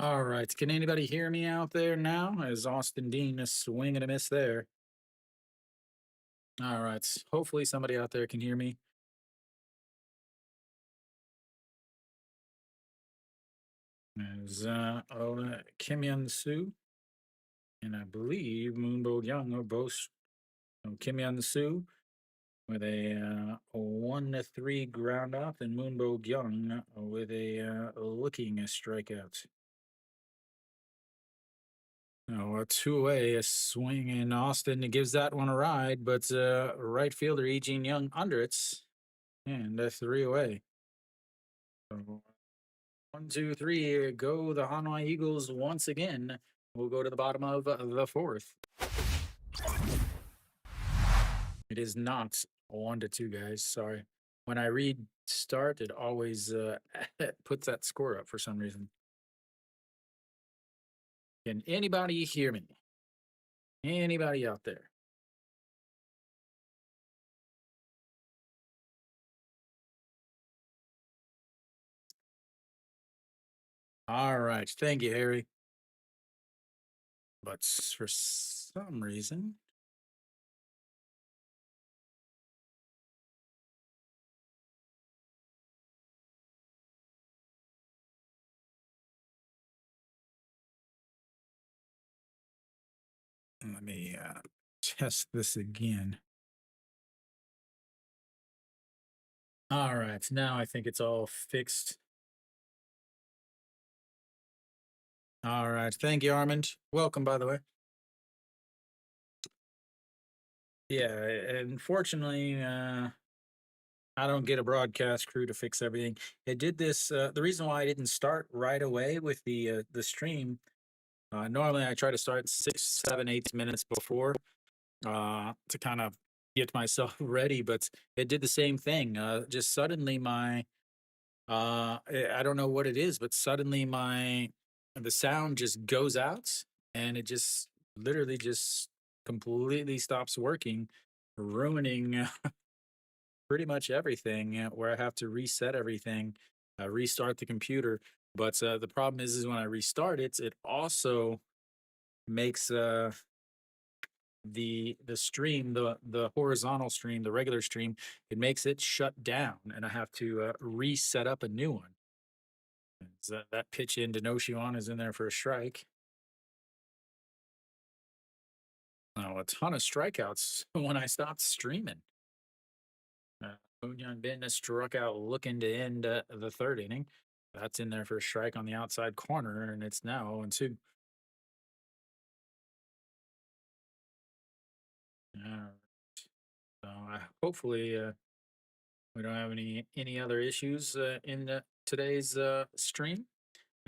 All right. Can anybody hear me out there now? As Austin Dean is swing and a miss there. All right. Hopefully somebody out there can hear me. As Kim Yun Soo and I believe Moonbo Young are both Kim Yun Soo with a 1-3 ground off, and Moonbo Young with a looking a strikeout. No, a two-away, a swing in Austin. It gives that one a ride, but right fielder E. Gene Young under it, and a three away. So 1, 2, 3, go the Hanwha Eagles once again. We'll go to the bottom of the fourth. It is not 1-2, guys. Sorry. When I read start, it always puts that score up for some reason. Can anybody hear me? Anybody out there? All right. Thank you, Harry. But for some reason, let me test this again. All right. Now I think it's all fixed. All right. Thank you, Armand. Welcome, by the way. Yeah, unfortunately, I don't get a broadcast crew to fix everything. It did this. The reason why I didn't start right away with the stream. Normally, I try to start 6, 7, 8 minutes before to kind of get myself ready, but it did the same thing. Just suddenly, I don't know what it is, but suddenly the sound just goes out, and it just literally just completely stops working, ruining pretty much everything, where I have to reset everything, restart the computer. But the problem is when I restart it, it also makes the stream, the horizontal stream, the regular stream, it makes it shut down, and I have to reset up a new one. That pitch into Noshiwan is in there for a strike. Oh, a ton of strikeouts when I stopped streaming. Moonyon Bin struck out looking to end the third inning. That's in there for a strike on the outside corner, and it's now 0-2. So hopefully we don't have any other issues in today's stream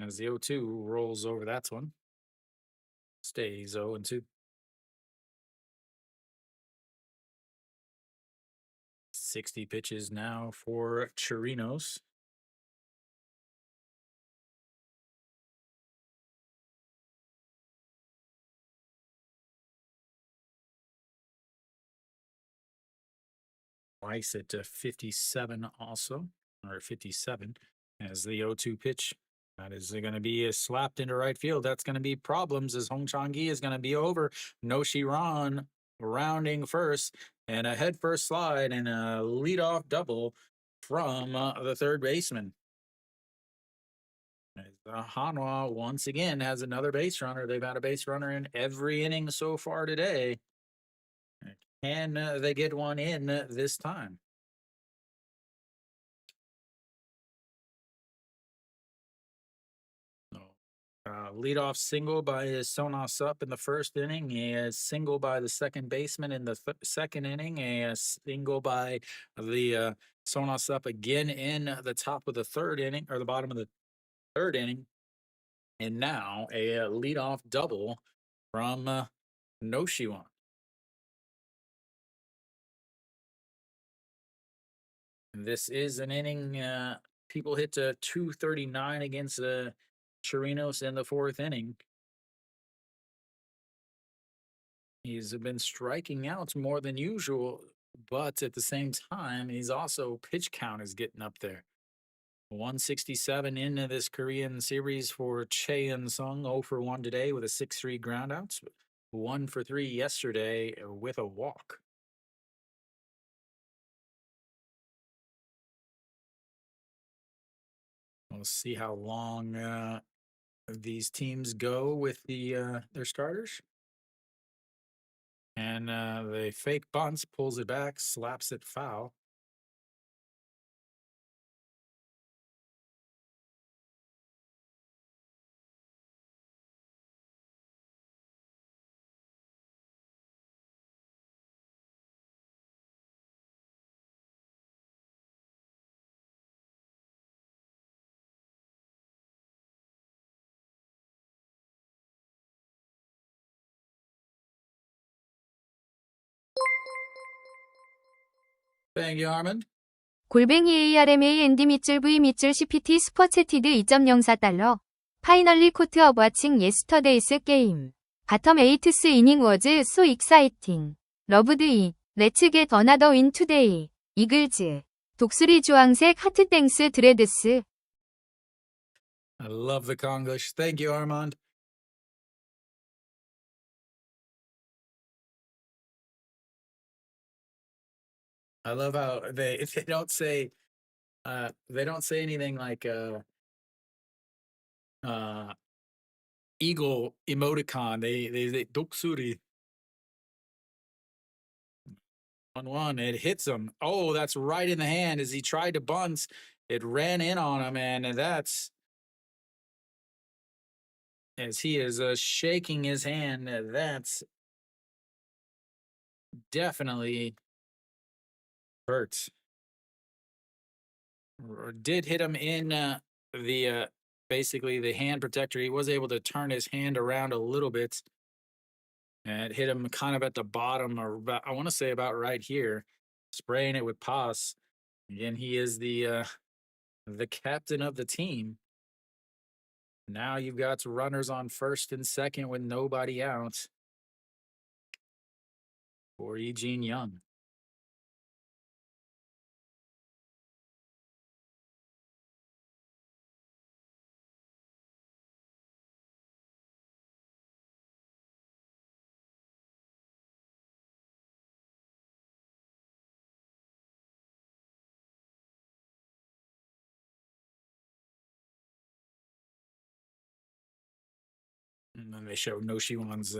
as the 0-2 rolls over that one. Stays 0-2. 60 pitches now for Chirinos. Twice at 57 also, or 57 as the 0-2 pitch. That is going to be slapped into right field. That's going to be problems as Hong Chang-gi is going to be over. Noshiran rounding first and a head first slide and a leadoff double from the third baseman. Hanwha once again has another base runner. They've had a base runner in every inning so far today. Can they get one in this time? Leadoff single by Sonos up in the first inning, a single by the second baseman in the second inning, a single by the Sonos up again in the top of the third inning, or the bottom of the third inning. And now a leadoff double from Noshiwan. This is an inning. People hit 239 against Chirinos in the fourth inning. He's been striking out more than usual, but at the same time, he's also pitch count is getting up there. 167 into this Korean series for Chae Sung. 0 for 1 today with a 6-3 groundouts. 1 for 3 yesterday with a walk. We'll see how long these teams go with their starters. And the fake bunts, pulls it back, slaps it foul. Thank you, Armand. 골뱅이 ARMAND 밑줄 V 밑줄 CPT 슈퍼채티드 2.04달러. 파이널리 코트 업 와칭 예스터데이스 게임. 바텀 에이트스 이닝 워즈 소 익사이팅. 러브드 잇. 렛츠 겟 어나더 윈 투데이. 이글즈. 독수리 주황색 하트 땡스 드레드스. I love the Konglish. Thank you, Armand. I love how they don't say anything like eagle emoticon. They doksuri. 1-1. It hits him. Oh, that's right in the hand as he tried to bunt. It ran in on him, and that's as he is shaking his hand. That's definitely hurt. Did hit him in the basically the hand protector. He was able to turn his hand around a little bit, and it hit him kind of at the bottom, or about, I want to say about right here, spraying it with pus. Again, he is the captain of the team. Now you've got runners on first and second with nobody out for Eugene Young. And then they show Noshiwan's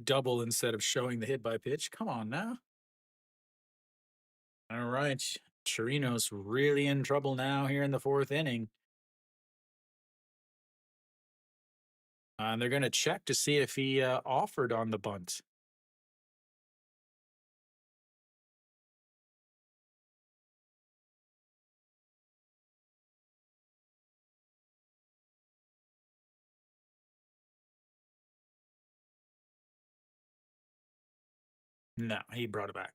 double instead of showing the hit by pitch. Come on now. All right. Chirinos really in trouble now here in the 4th inning. And they're going to check to see if he offered on the bunt. No, he brought it back.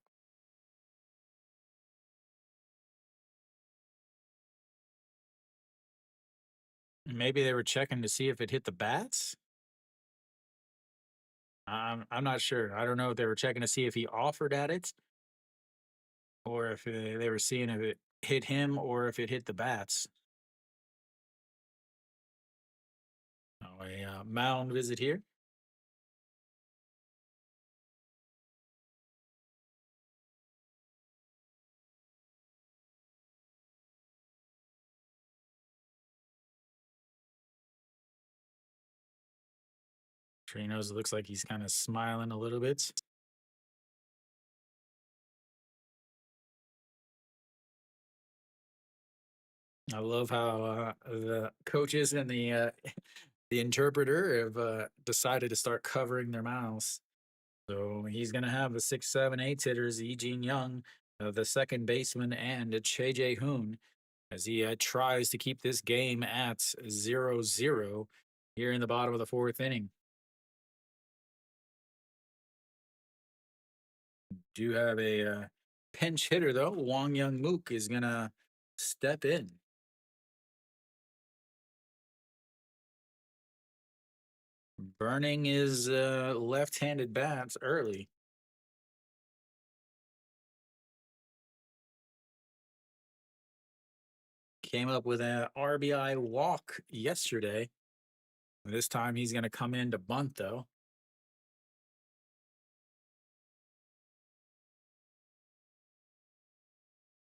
Maybe they were checking to see if it hit the bats. I'm not sure. I don't know if they were checking to see if he offered at it, or if they were seeing if it hit him or if it hit the bats. Oh, a mound visit here. Trinos looks like he's kind of smiling a little bit. I love how the coaches and the interpreter have decided to start covering their mouths. So he's going to have the 6, 7, 8 hitters, Eugene Young, the second baseman, and Che Jae-hoon, as he tries to keep this game at 0-0 here in the bottom of the 4th inning. Do have a pinch hitter, though. Wong Young Mook is going to step in. Burning his left-handed bats early. came up with an RBI walk yesterday. This time he's going to come in to bunt, though.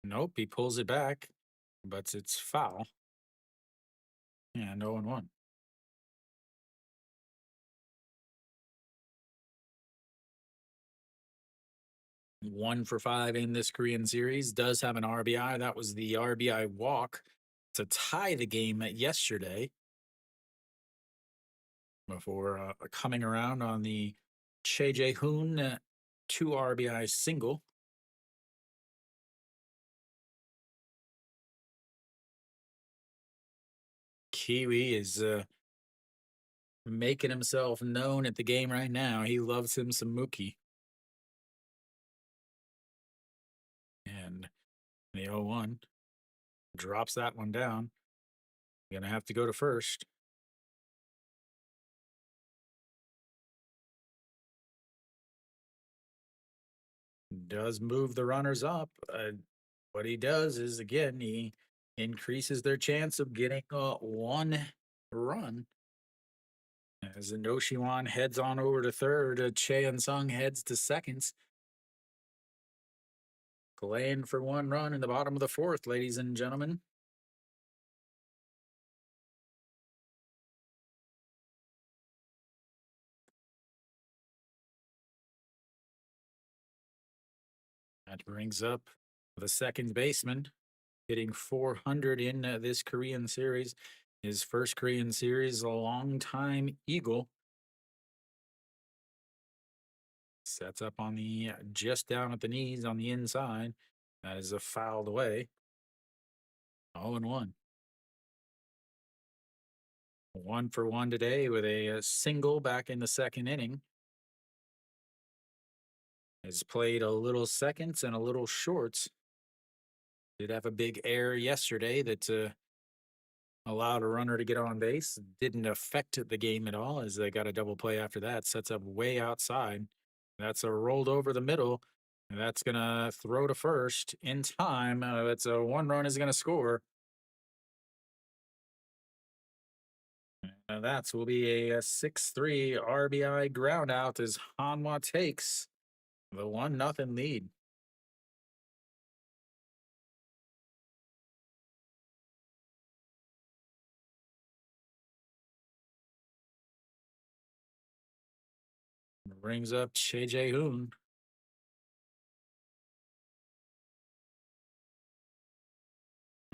Nope, he pulls it back, but it's foul. And 0-1. One for five in this Korean series. Does have an RBI. That was the RBI walk to tie the game yesterday. Before coming around on the Che Jae-hoon 2 RBI single. Kiwi is making himself known at the game right now. He loves him some Mookie. And the 0-1 drops that one down. Gonna have to go to first. Does move the runners up. What he does is, again, he increases their chance of getting one run. As Inoshiwan heads on over to third, Che and Sung heads to seconds. Playing for one run in the bottom of the fourth, ladies and gentlemen. That brings up the second baseman, hitting 400 in this Korean series. His first Korean series, a long-time Eagle. Sets up on the just down at the knees on the inside. That is a fouled away. 0-1. 1 for 1 today with a single back in the second inning. Has played a little seconds and a little shorts. Did have a big error yesterday that allowed a runner to get on base. Didn't affect the game at all as they got a double play after that. Sets up way outside. That's a rolled over the middle. And that's going to throw to first in time. That's a one run is going to score. And that will be a 6-3 RBI ground out as Hanwha takes the 1-0 lead. Brings up Che Jae-hoon.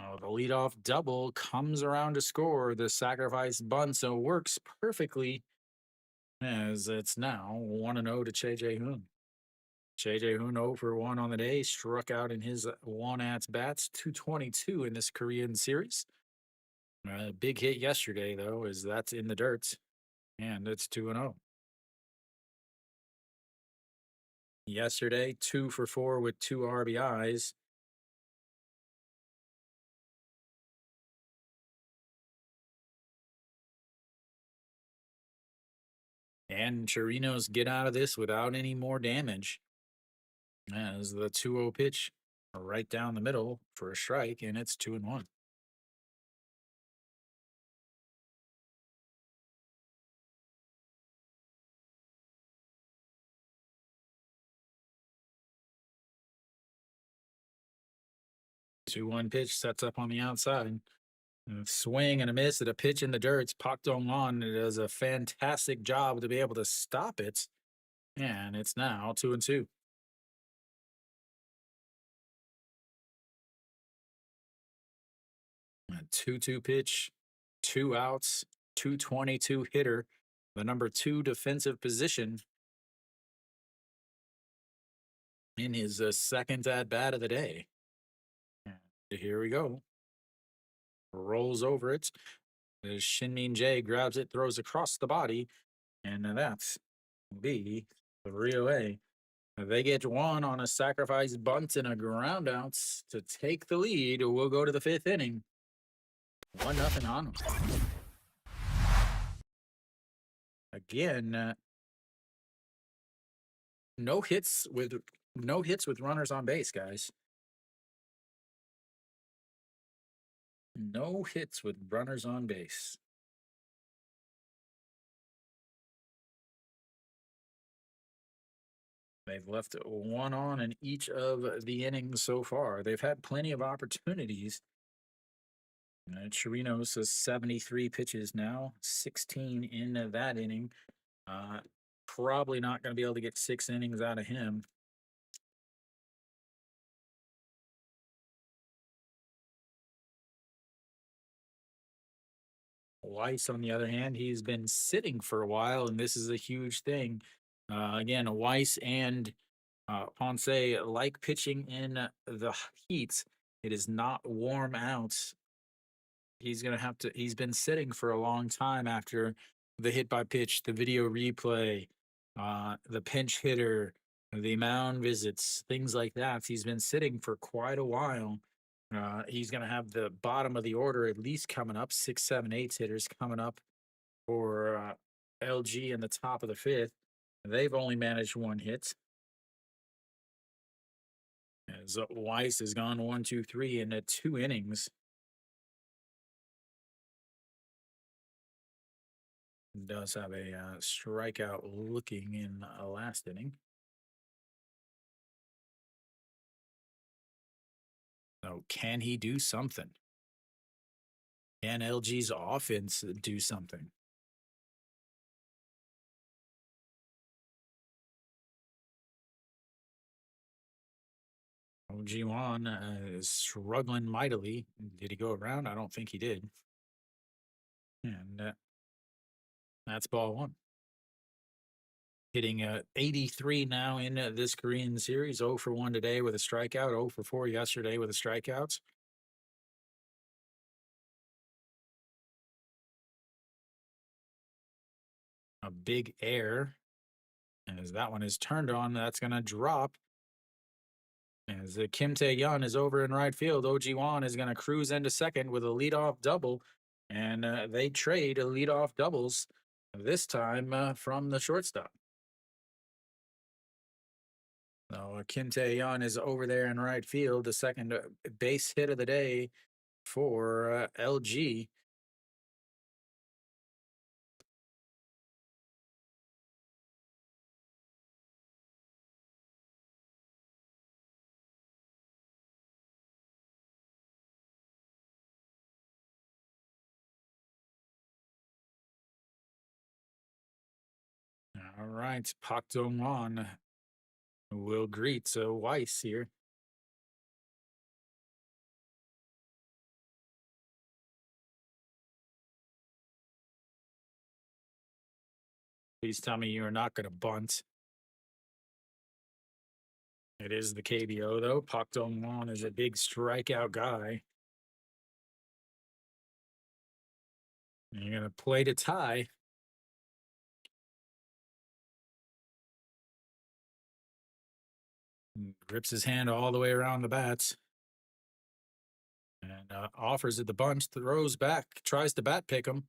Oh, the leadoff double comes around to score. The sacrifice bunt, so works perfectly as it's now 1-0 to Che Jae-hoon. Che Jae-hoon 0 for 1 on the day, struck out in his one at bats, 222 in this Korean series. Big hit yesterday, though, as that's in the dirt, and it's 2-0. Yesterday, 2 for 4 with 2 RBIs. And Chirinos get out of this without any more damage. As the 2-0 pitch right down the middle for a strike, and it's 2-1. Two-one pitch sets up on the outside. Swing and a miss at a pitch in the dirt. Pak Dong-won does a fantastic job to be able to stop it. And it's now 2-2. A 2-2 pitch, 2 outs, 222 hitter, the number 2 defensive position in his second at bat of the day. And here we go. Rolls over it. Shin-min Jae grabs it, throws across the body, and that's be 3-0. They get one on a sacrifice bunt and a ground out to take the lead. We'll go to the 5th inning. 1-0 on them. Again, no hits with runners on base, guys. No hits with runners on base. They've left one on in each of the innings so far. They've had plenty of opportunities. Chirinos has 73 pitches now, 16 in that inning. Uh, Probably not going to be able to get 6 innings out of him. Weiss, on the other hand, he's been sitting for a while, and this is a huge thing. Again, Weiss and Ponce like pitching in the heat. It is not warm out. He's gonna have to. He's been sitting for a long time after the hit by pitch, the video replay, the pinch hitter, the mound visits, things like that. He's been sitting for quite a while. He's gonna have the bottom of the order at least coming up, 6, 7, 8 hitters coming up for LG in the top of the fifth. They've only managed one hit. As Weiss has gone 1, 2, 3 in 2 innings. Does have a strikeout looking in last inning. So can he do something? Can LG's offense do something? Ojiwan is struggling mightily. Did he go around? I don't think he did. And that's ball one. Hitting 83 now in this Korean series. 0 for 1 today with a strikeout. 0 for 4 yesterday with a strikeout. A big air. As that one is turned on, that's going to drop. As Kim Tae-yeon is over in right field, Ojiwan is going to cruise into second with a leadoff double. And they trade leadoff doubles this time from the shortstop. So Kim Tae-yeon is over there in right field, the second base hit of the day for LG. All right, Pak Dong-won will greet Weiss here. Please tell me you are not going to bunt. It is the KBO, though. Pak Dong-won is a big strikeout guy. And you're going to play to tie. Grips his hand all the way around the bats. And offers it the bunt, throws back, tries to bat pick him,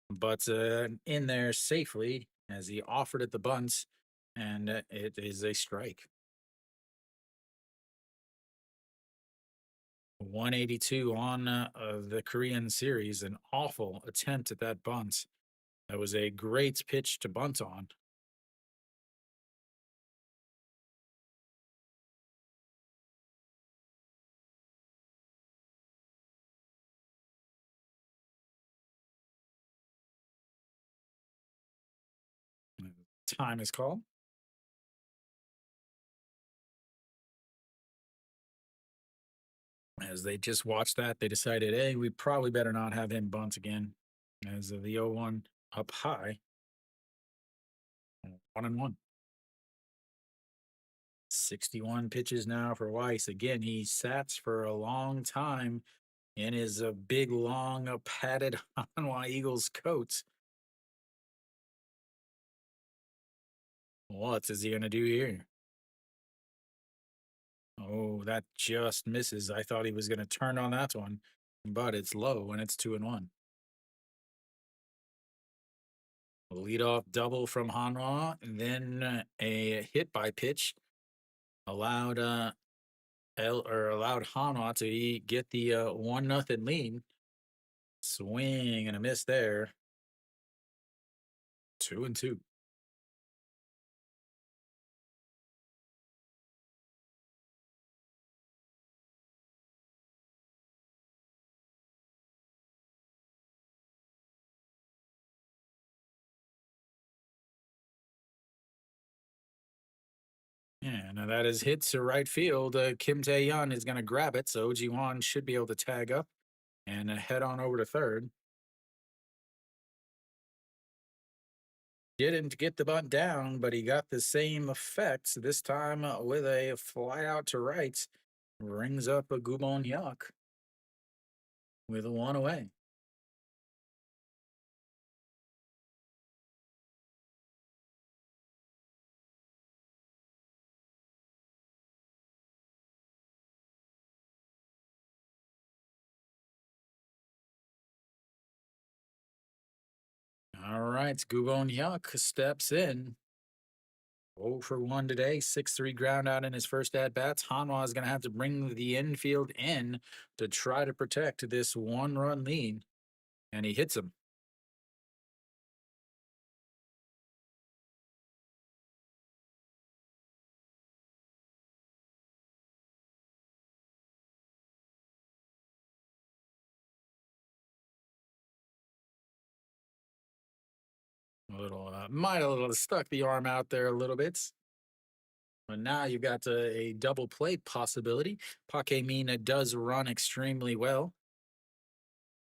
but in there safely as he offered it the bunt, and it is a strike. 182 on the Korean series, an awful attempt at that bunt. That was a great pitch to bunt on. Time is called. As they just watched that, they decided, hey, we probably better not have him bunt again. As the 0-1 up high. 1-1. 61 pitches now for Weiss. Again, he sats for a long time in his big, long, padded Hanwha Eagles coat. What is he going to do here? Oh, that just misses. I thought he was going to turn on that one, but it's low and it's 2-1. A leadoff double from Hanwha, and then a hit by pitch allowed allowed Hanwha to get the 1-0 lead. Swing and a miss there. 2-2. Yeah, now that is hit to right field. Kim Tae-yeon is going to grab it, so Ji-won should be able to tag up and head on over to third. Didn't get the bunt down, but he got the same effect, this time with a fly out to right. Rings up a Gubon Hyuk with a one away. All right, Gubon Hyuk steps in. 0 for 1 today, 6-3 ground out in his first at bats. Hanwha is going to have to bring the infield in to try to protect this 1-run lead, and he hits him. A little, might have little stuck the arm out there a little bit. But now you've got a double play possibility. Park Mina does run extremely well.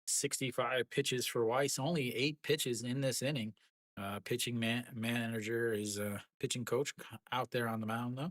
65 pitches for Weiss, only 8 pitches in this inning. Pitching manager is pitching coach out there on the mound, though.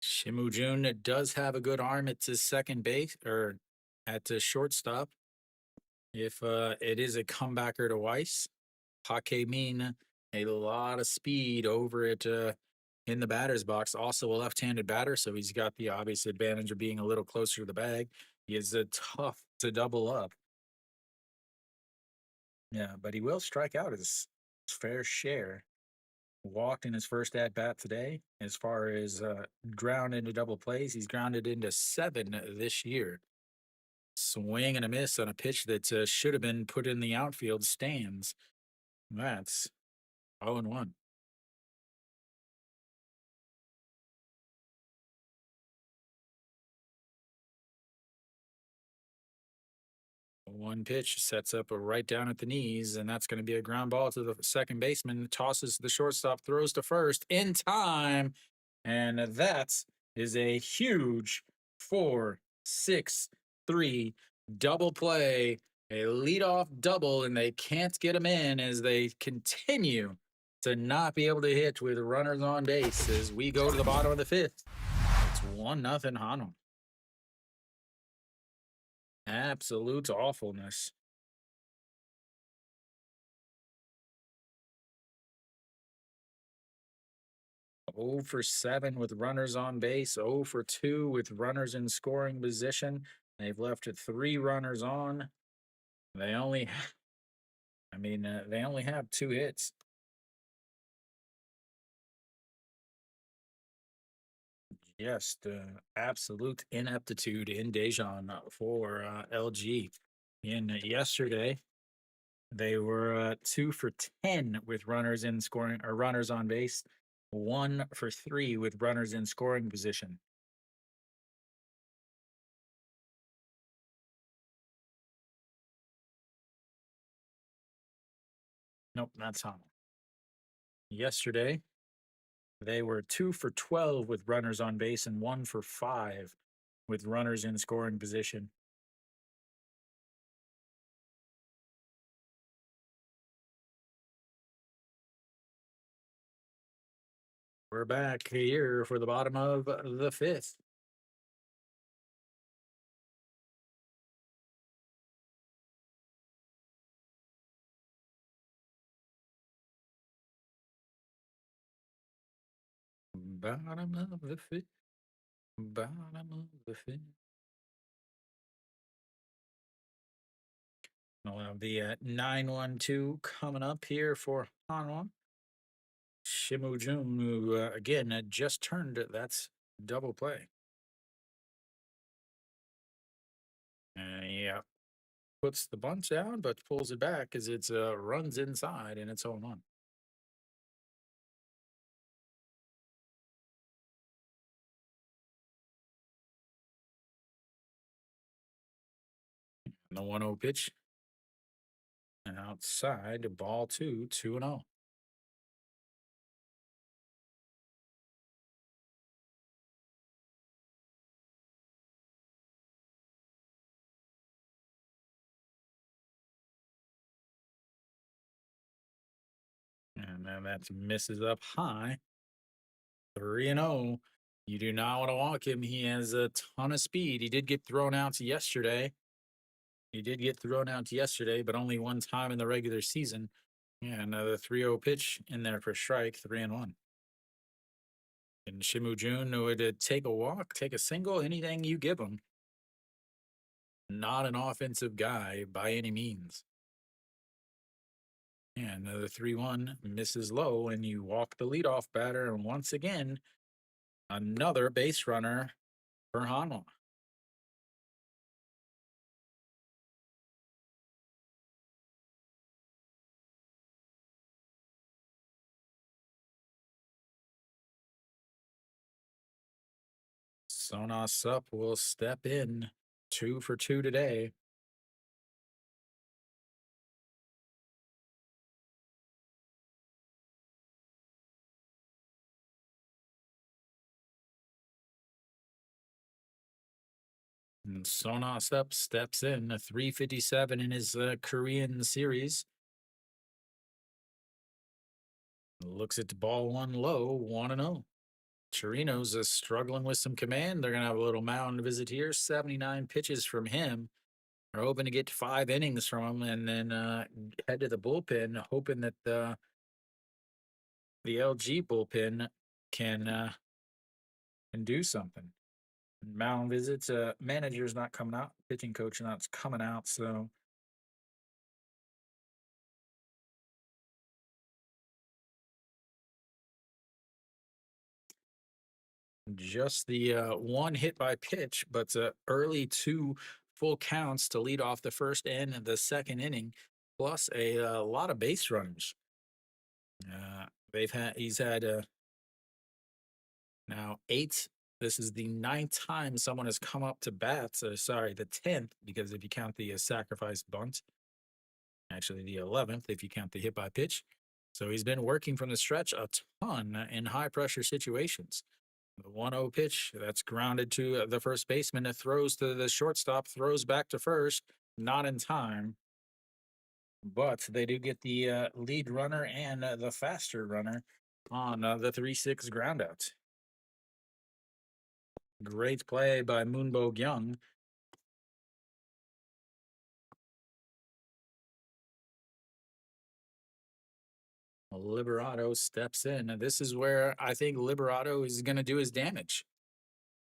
Shimu Jun does have a good arm at his second base or at the shortstop. If it is a comebacker to Weiss, Min, a lot of speed over it in the batter's box. Also a left-handed batter, so he's got the obvious advantage of being a little closer to the bag. He is tough to double up. Yeah, but he will strike out his fair share. Walked in his first at bat today. As far as ground into double plays, he's grounded into 7 this year. Swing and a miss on a pitch that should have been put in the outfield stands. That's 0-1. One pitch sets up a right down at the knees, and that's going to be a ground ball to the second baseman. Tosses the shortstop, throws to first in time. And that is a huge 4-6-3 double play, a leadoff double, and they can't get him in as they continue to not be able to hit with runners on base as we go to the bottom of the fifth. It's 1-0 Hanwha. Absolute awfulness. 0 for 7 with runners on base, 0 for 2 with runners in scoring position. They've left 3 runners on. They only, they only have 2 hits. Just absolute ineptitude in Dejan for LG. In yesterday, they were 2 for 10 with runners in scoring or runners on base, 1 for 3 with runners in scoring position. Nope, that's Hanwha. Yesterday, they were 2 for 12 with runners on base and 1 for 5 with runners in scoring position. We're back here for the bottom of the fifth. Bottom of the fifth. Bottom of the fifth. We'll have the 9-1-2 coming up here for Hanwha. Shimujun, who again just turned it. That's double play. Yeah, puts the bunt down, but pulls it back as it's runs inside and it's 0-1. And the 1-0 pitch. And outside, ball 2, 2-0. And then that misses up high. 3-0. You do not want to walk him. He has a ton of speed. He did get thrown out yesterday. But only one time in the regular season. Yeah, another 3-0 pitch in there for strike, 3-1. And Shimujun would take a walk, take a single, anything you give him. Not an offensive guy by any means. And another 3-1 misses low, and you walk the leadoff batter. And once again, another base runner for Hanwha. Sona Sup will step in 2 for 2 today. And Sona Sup steps in a 357 in his Korean series. Looks at the ball one low, 1-0. Chirino's struggling with some command. They're going to have a little mound visit here. 79 pitches from him. They're hoping to get 5 innings from him and then head to the bullpen, hoping that the LG bullpen can do something. Mound visits, manager's not coming out, pitching coach not coming out, so just the one hit by pitch, but early 2 full counts to lead off the first and the second inning, plus a lot of base runners. He's had now 8. This is the 9th time someone has come up to bat. Sorry, the 10th, because if you count the sacrifice bunt, actually the 11th, if you count the hit by pitch. So he's been working from the stretch a ton in high pressure situations. The 1-0 pitch that's grounded to the first baseman that throws to the shortstop, throws back to first, not in time. But they do get the lead runner and the faster runner on the 3-6 groundout. Great play by Moonbo Young. Liberato steps in. This is where I think Liberato is going to do his damage.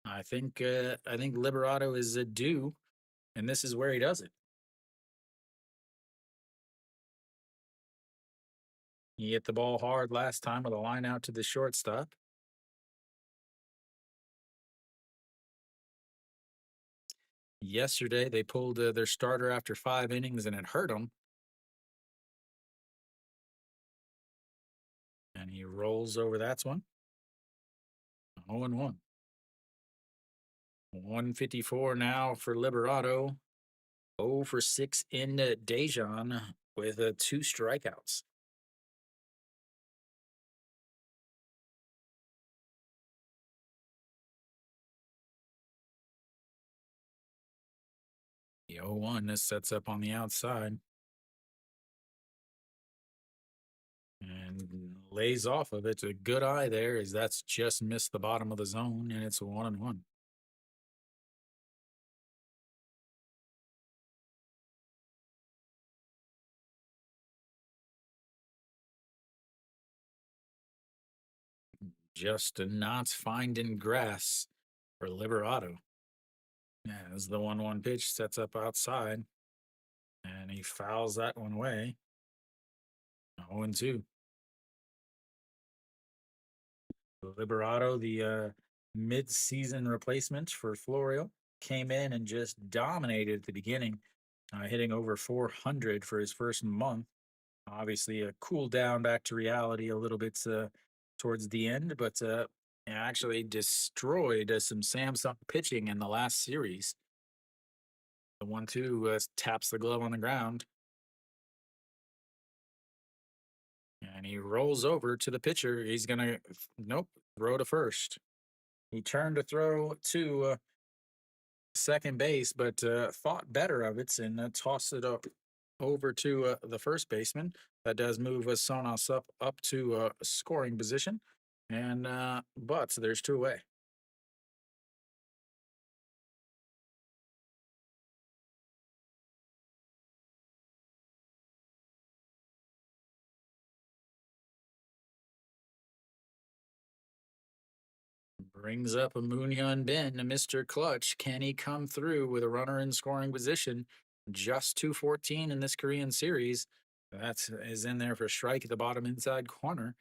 I think Liberato is due, and this is where he does it. He hit the ball hard last time with a line out to the shortstop. Yesterday, they pulled their starter after 5 innings, and it hurt them. And he rolls over that one. 0-1. 154 now for Liberato. 0 for 6 in Dejan with 2 strikeouts. The 0-1, this sets up on the outside. And lays off of it. A good eye there, as that's just missed the bottom of the zone, and it's a 1-1. Just not finding grass for Liberato. Yeah, as the 1-1 pitch sets up outside, and he fouls that one away. 0-2. Liberato, the mid-season replacement for Florio, came in and just dominated at the beginning, hitting over 400 for his first month. Obviously, a cool down back to reality a little bit towards the end, but actually destroyed some Samsung pitching in the last series. The 1-2 taps the glove on the ground. And he rolls over to the pitcher. He's going to, nope, throw to first. He turned to throw to second base, but thought better of it and tossed it up over to the first baseman. That does move Sonos up to scoring position. And but there's 2 away. Brings up a Moonhyun Bin, Mr. Clutch. Can he come through with a runner in scoring position? Just 214 in this Korean series. That is in there for strike at the bottom inside corner.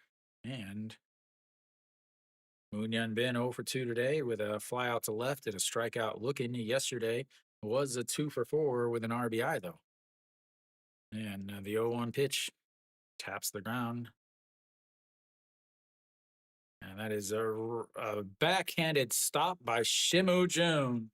And Moonhyun Bin 0 for 2 today with a fly out to left and a strikeout looking. Yesterday was a 2 for 4 with an RBI, though. And the 0-1 pitch taps the ground. And that is a backhanded stop by Shimu Jun.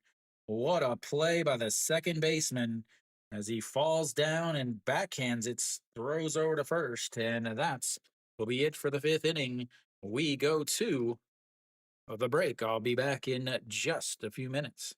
What a play by the second baseman as he falls down and backhands it, throws over to first. And that's will be it for the 5th inning. We go to the break. I'll be back in just a few minutes.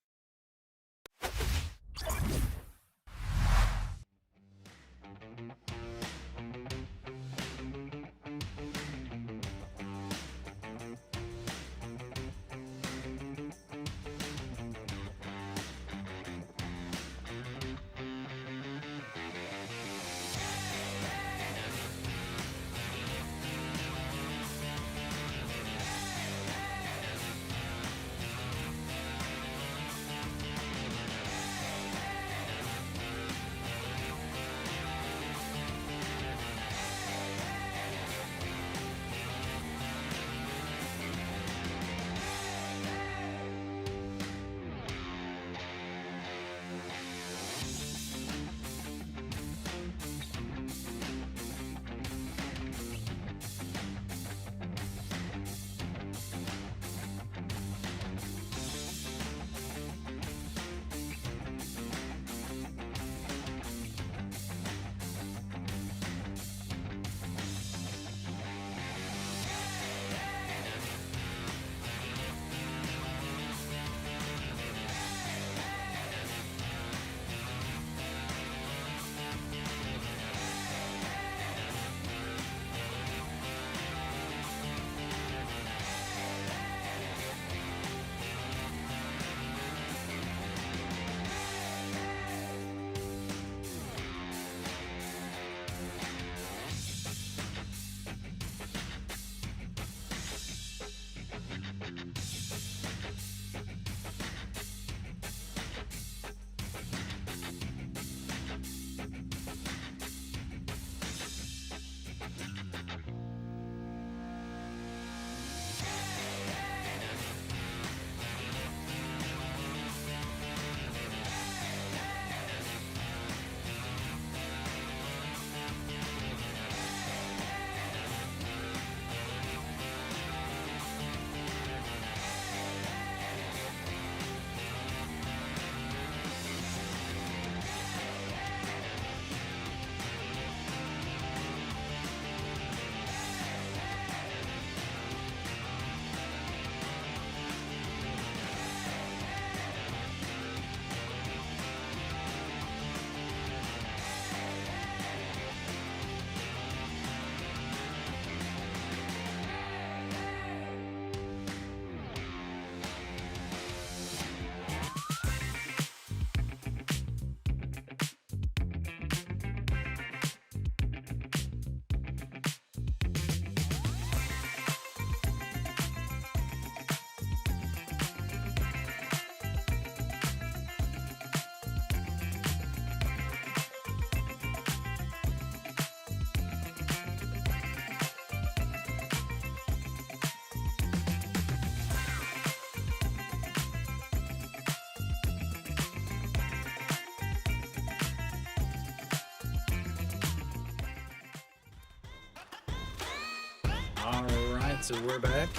So we're back.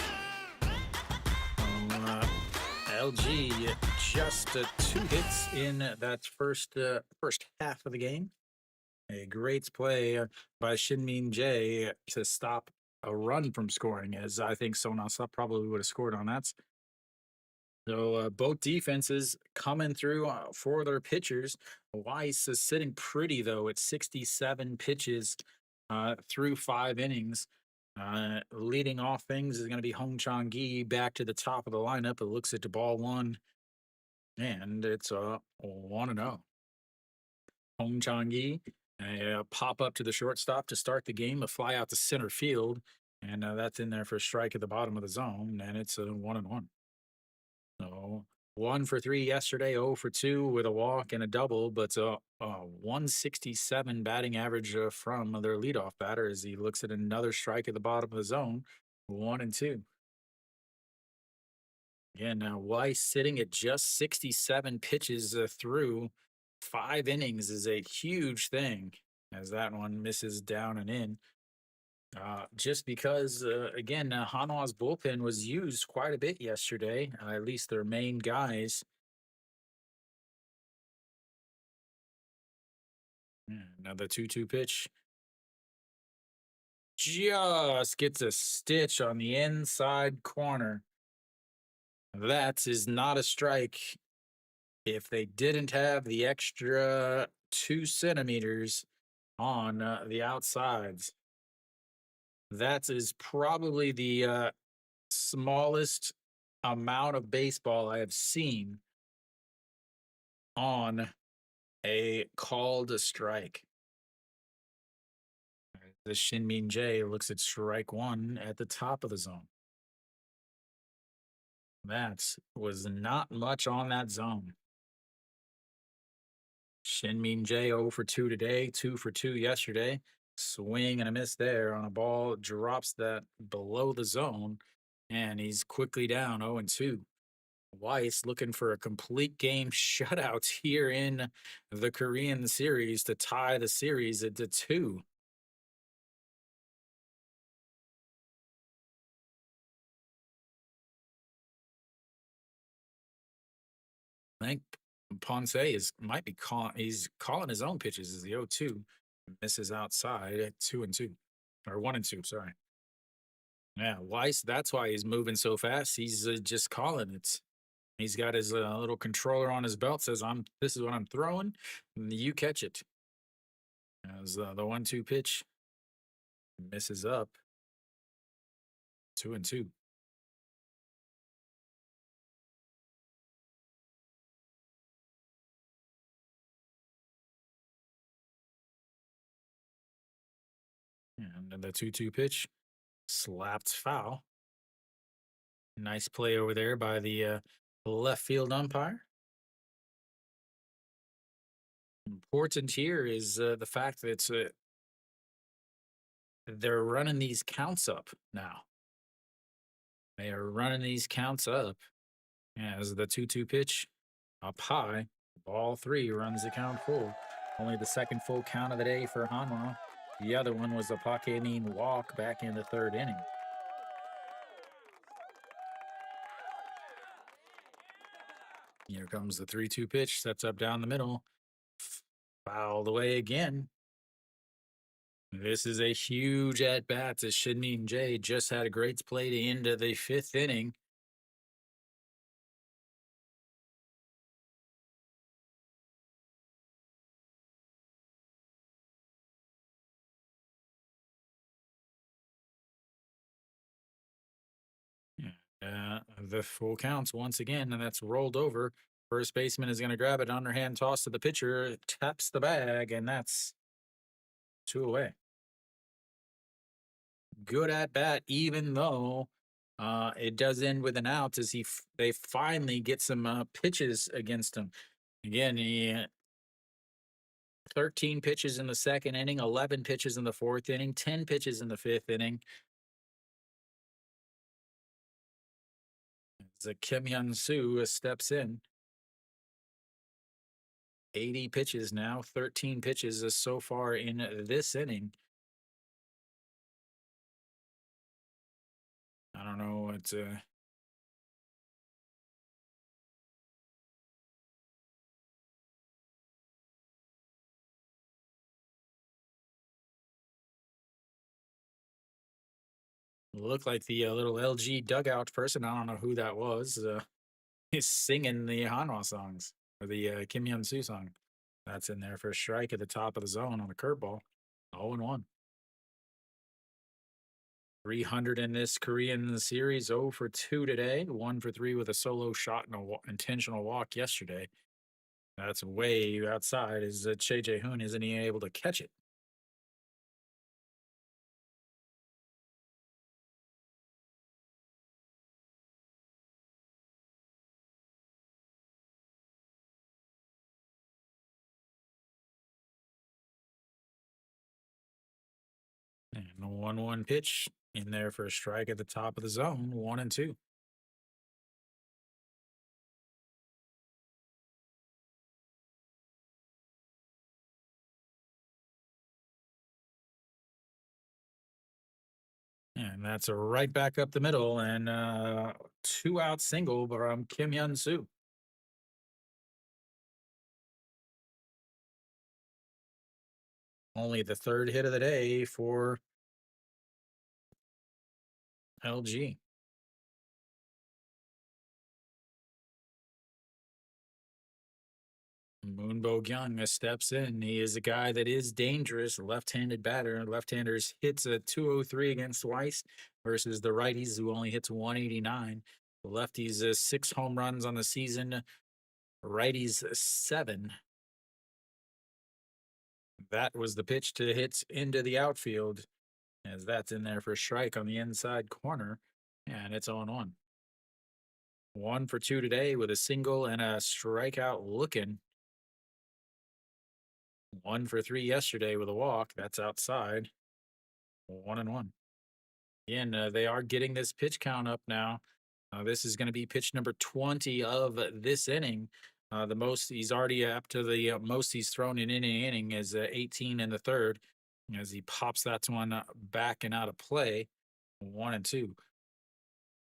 LG just 2 hits in that first half of the game. A great play by Shinmin Jae to stop a run from scoring, as I think Sonasa probably would have scored on that. So both defenses coming through for their pitchers. Weiss is sitting pretty though at 67 pitches through 5 innings. Leading off things is going to be Hong Chang-gi back to the top of the lineup. It looks at the ball one, and it's 1-0. Hong Chang-gi, a pop up to the shortstop to start the game, a fly out to center field, and that's in there for a strike at the bottom of the zone, and it's a 1-1. So 1 for 3 yesterday, 0 for 2 with a walk and a double, but 167 batting average from their leadoff batter as he looks at another strike at the bottom of the zone, 1-2. Again, now Weiss sitting at just 67 pitches through 5 innings is a huge thing, as that one misses down and in. Just because, again, Hanwha's bullpen was used quite a bit yesterday, at least their main guys. Another 2-2 pitch. Just gets a stitch on the inside corner. That is not a strike. If they didn't have the extra 2 centimeters on the outsides, that is probably the smallest amount of baseball I have seen on a called strike. The Shinmin Jae looks at strike one at the top of the zone. That was not much on that zone. Shinmin Jae 0 for 2 today, 2 for 2 yesterday. Swing and a miss there on a ball, drops that below the zone, and he's quickly down 0-2. Weiss looking for a complete game shutout here in the Korean series to tie the series at 2. I think Ponce might be calling. He's calling his own pitches as the 0-2 misses outside at 2-2 or 1-2. Sorry. Yeah, Weiss. That's why he's moving so fast. He's just calling it. He's got his little controller on his belt. Says, "I'm. This is what I'm throwing. And you catch it." As the 1-2 pitch misses up. 2-2. And the 2-2 pitch slapped foul. Nice play over there by the left field umpire. Important here is the fact that they're running these counts up now. They are running these counts up as the 2-2 pitch up high. Ball 3 runs the count full. Only the second full count of the day for Hanwha. The other one was a Pakenin walk back in the 3rd inning. Here comes the 3-2 pitch. Sets up down the middle. Fouled away again. This is a huge at bat as Shinmin Jae just had a great play to end the 5th inning. The full counts once again, and that's rolled over. First baseman is going to grab it, underhand toss to the pitcher, taps the bag, and that's 2 away. Good at bat, even though it does end with an out as they finally get some pitches against him. Again, he 13 pitches in the 2nd inning, 11 pitches in the 4th inning, 10 pitches in the 5th inning. As Kim Hyun-soo steps in. 80 pitches now, 13 pitches so far in this inning. I don't know what. Looked like the little LG dugout person. I don't know who that was. Is singing the Hanwha songs or the Kim Hyun Soo song. That's in there for a strike at the top of the zone on a curveball. 0-1. 300 in this Korean series. 0 for 2 today. 1 for 3 with a solo shot and an intentional walk yesterday. That's way outside. Is Che Jae-hoon isn't he able to catch it? And a 1-1 pitch in there for a strike at the top of the zone. 1-2. And that's a right back up the middle and 2-out single from Kim Hyun Soo. Only the third hit of the day for LG. Moon Bo-kyung steps in. He is a guy that is dangerous, left-handed batter. Left-handers hits a 203 against Weiss versus the righties who only hits 189. The lefties 6 home runs on the season. Righties 7. That was the pitch to hit into the outfield, as that's in there for a strike on the inside corner, and it's on 1. 1 for 2 today with a single and a strikeout looking. 1 for 3 yesterday with a walk. That's outside. 1-1. Again, they are getting this pitch count up now. This is going to be pitch number 20 of this inning. The most he's already up to the most he's thrown in any inning is 18 in the third, as he pops that one back and out of play. 1-2.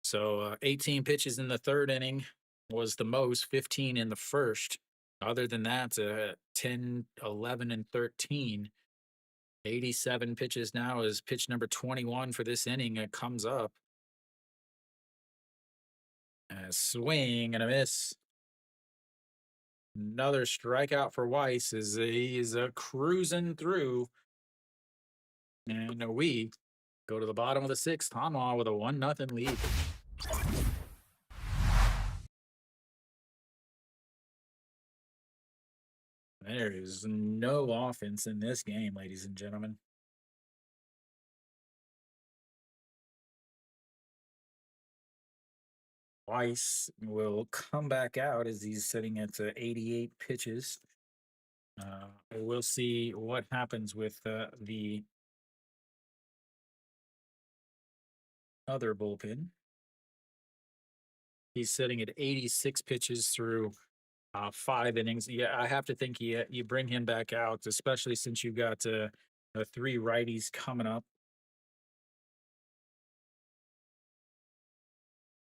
So 18 pitches in the third inning was the most. 15 in the first. Other than that, 10, 11, and 13. 87 pitches now is pitch number 21 for this inning. It comes up. A swing and a miss. Another strikeout for Weiss as he is cruising through. And we go to the bottom of the 6th. Hanwha with a 1-0 lead. There is no offense in this game, ladies and gentlemen. Weiss will come back out as he's sitting at 88 pitches. We'll see what happens with the other bullpen. He's sitting at 86 pitches through 5 innings. Yeah, I have to think you bring him back out, especially since you've got 3 righties coming up.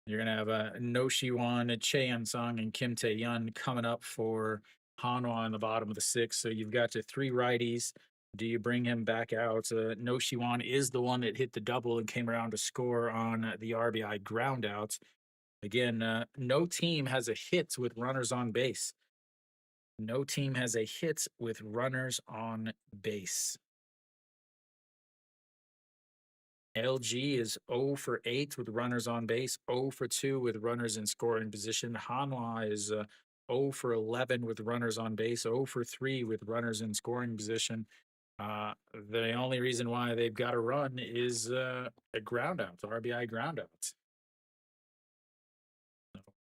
You're gonna have No Shiwan, Cheon-sung, and Kim Tae-yun coming up for Hanwha in the bottom of the 6th. So you've got 3 righties. Do you bring him back out? No Shiwan is the one that hit the double and came around to score on the RBI groundouts. Again, no team has a hit with runners on base. No team has a hit with runners on base. LG is 0 for 8 with runners on base, 0 for 2 with runners in scoring position. Hanwha is 0 for 11 with runners on base, 0 for 3 with runners in scoring position. The only reason why they've got a run is a groundout, RBI groundout.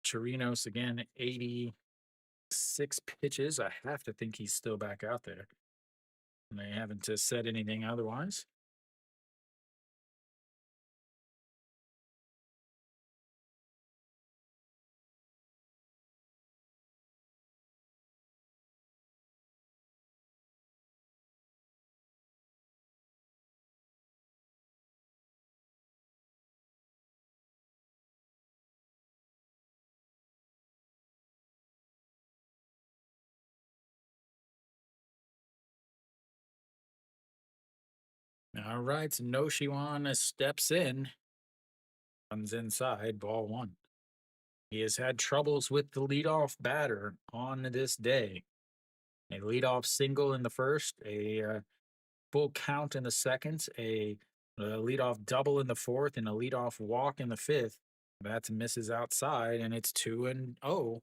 Chirinos again, 86 pitches. I have to think he's still back out there. And they haven't said anything otherwise. All right, no Shiwan steps in, comes inside, ball one. He has had troubles with the leadoff batter on this day. A leadoff single in the first, a full count in the second, a leadoff double in the fourth, and a leadoff walk in the fifth. That misses outside, and it's 2-0.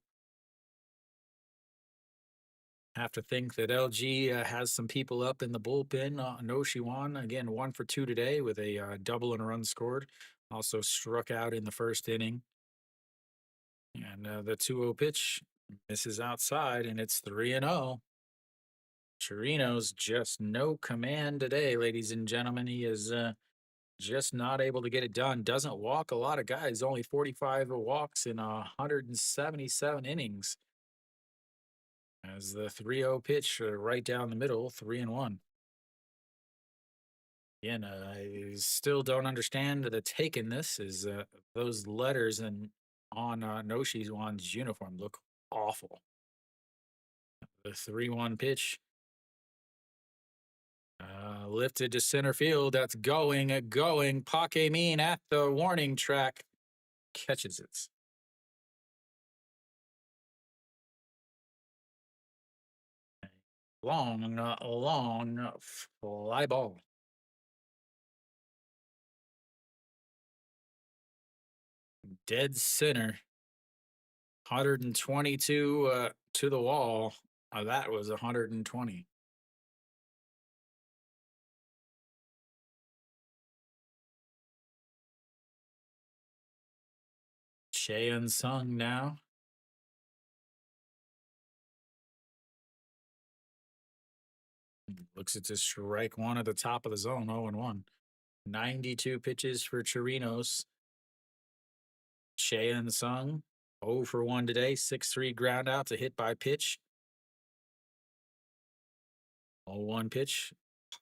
Have to think that LG has some people up in the bullpen. No Shiwan, again, 1 for 2 today with a double and a run scored. Also struck out in the first inning. And the 2-0 pitch misses outside, and it's 3-0. Chirino's just no command today, ladies and gentlemen. He is just not able to get it done. Doesn't walk a lot of guys, only 45 walks in 177 innings. As the 3-0 pitch right down the middle, 3-1. Again, I still don't understand the take in this. Is those letters and on Noshiwan's uniform look awful. The 3-1 pitch lifted to center field. That's going. Paquemin at the warning track catches it. Long fly ball. Dead center. 122 to the wall. That was 120. Cheyenne Sung now. Looks at to strike one at the top of the zone, 0-1. 92 pitches for Chirinos. Cheyenne Sung, 0 for 1 today. 6-3 ground out to hit by pitch. 0-1 pitch.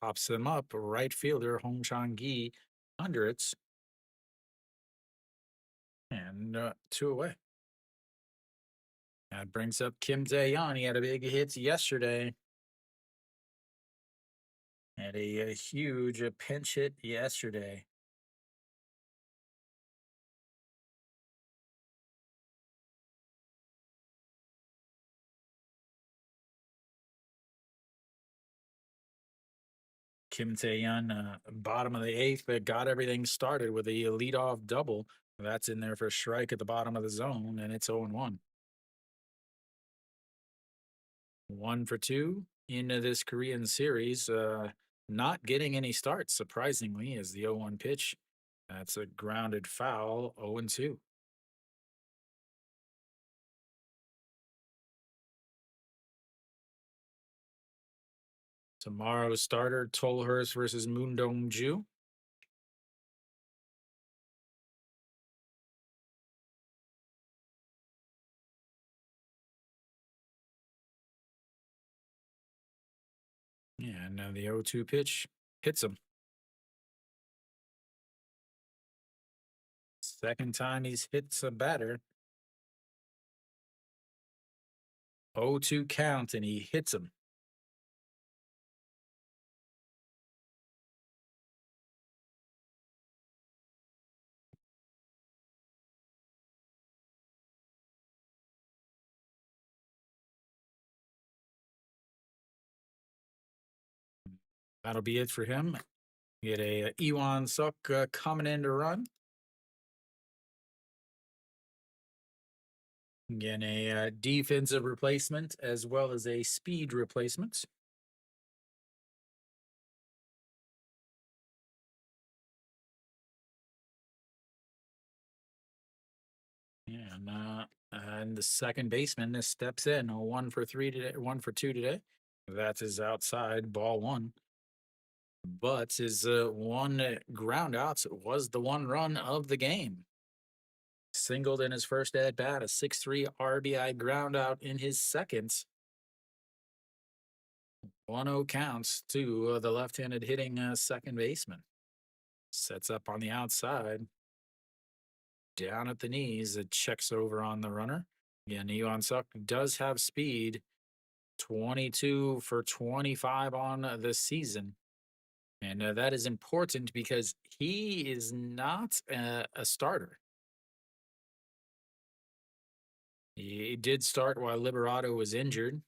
Pops them up. Right fielder, Hong Chang-gi, under it. And 2 away. That brings up Kim Tae-yeon. He had a big hit yesterday. Had a huge pinch hit yesterday. Kim Tae-yeon, bottom of the eighth, got everything started with a leadoff double. That's in there for a strike at the bottom of the zone, and it's 0-1. 1 for 2 into this Korean series. Not getting any starts, surprisingly, as the 0-1 pitch. That's a grounded foul, 0-2. Tomorrow's starter, Tolhurst versus Moon Dong-ju. Yeah, and the 0-2 pitch hits him. Second time he's hit a batter. 0-2 count, and he hits him. That'll be it for him. Get a Iwan Suk coming in to run. Again, a defensive replacement as well as a speed replacement. Yeah, and the second baseman steps in. A 1 for 3 today, 1 for 2 today. That is outside, ball one. But his one ground outs was the one run of the game. Singled in his first at bat, a 6-3 RBI ground out in his second. 1-0 counts to the left-handed hitting second baseman. Sets up on the outside. Down at the knees, it checks over on the runner. Again, Iwan Suk does have speed. 22 for 25 on the season. And that is important because he is not a starter. He did start while Liberato was injured.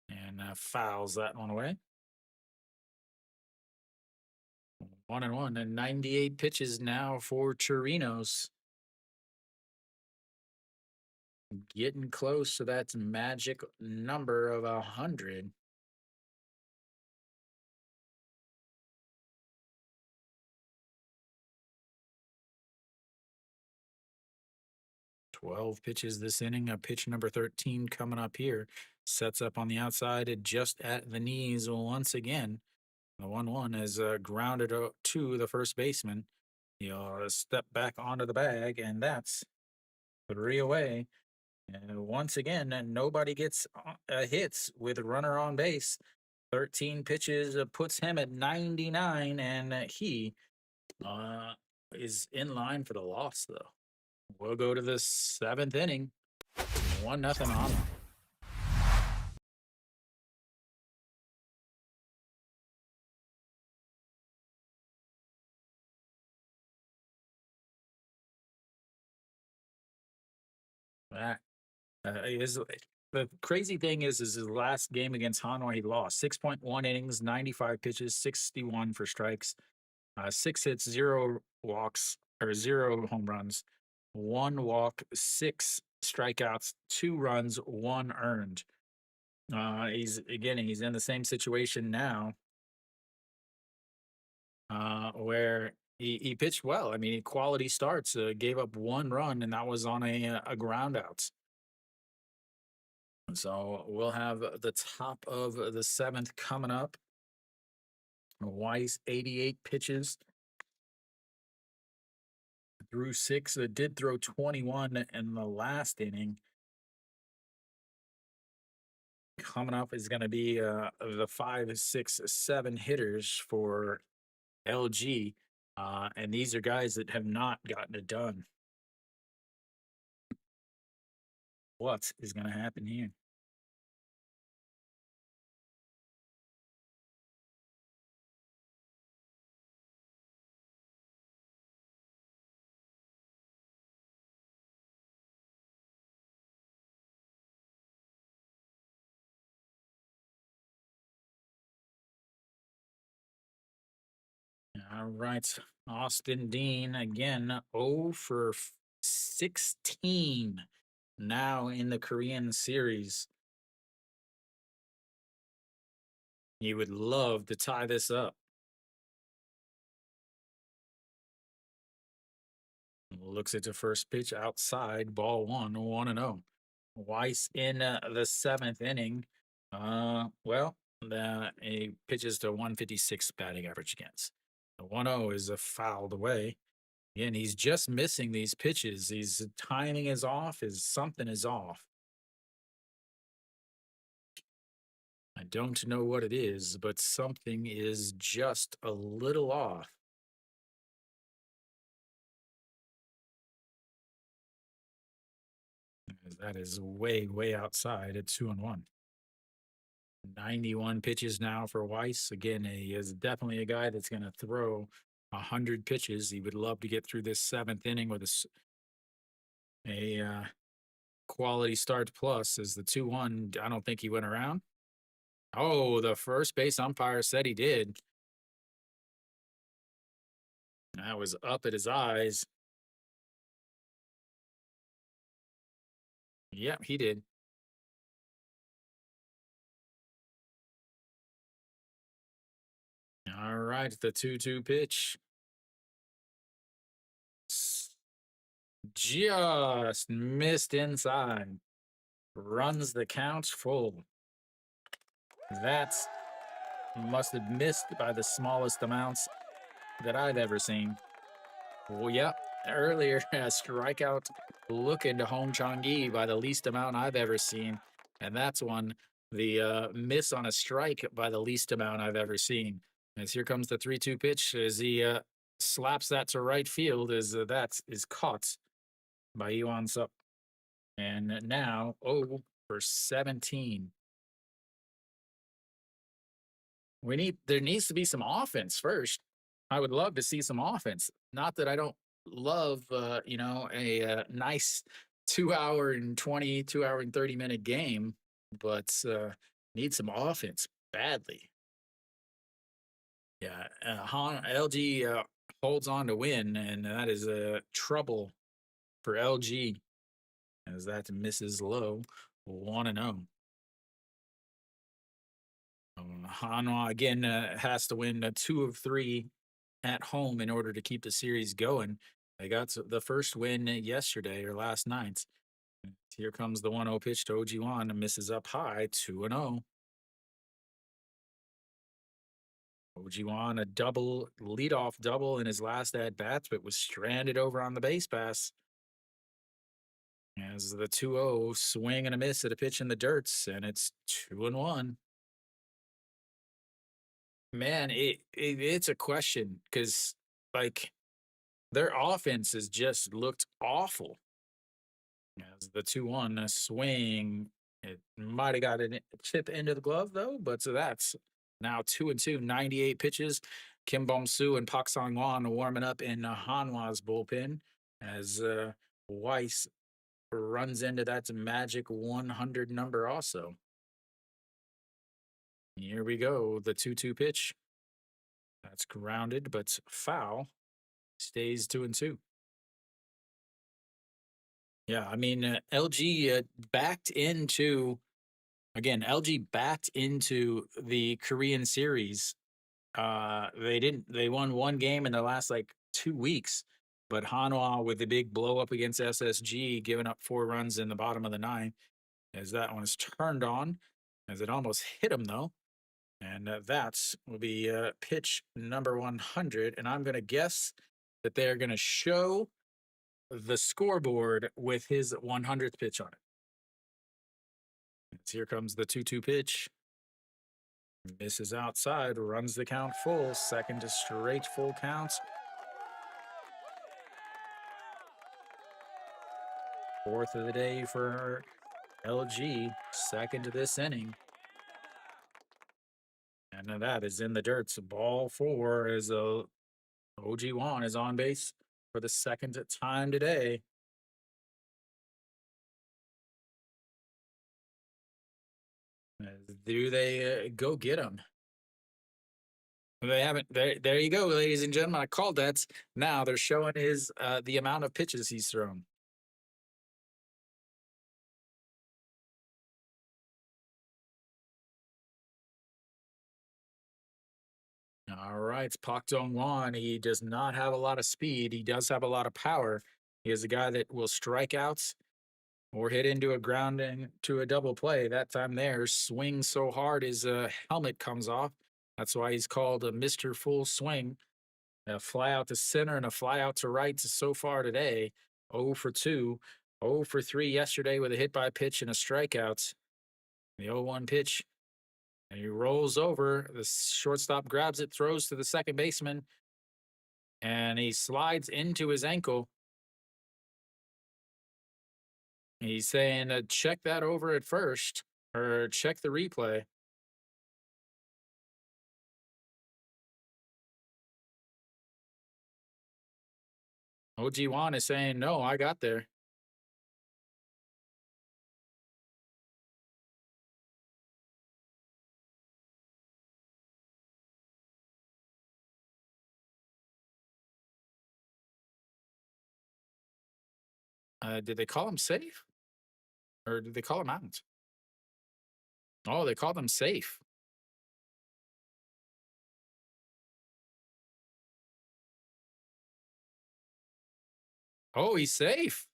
And fouls that one away. 1-1 and 98 pitches now for Chirinos. Getting close to that magic number of 100. Twelve pitches this inning. A pitch number 13 coming up here. Sets up on the outside just at the knees once again. The 1-1 is grounded to the first baseman. He'll step back onto the bag, and that's 3 away. And once again, nobody gets hits with a runner on base. 13 pitches puts him at 99, and he is in line for the loss, though. We'll go to the 7th inning. 1-0 Hanwha. That is the crazy thing is his last game against Hanwha, he lost 6.1 innings, 95 pitches, 61 for strikes, 6 hits, 0 walks, or 0 home runs, 1 walk, 6 strikeouts, 2 runs, 1 earned. He's in the same situation now, where he pitched well. I mean, quality starts. Gave up 1 run, and that was on a ground out. So we'll have the top of the 7th coming up. Weiss, 88 pitches. Threw 6. Did throw 21 in the last inning. Coming up is going to be the 5, 6, 7 hitters for LG. And these are guys that have not gotten it done. What is going to happen here? All right. Austin Dean again, 0 for 16 now in the Korean series. He would love to tie this up. Looks at the first pitch outside, ball 1, 1-0. Weiss in the 7th inning. He pitches to 156 batting average against. The 1-0 is fouled away. Again, he's just missing these pitches. His timing is off. Something is off. I don't know what it is, but something is just a little off. That is way, way outside at 2-1. 91 pitches now for Weiss. Again, he is definitely a guy that's going to throw 100 pitches. He would love to get through this 7th inning with a quality start plus. As the 2-1, I don't think he went around. Oh, the first base umpire said he did. That was up at his eyes. Yep, he did. All right, the 2-2 pitch. Just missed inside. Runs the count full. That must have missed by the smallest amounts that I've ever seen. Well, yep. Earlier, a strikeout look into Hong Chong-gi by the least amount I've ever seen. And that's one, the miss on a strike by the least amount I've ever seen. As here comes the 3-2 pitch as he slaps that to right field as that is caught by Yuan Sup. And now, for 17. There needs to be some offense first. I would love to see some offense. Not that I don't love a nice 2 hour and 20, 2 hour and 30 minute game, but need some offense badly. Yeah, LG holds on to win, and that is trouble for LG as that misses low 1-0. Hanwha again has to win 2 of 3 at home in order to keep the series going. They got the first win yesterday or last night. Here comes the 1-0 pitch to Ojiwan and misses up high 2-0. Ojiwan a double leadoff double in his last at bats, but was stranded over on the base pass. As the 2-0 swing and a miss at a pitch in the dirts, and it's 2-1. Man, it's a question because like their offense has just looked awful. As the 2-1 swing, it might have got a chip into the glove though, but so that's now 2-2, 98 pitches. Kim Bom Soo and Pak Song Wan warming up in Hanwha's bullpen as Weiss runs into that magic 100 number also. Here we go, the 2-2 pitch. That's grounded, but foul. Stays 2-2. Yeah, I mean, LG backed into LG backed into the Korean series. They won one game in the last like 2 weeks, but Hanwha with the big blow up against SSG, giving up 4 runs in the bottom of the ninth, as that one is turned on, as it almost hit him though. And that will be pitch number 100. And I'm going to guess that they're going to show the scoreboard with his 100th pitch on it. As here comes the 2-2 pitch. Misses outside, runs the count full, second to straight full counts. Fourth of the day for LG, second to this inning. And that is in the dirt. So ball 4 as OG Wan is on base for the second time today. Do they go get him? They haven't. There you go, ladies and gentlemen. I called that. Now they're showing his the amount of pitches he's thrown. All right, Pak Dong Wan. He does not have a lot of speed. He does have a lot of power. He is a guy that will strike outs or hit into a ground into a double play. That time there, swing so hard his helmet comes off. That's why he's called a Mr. Full Swing. A fly out to center and a fly out to right so far today. 0 for 2, 0 for 3 yesterday with a hit by pitch and a strikeout. The 0-1 pitch. And he rolls over. The shortstop grabs it, throws to the second baseman, and he slides into his ankle. He's saying, check that over at first, or check the replay. OG Wan is saying, no, I got there. Did they call him safe? Or did they call him out? Oh, they called him safe. Oh, he's safe.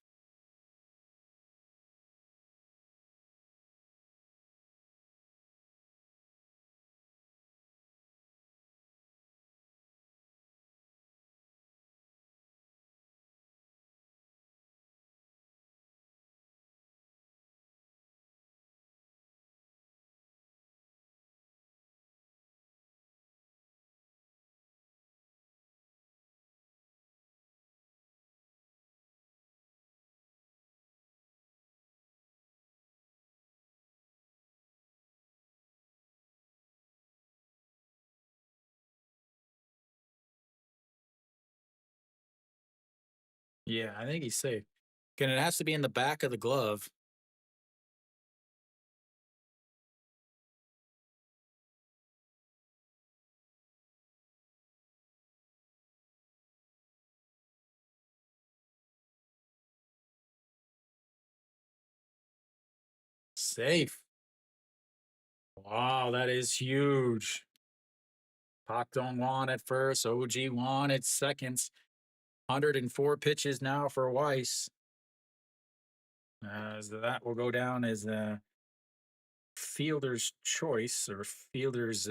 Yeah, I think he's safe. Again, it has to be in the back of the glove. Safe. Wow, that is huge. Pak Dong Wan at first, OG Wan at second. 104 pitches now for Weiss. As that will go down as a fielder's choice or fielder's.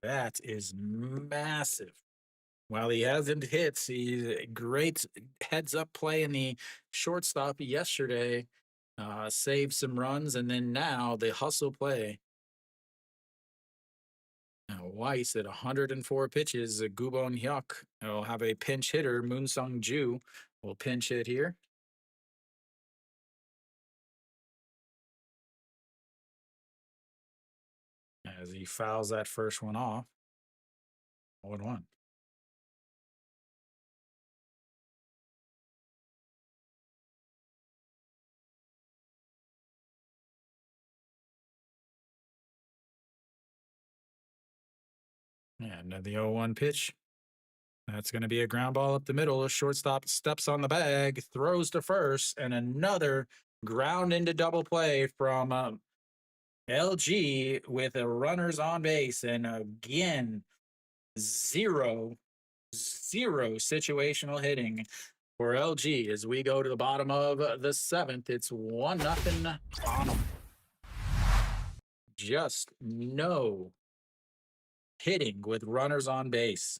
That is massive. While he hasn't hit, he's a great heads up play in the shortstop yesterday. Saved some runs, and then now the hustle play. Now, Weiss at 104 pitches, Gubon Hyuk will have a pinch hitter. Moon Sung Ju will pinch hit here. As he fouls that first one off. 1-1. And the 0-1 pitch. That's going to be a ground ball up the middle. A shortstop steps on the bag, throws to first, and another ground into double play from LG with a runners on base. And again, zero situational hitting for LG as we go to the bottom of the seventh. It's 1-0 on them. Just no hitting with runners on base.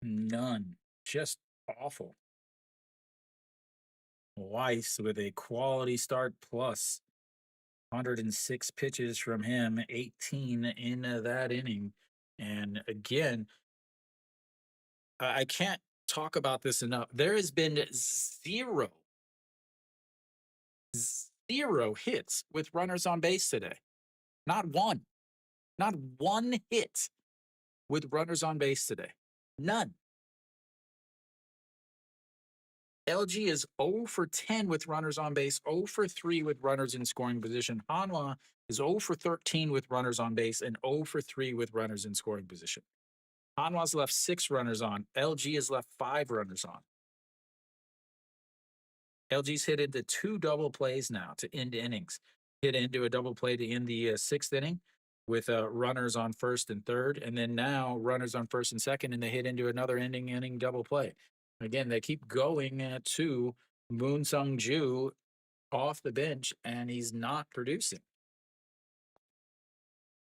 None. Just awful. Weiss with a quality start plus 106 pitches from him, 18 in that inning. And again, I can't talk about this enough. There has been zero hits with runners on base today. Not one. Not one hit with runners on base today. None. LG is 0 for 10 with runners on base, 0 for 3 with runners in scoring position. Hanwha is 0 for 13 with runners on base and 0 for 3 with runners in scoring position. Hanwha's left 6 runners on. LG has left 5 runners on. LG's hit into 2 double plays now to end innings. Hit into a double play to end the 6th inning with runners on first and third, and then now runners on first and second, and they hit into another inning double play. Again, they keep going to Moon Sung Ju off the bench, and he's not producing.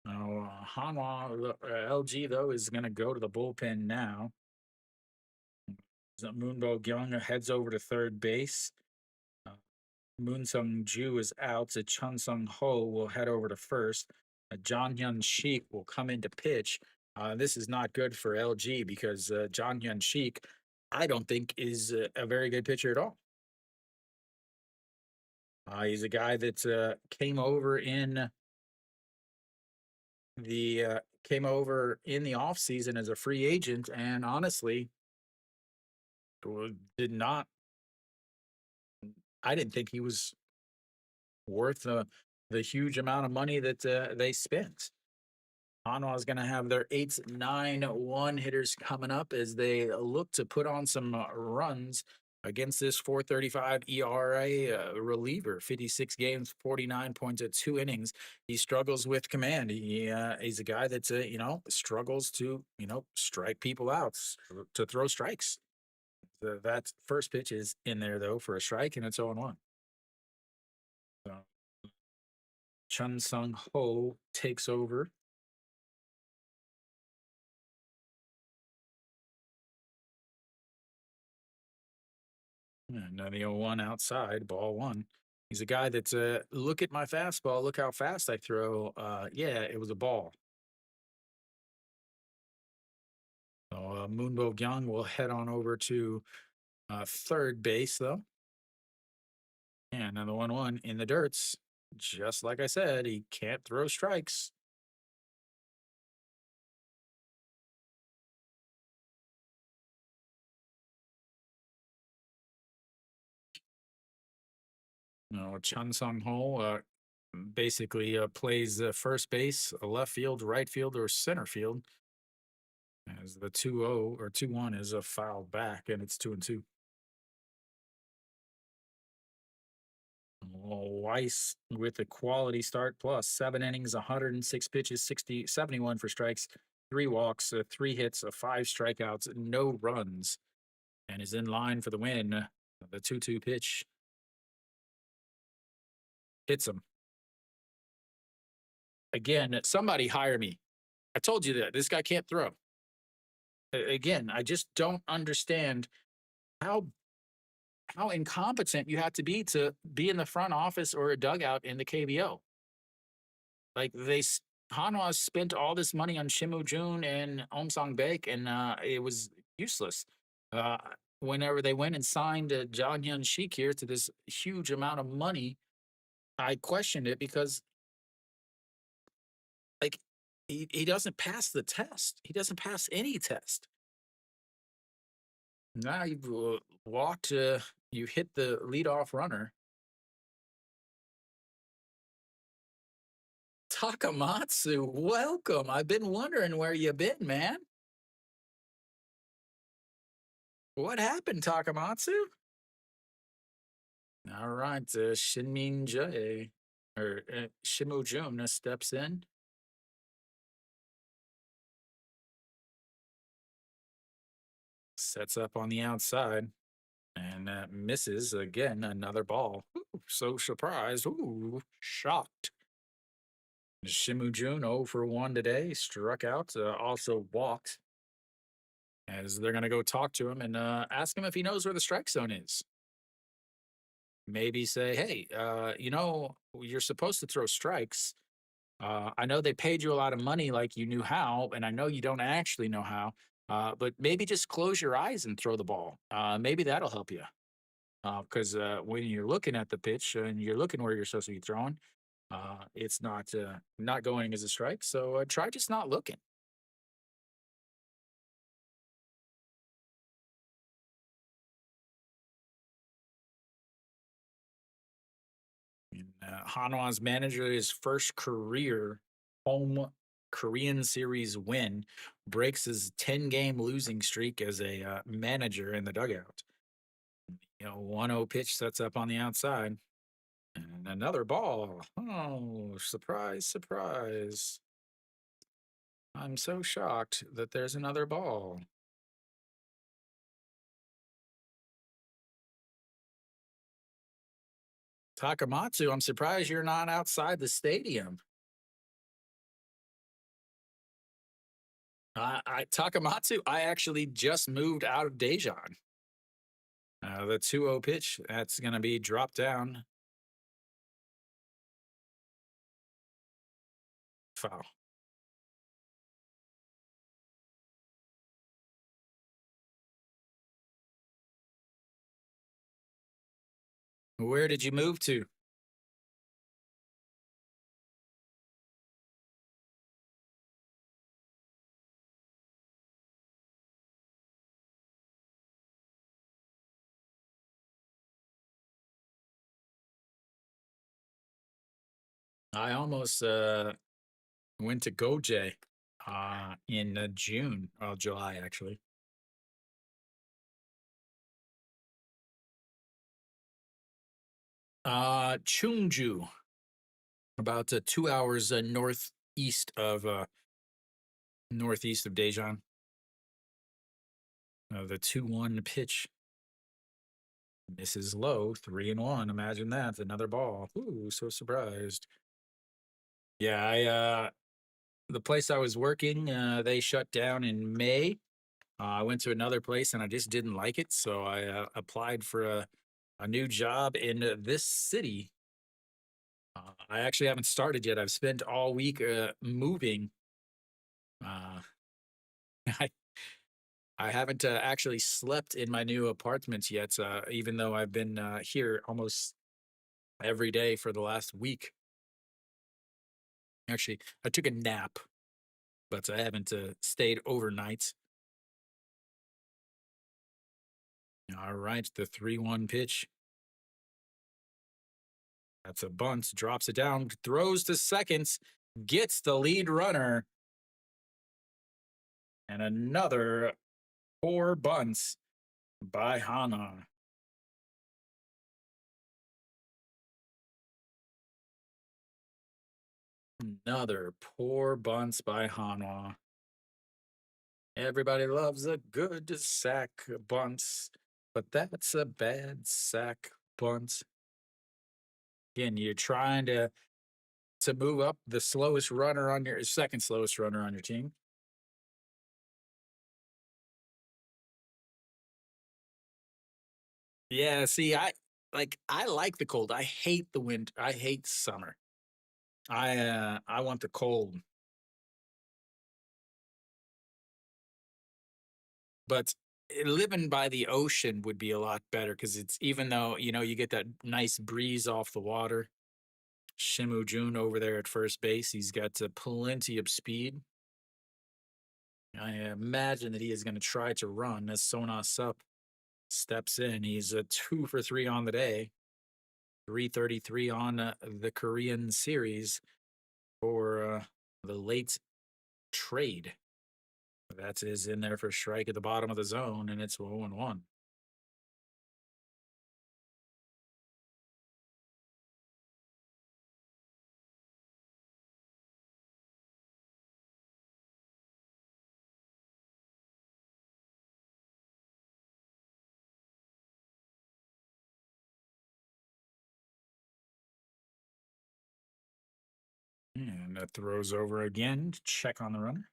Hanwha LG though is going to go to the bullpen now. Moonbo Gyung heads over to third base. Moon Sung Ju is out. So Chun Sung Ho will head over to first. John Hyun Sheik will come in to pitch. This is not good for LG because John Hyun Sheik, I don't think, is a very good pitcher at all. He's a guy that came over in the offseason as a free agent, and honestly, did not. I didn't think he was worth the huge amount of money that they spent. Hanwha is going to have their 8-9-1 hitters coming up as they look to put on some runs against this 4.35 ERA reliever. 56 games, 49 points at 2 innings. He struggles with command. He's a guy that struggles to strike people out, to throw strikes. That first pitch is in there though for a strike, and it's 0-1. So Chun Sung Ho takes over. And the 0-1 outside, ball 1. He's a guy that's look at my fastball, look how fast I throw. Yeah, it was a ball. So Moonbo Young will head on over to third base, though. And another 1 in the dirts. Just like I said, he can't throw strikes. Chun Sung Ho basically plays first base, left field, right field, or center field. As the 2-0 or 2-1 is a foul back, and it's 2-2. Weiss with a quality start plus 7 innings, 106 pitches, 71 for strikes, 3 walks, 3 hits, 5 strikeouts, no runs, and is in line for the win. The 2-2 pitch hits him. Again, somebody hire me. I told you that this guy can't throw. Again, I just don't understand how incompetent you have to be in the front office or a dugout in the KBO. Like Hanwha spent all this money on Shimu Jun and Omsong Baek, and it was useless. Uh, Whenever they went and signed John Hyun Shik here to this huge amount of money, I questioned it because like he doesn't pass the test. He doesn't pass any test. Now you've walked, you hit the leadoff runner. Takamatsu, welcome. I've been wondering where you been, man. What happened, Takamatsu? All right, Shinmin Jae or Shimu Jun steps in. Sets up on the outside and misses again. Another ball. Ooh, so surprised. Ooh, shocked. Shimu Jun 0 for 1 today. Struck out. Also walked. As they're going to go talk to him and ask him if he knows where the strike zone is. Maybe say, hey, you're supposed to throw strikes. I know they paid you a lot of money like you knew how, and I know you don't actually know how, but maybe just close your eyes and throw the ball. Maybe that'll help you. Because when you're looking at the pitch and you're looking where you're supposed to be throwing, it's not going as a strike. So try just not looking. And, Hanwha's manager, his first career home Korean Series win, breaks his 10-game losing streak as a manager in the dugout. 1-0 pitch sets up on the outside. And another ball. Oh, surprise, surprise. I'm so shocked that there's another ball. Takamatsu, I'm surprised you're not outside the stadium. Takamatsu, I actually just moved out of Daejeon. The 2-0 pitch, that's going to be dropped down. Foul. Where did you move to? I almost went to Goje in June, or July, actually. Chungju, about 2 hours northeast of Daejeon. The 2-1 pitch misses low, 3-1. Imagine that, another ball. Ooh, so surprised. Yeah, the place I was working, they shut down in May. I went to another place and I just didn't like it, so I applied for a new job in this city. I actually haven't started yet. I've spent all week moving. Uh, I I haven't actually slept in my new apartment yet, even though I've been here almost every day for the last week. Actually, I took a nap, but I haven't stayed overnight. All right, the 3-1 pitch. That's a bunt, drops it down, throws to second, gets the lead runner, and another 4 bunts by Hanwha. Another poor bunts by Hanwha. Everybody loves a good sack bunt, but that's a bad sack bunt. Again, you're trying to move up the slowest runner on your second slowest runner on your team. Yeah, see, I like the cold. I hate the winter. I hate summer. I want the cold. But living by the ocean would be a lot better because it's even though, you get that nice breeze off the water. Shimu Jun over there at first base, he's got plenty of speed. I imagine that he is going to try to run as Sona Sup steps in. He's a 2 for 3 on the day, 333 on the Korean series for the late trade. That is in there for strike at the bottom of the zone, and it's 0-1. And that throws over again to check on the runner.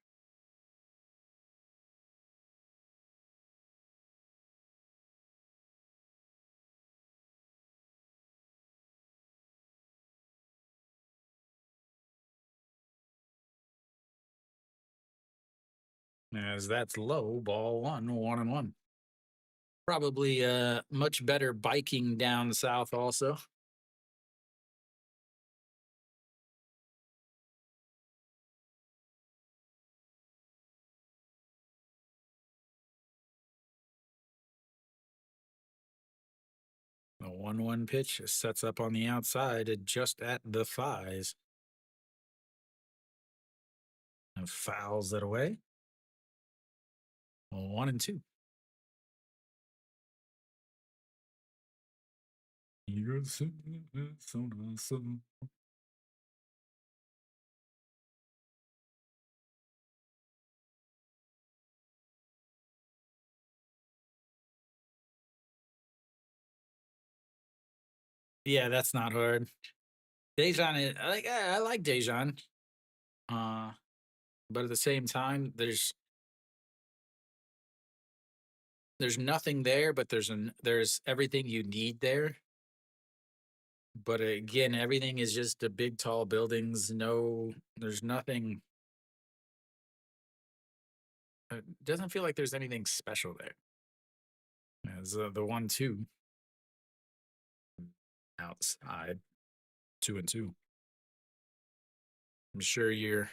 As that's low, ball 1-1. Probably much better biking down south also. The 1-1 pitch sets up on the outside just at the thighs. And fouls it away. 1-2. Yeah, that's not hard. Dejan is I like Dejan. Uh but at the same time, there's nothing there, but there's everything you need there. But again, everything is just the big tall buildings. No, there's nothing. It doesn't feel like there's anything special there. As the 1-2 outside, 2-2. I'm sure you're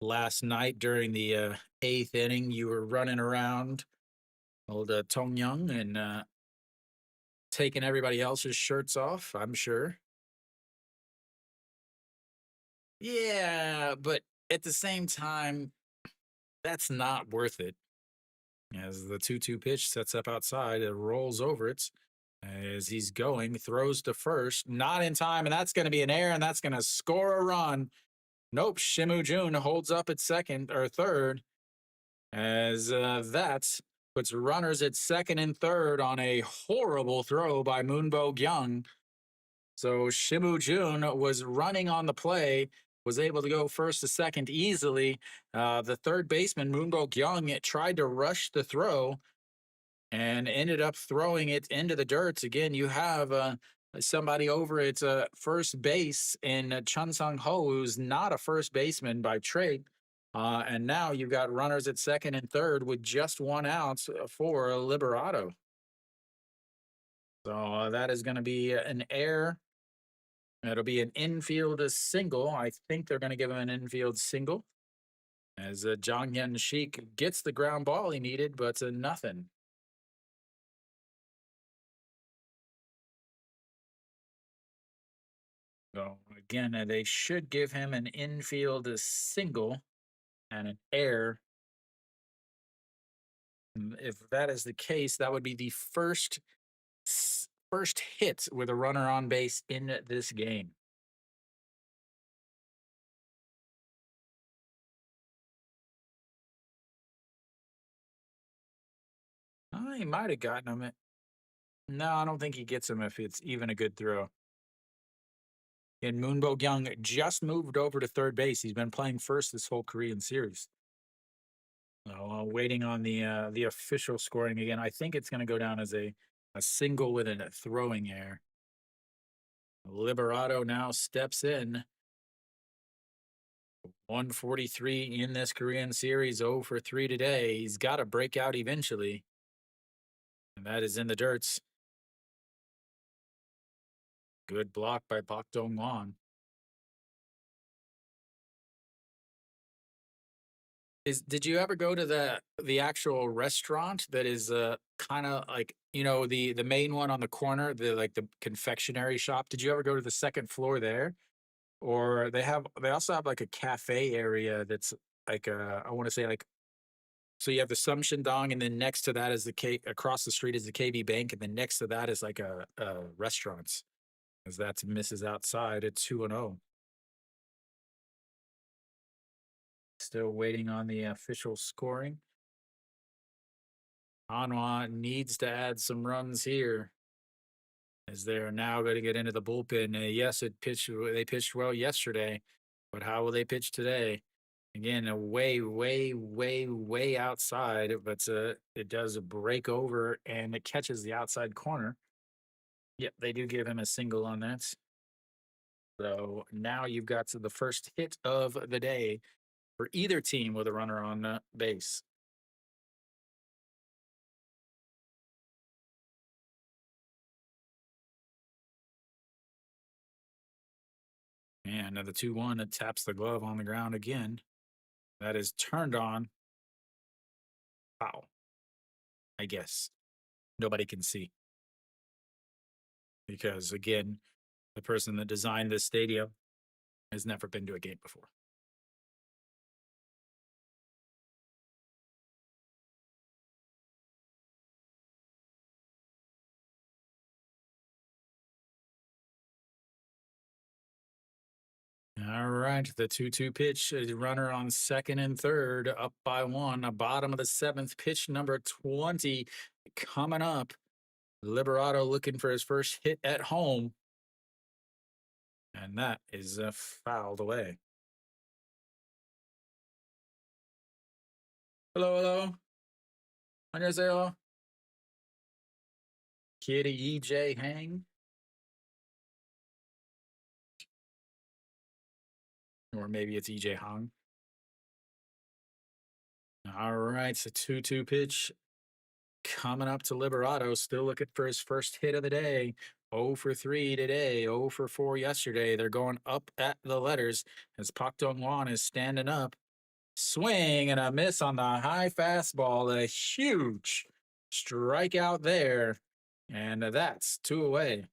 last night during the 8th inning, you were running around old Tong Young and taking everybody else's shirts off, I'm sure. Yeah, but at the same time, that's not worth it. As the 2-2 pitch sets up outside, it rolls over it as he's going, throws to first, not in time, and that's going to be an error, and that's going to score a run. Nope, Shimu Jun holds up at second or third as that puts runners at second and third on a horrible throw by Moonbo Gyung. So Shimu Jun was running on the play, was able to go first to second easily. The third baseman, Moonbo Gyung, tried to rush the throw and ended up throwing it into the dirt. Again, you have somebody over at first base in Chun Sung Ho, who's not a first baseman by trade. And now you've got runners at second and third with just 1 out for Liberato. So that is going to be an error. It'll be an infield single. I think they're going to give him an infield single as Jong Hyun Sheik gets the ground ball he needed, but nothing. So again, they should give him an infield single and an error. If that is the case, that would be the first hit with a runner on base in this game. He might have gotten him. No, I don't think he gets him if it's even a good throw. And Moon Bo-kyung just moved over to third base. He's been playing first this whole Korean series. So, waiting on the official scoring again. I think it's going to go down as a single with a throwing error. Liberato now steps in. 143 in this Korean series, 0 for 3 today. He's got to break out eventually. And that is in the dirts. Good block by Park Dong-won. Did you ever go to the actual restaurant that is kind of like, the main one on the corner, the confectionery shop? Did you ever go to the second floor there? Or they also have like a cafe area that's like I want to say like, so you have the Sumshin-dong, and then next to that is across the street is the KB Bank, and then next to that is like a restaurants. As that's misses outside at 2-0. Still waiting on the official scoring. Hanwha needs to add some runs here, as they're now going to get into the bullpen. Yes, they pitched well yesterday, but how will they pitch today? Again, way, way, way, way outside, but it does break over and it catches the outside corner. Yep, they do give him a single on that. So now you've got the first hit of the day for either team with a runner on base. And the 2-1, it taps the glove on the ground again. That is turned on. Foul. I guess. Nobody can see. Because, again, the person that designed this stadium has never been to a game before. All right, the 2-2 pitch, a runner on second and third, up by 1. Bottom of the 7th, pitch number 20 coming up. Liberato looking for his first hit at home. And that is fouled away. Hello, hello. 안녕하세요. Kitty EJ Hang. Or maybe it's EJ Hong. All right, so 2-2 pitch coming up to Liberato. Still looking for his first hit of the day. 0 for 3 today, 0 for 4 yesterday. They're going up at the letters as Park Dong-won is standing up. Swing and a miss on the high fastball. A huge strikeout there. And that's 2 away.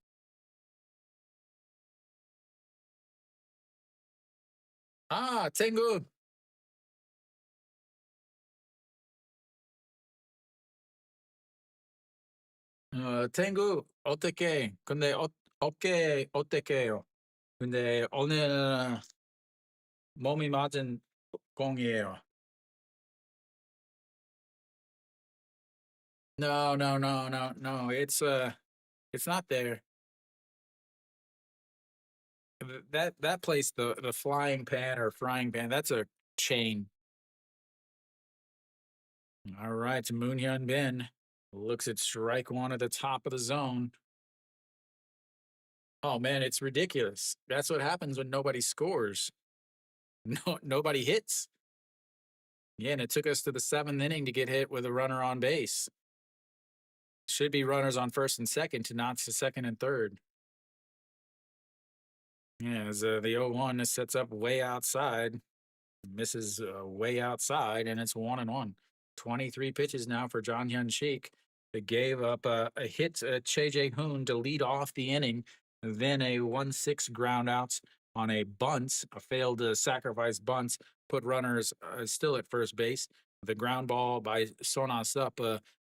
Tengu. 탱구 어떻게? 근데 어깨 어떻게요? 근데 오늘 몸이 맞은 공이에요. No, no, no, no, no. It's not there. That place, the flying pan or frying pan, that's a chain. All right, Moon Hyun Bin looks at strike 1 at the top of the zone. Oh man, it's ridiculous. That's what happens when nobody scores. No, nobody hits. Yeah, and it took us to the 7th inning to get hit with a runner on base. Should be runners on first and second to not to second and third. Yeah, as the 0-1 sets up way outside, misses way outside, and it's 1-1. 23 pitches now for John Hyun Sheik. They gave up a hit to Che Jae Hoon to lead off the inning, then a 1-6 ground out on a bunt, a failed sacrifice bunt, put runners still at first base. The ground ball by Sona Sup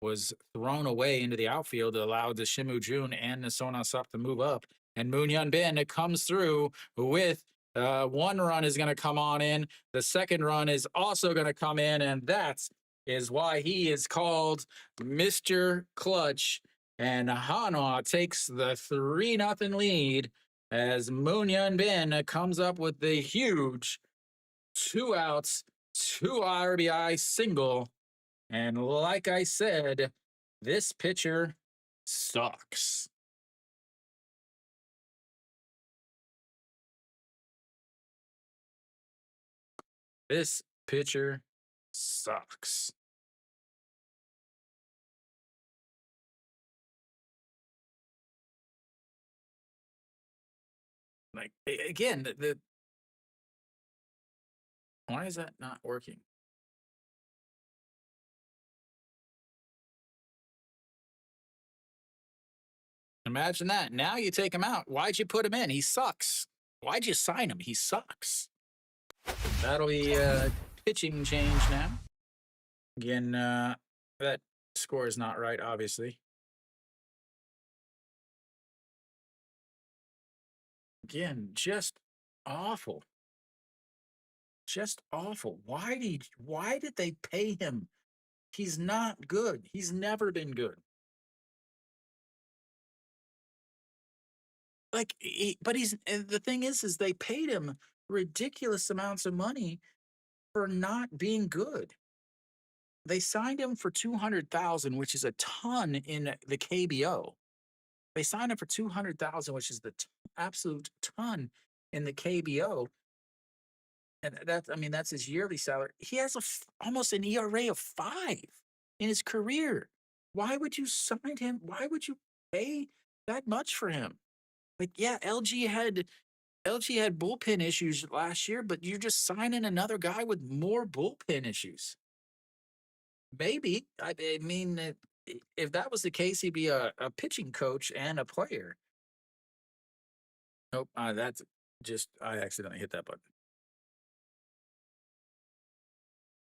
was thrown away into the outfield, allowed the Shimu Jun and the Sona Sup to move up. And Moon Hyun Bin comes through with one run is going to come on in. The second run is also going to come in, and that is why he is called Mr. Clutch. And Hanwha takes the 3-0 lead as Moon Hyun Bin comes up with the huge 2 outs, 2 RBI single. And like I said, this pitcher sucks. This pitcher sucks. Like again, the why is that not working? Imagine that. Now you take him out. Why'd you put him in? He sucks. Why'd you sign him? He sucks. That'll be pitching change now. Again, that score is not right, obviously. Again, just awful. Just awful. Why did they pay him? He's not good. He's never been good. Like, but he's the thing is they paid him ridiculous amounts of money for not being good. They signed him for 200,000, which is a ton in the KBO. They signed him for 200,000, which is the absolute ton in the KBO. And that's his yearly salary. He has almost an ERA of 5 in his career. Why would you sign him? Why would you pay that much for him? Like, yeah, LG had bullpen issues last year, but you're just signing another guy with more bullpen issues. Maybe. I mean, if that was the case, he'd be a pitching coach and a player. Nope. That's just, I accidentally hit that button.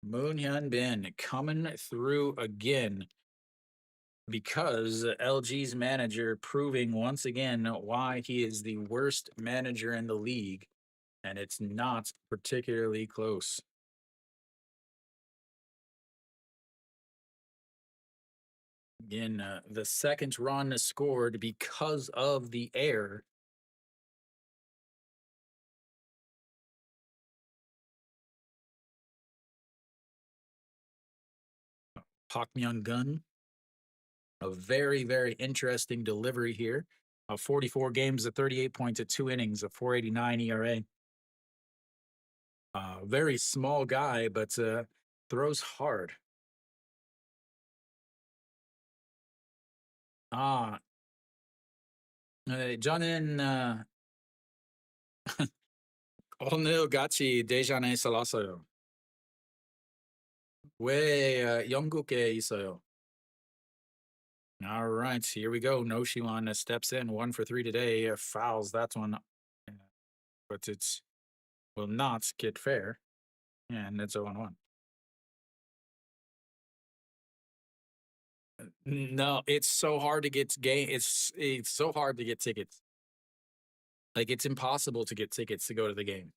Moon Hyun Bin coming through again because LG's manager proving once again why he is the worst manager in the league, and it's not particularly close. Again, the second run is scored because of the error. Park Myung-gun, a very, very interesting delivery here. 44 games, 38 points at 2 innings, a 4.89 ERA. Very small guy, but throws hard. 저는 오늘 같이 대전에서 왔어요. 왜 영국에 있어요? All right, here we go. No Shiwan steps in, 1 for 3 today. Fouls that one, but it will not get fair, and it's 0-1. No, it's so hard to get game. It's so hard to get tickets. Like, it's impossible to get tickets to go to the game.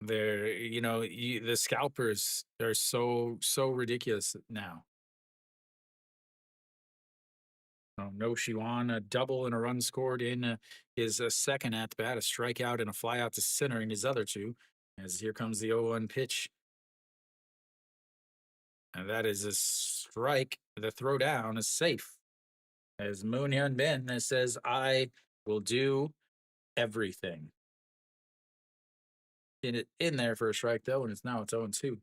The scalpers are so ridiculous now. No Shiwan, a double and a run scored in his second at bat, a strikeout and a flyout to center in his other 2. As here comes the 0-1 pitch. And that is a strike. The throwdown is safe. As Moon Hyun Bin says, I will do everything. in there for a strike though, and it's 0-2.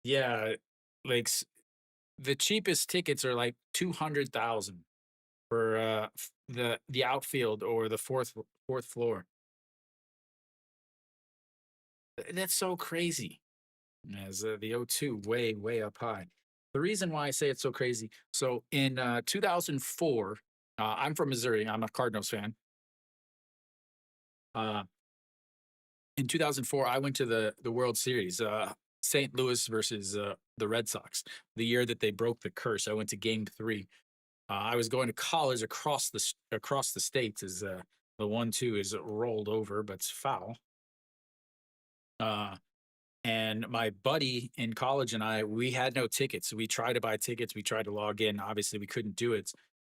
Yeah, like the cheapest tickets are like 200,000 for the outfield or the fourth floor. That's so crazy. As the O2 way up high. The reason why I say it's so crazy. So in 2004, I'm from Missouri. I'm a Cardinals fan. Uh, in 2004, I went to the World Series, St. Louis versus the Red Sox. The year that they broke the curse, I went to Game 3. I was going to college across the states. As the 1-2 is rolled over, but it's foul. Uh, and my buddy in college and we had no tickets. We tried to buy tickets. We tried to log in. Obviously, we couldn't do it.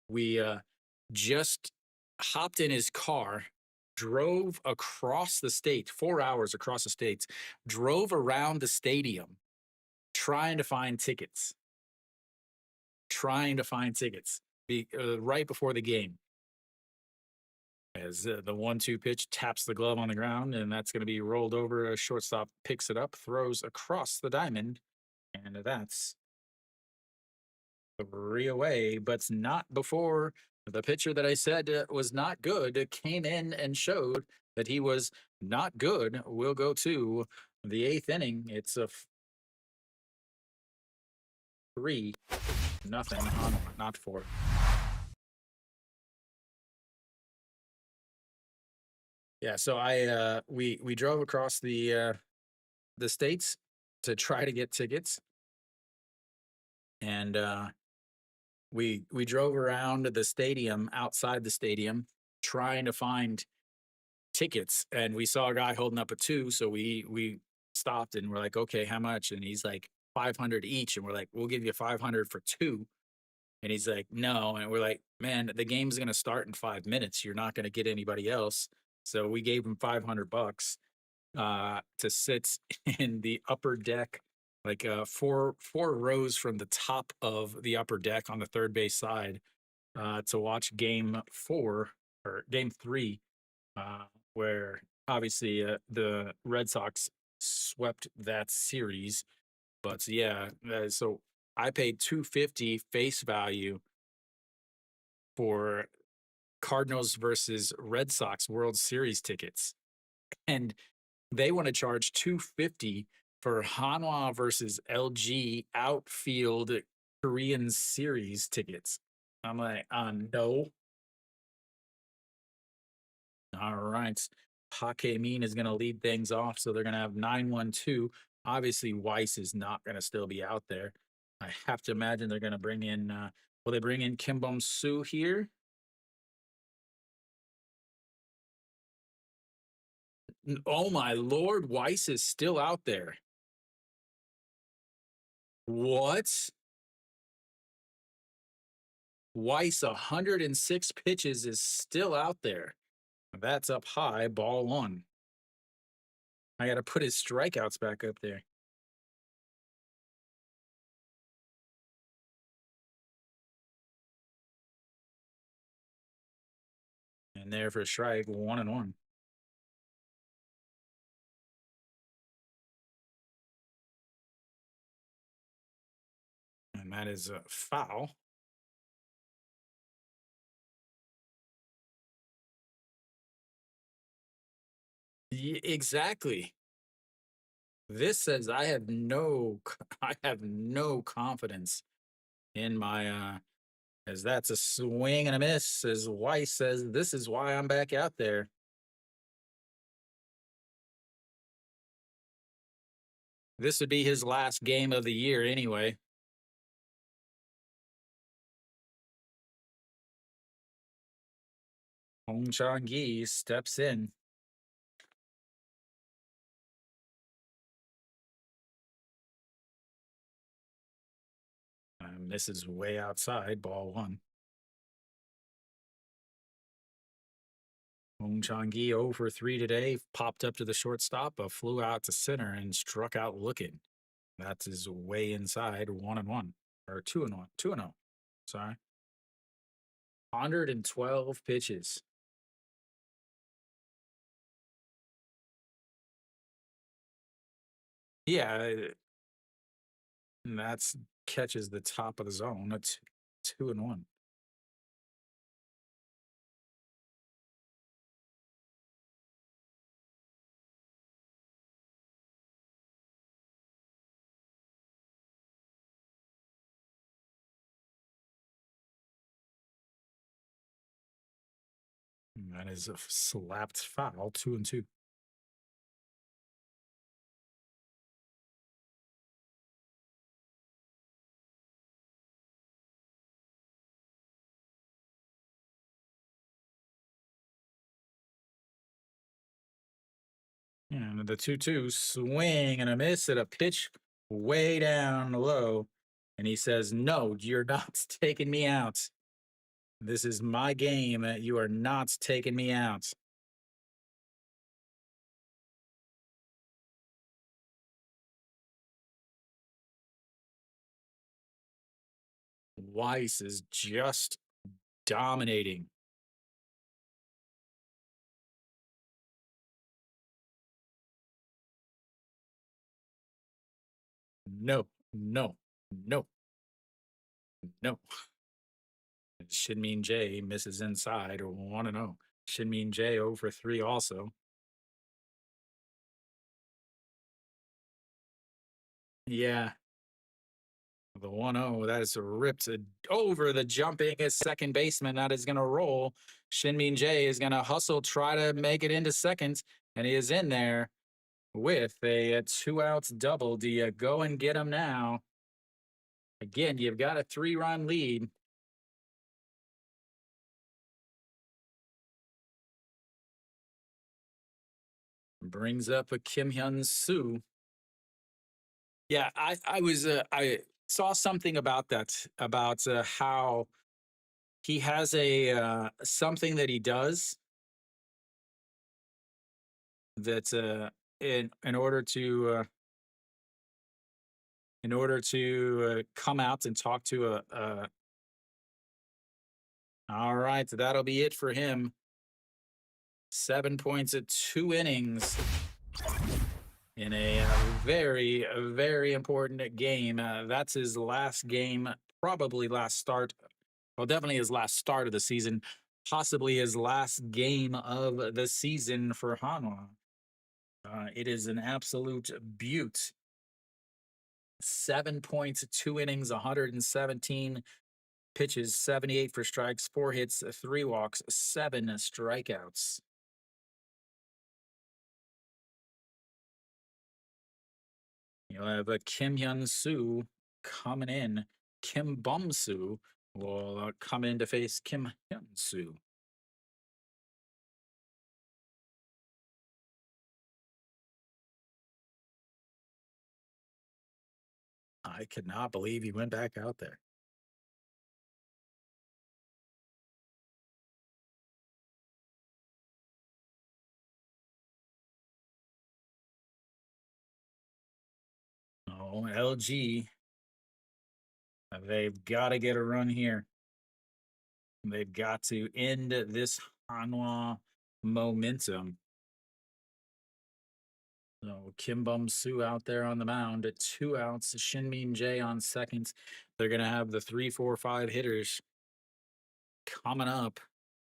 We just hopped in his car, drove across the state, 4 hours across the states, drove around the stadium, trying to find tickets, right before the game. As the 1-2 pitch taps the glove on the ground, and that's going to be rolled over. A shortstop picks it up, throws across the diamond, and that's 3 away. But not before the pitcher that I said was not good came in and showed that he was not good. We'll go to the 8th inning. It's a 3-0 on, not 4. Yeah, so we drove across the states to try to get tickets, and we drove around the stadium, outside the stadium, trying to find tickets, and we saw a guy holding up a 2, so we stopped and we're like, okay, how much? And he's like 500 each, and we're like, we'll give you 500 for 2. And he's like, no. And we're like, man, the game's going to start in 5 minutes. You're not going to get anybody else. So we gave him $500 to sit in the upper deck, like four rows from the top of the upper deck on the third base side, to watch game 3, where obviously the Red Sox swept that series. But yeah, so I paid $250 face value for Cardinals versus Red Sox World Series tickets, and they want to charge $250 for Hanwha versus LG outfield Korean series tickets. I'm like, no. All right. Hakemin is going to lead things off, so they're going to have 9-1-2. Obviously, Weiss is not going to still be out there. I have to imagine they're going to bring in. Will they bring in Kim Bum Soo here? Oh my lord, Weiss is still out there. What? Weiss, 106 pitches, is still out there. That's up high, ball 1. I got to put his strikeouts back up there. And there for a strike, 1-1. And that is a foul. Exactly. This says I have no confidence in my as that's a swing and a miss. As Weiss says, this is why I'm back out there. This would be his last game of the year anyway. Hong Chang-gi steps in. This is way outside, ball 1. Hong Chang-gi 0 for 3 today, popped up to the shortstop, flew out to center and struck out looking. That is way inside, 1-1. or 2-1, 2-0. Sorry, 112 pitches. Yeah, and that's catches the top of the zone. That's 2-1. That is a slapped foul. 2-2. And the 2-2 swing and a miss at a pitch way down low. And he says, "No, you're not taking me out. This is my game. You are not taking me out." Weiss is just dominating. No, no, no, no. Shinmin J misses inside, or 1-0. Shinmin J 0 for 3 also. Yeah, the 1-0 that is ripped over the jumping second baseman. That is going to roll. Shinmin J is going to hustle, try to make it into second, and he is in there with a 2-out double. Do you go and get him now? Again, you've got a 3-run lead. Brings up a Kim Hyun Soo. Yeah, I saw something about that, about how he has a something that he does that in order to come out and talk to a. All right, that'll be it for him. 7 points at 2 innings in a very important game. That's his last game, probably last start. Well, definitely his last start of the season, possibly his last game of the season for Hanwha. It is an absolute beaut. 7 points, 2 innings, 117 pitches, 78 for strikes, 4 hits, 3 walks, 7 strikeouts. You'll have a Kim Hyun Soo coming in. Kim Bum Soo will come in to face Kim Hyun Soo. I could not believe he went back out there. Oh, LG, they've got to get a run here. They've got to end this Hanwha momentum. So Kim Bum Soo out there on the mound at 2 outs. Shinmin J on second. They're going to have the 3, 4, 5 hitters coming up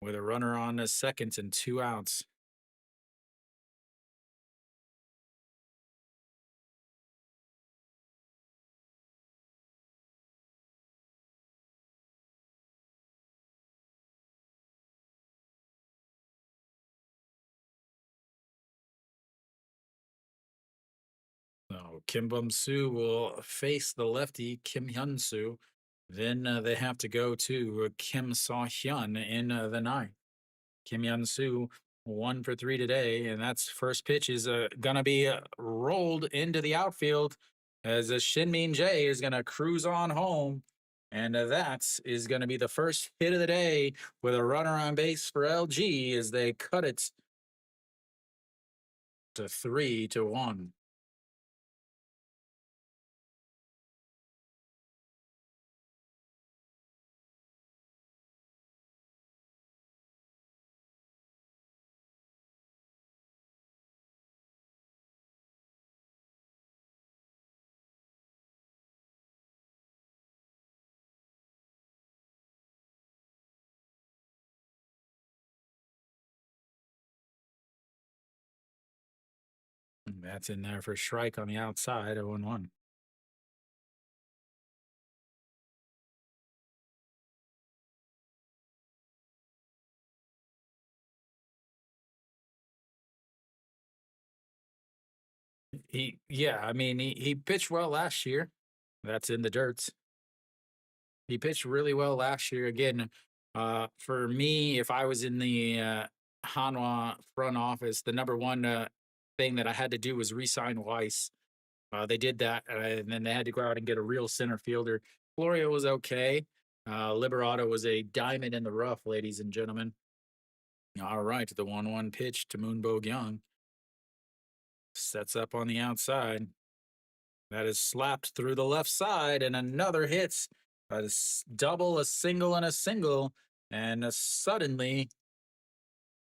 with a runner on the second and 2 outs. So Kim Bum Soo will face the lefty Kim Hyun Soo. Then they have to go to Kim Saw Hyun in the ninth. Kim Hyun Soo 1 for 3 today, and that's first pitch is gonna be rolled into the outfield as Shinmin J is gonna cruise on home, and that is gonna be the first hit of the day with a runner on base for LG as they cut it to 3-1. That's in there for strike on the outside, 0-1. I mean, he pitched well last year. That's in the dirt. He pitched really well last year. Again, for me, if I was in the Hanwha front office, the number one thing that I had to do was re-sign Weiss. They did that, and then they had to go out and get a real center fielder. Florio was okay. Liberato was a diamond in the rough, ladies and gentlemen. All right, the 1-1 pitch to Moonbo Young sets up on the outside. That is slapped through the left side, and another hits a double, a single, and a single. And suddenly,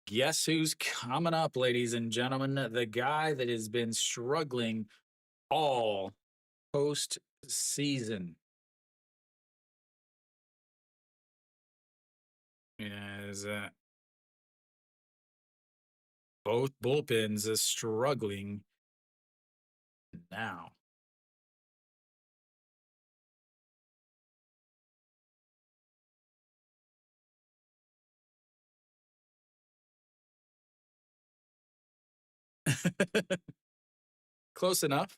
guess who's coming up, ladies and gentlemen? The guy that has been struggling all postseason. As both bullpens is struggling now. Close enough.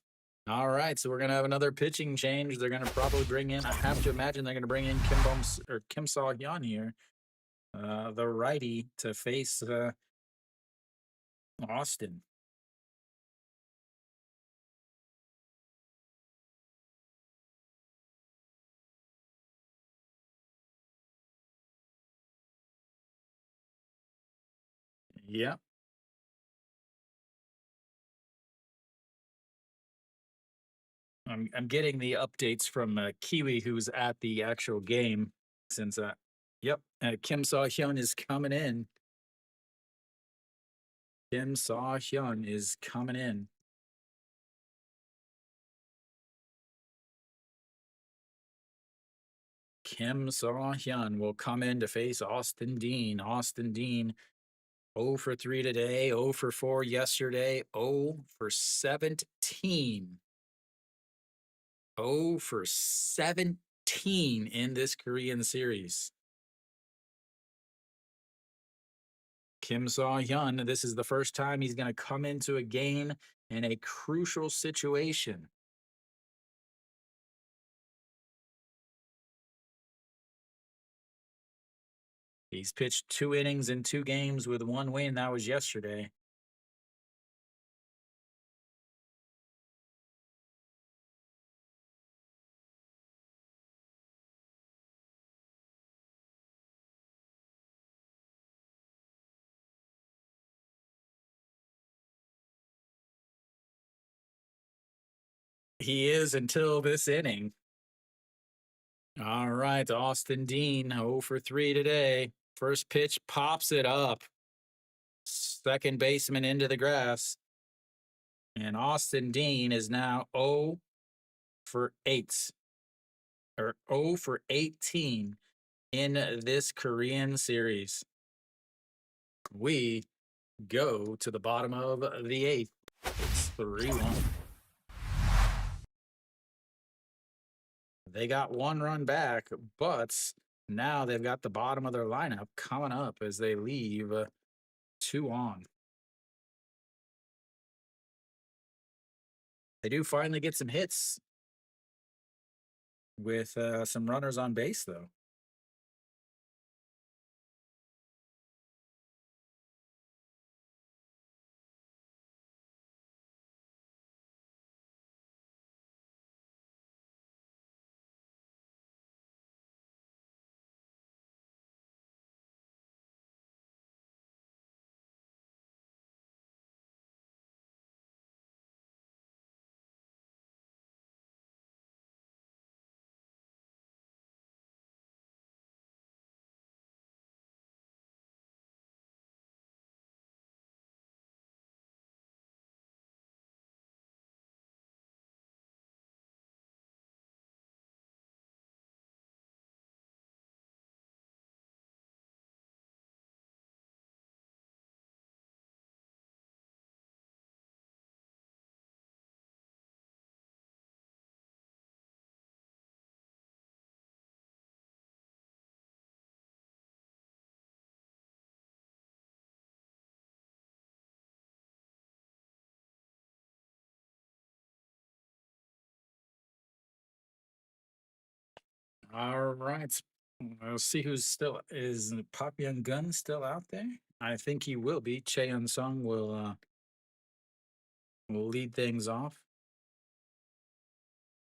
All right, so we're gonna have another pitching change. They're gonna probably bring in. I have to imagine they're gonna bring in Kim Saw Hyun here, the righty, to face Austin. Yep. I'm getting the updates from Kiwi, who's at the actual game. Since yep, Kim Saw Hyun is coming in. Kim Saw Hyun is coming in. Kim Saw Hyun will come in to face Austin Dean. Austin Dean 0 for 3 today, 0 for 4 yesterday, 0 for 17. 0 for 17 in this Korean series. Kim Saw Hyun, this is the first time he's going to come into a game in a crucial situation. He's pitched 2 innings in 2 games with 1 win. That was yesterday. He is until this inning. All right, Austin Dean, 0 for 3 today. First pitch pops it up. Second baseman into the grass. And Austin Dean is now 0 for 8 or 0 for 18 in this Korean series. We go to the bottom of the 8th. It's 3-1. They got 1 run back, but now they've got the bottom of their lineup coming up as they leave 2 on. They do finally get some hits with some runners on base, though. All right. We'll see who's still is Pop Young Gun still out there? I think he will be. Cheon Sung will lead things off.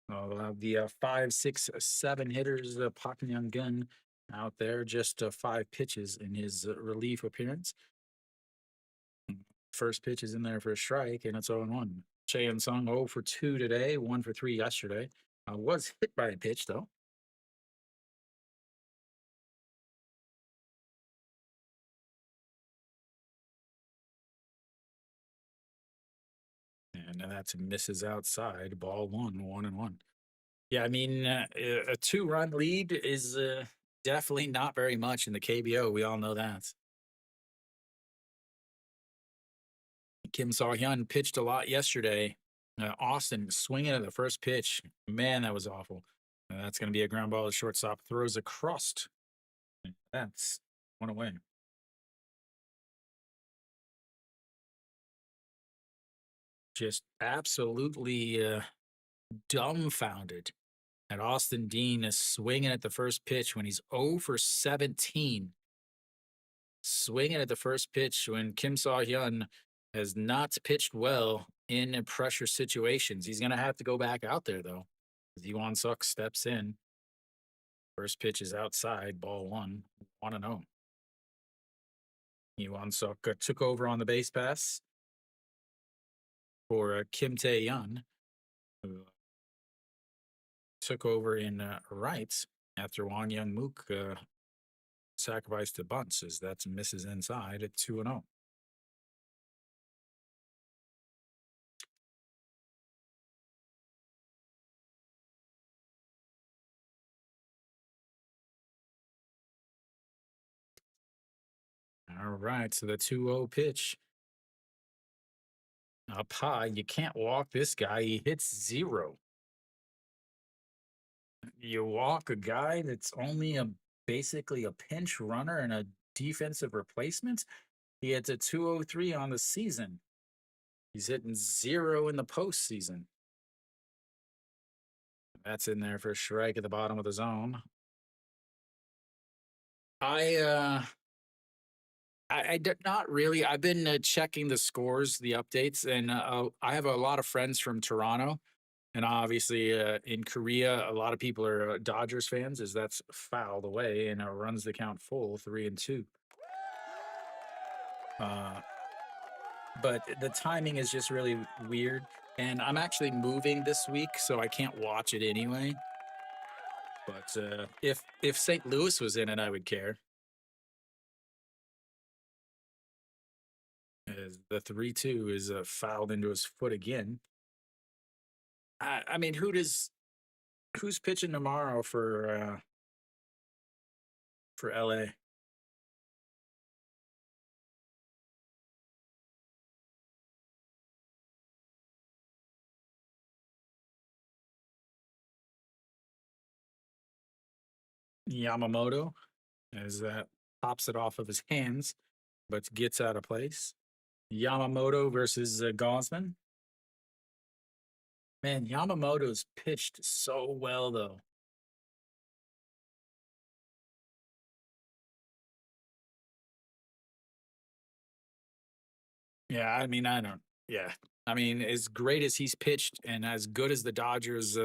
We'll have the 5, 6, 7 hitters, Pop Young Gun out there, just 5 pitches in his relief appearance. First pitch is in there for a strike, and it's 0-1. Cheon Sung 0 for 2 today, 1 for 3 yesterday. Was hit by a pitch, though. And that's misses outside. Ball 1, 1-1. Yeah, I mean, a 2-run lead is definitely not very much in the KBO. We all know that. Kim Saw-hyun pitched a lot yesterday. Austin swinging at the first pitch. Man, that was awful. That's going to be a ground ball. The shortstop throws across. That's 1 away. Just absolutely dumbfounded at Austin Dean is swinging at the first pitch when he's 0 for 17. Swinging at the first pitch when Kim Saw-hyun has not pitched well in pressure situations. He's going to have to go back out there, though. Yuan Suk steps in. First pitch is outside, ball 1, 1-0. Yuan Suk took over on the base pass for Kim Tae-yeon, who took over in right after Won Young Mook sacrificed the bunts, as that's misses inside at 2-0. All right, so the 2-0 pitch. Up high, you can't walk this guy. He hits 0. You walk a guy that's only basically a pinch runner and a defensive replacement. He hits a 203 on the season. He's hitting 0 in the postseason. That's in there for a strike at the bottom of the zone. I not really. I've been checking the scores, the updates, and I have a lot of friends from Toronto, and obviously in Korea, a lot of people are Dodgers fans, as that's fouled away and runs the count full 3-2. But the timing is just really weird, and I'm actually moving this week, so I can't watch it anyway. But if St. Louis was in it, I would care. As the 3-2 is fouled into his foot again. I mean, who's pitching tomorrow for LA? Yamamoto, as that pops it off of his hands, but gets out of place. Yamamoto versus Gosman. Man, Yamamoto's pitched so well, though. Yeah, I mean, I don't. Yeah, I mean, as great as he's pitched and as good as the Dodgers'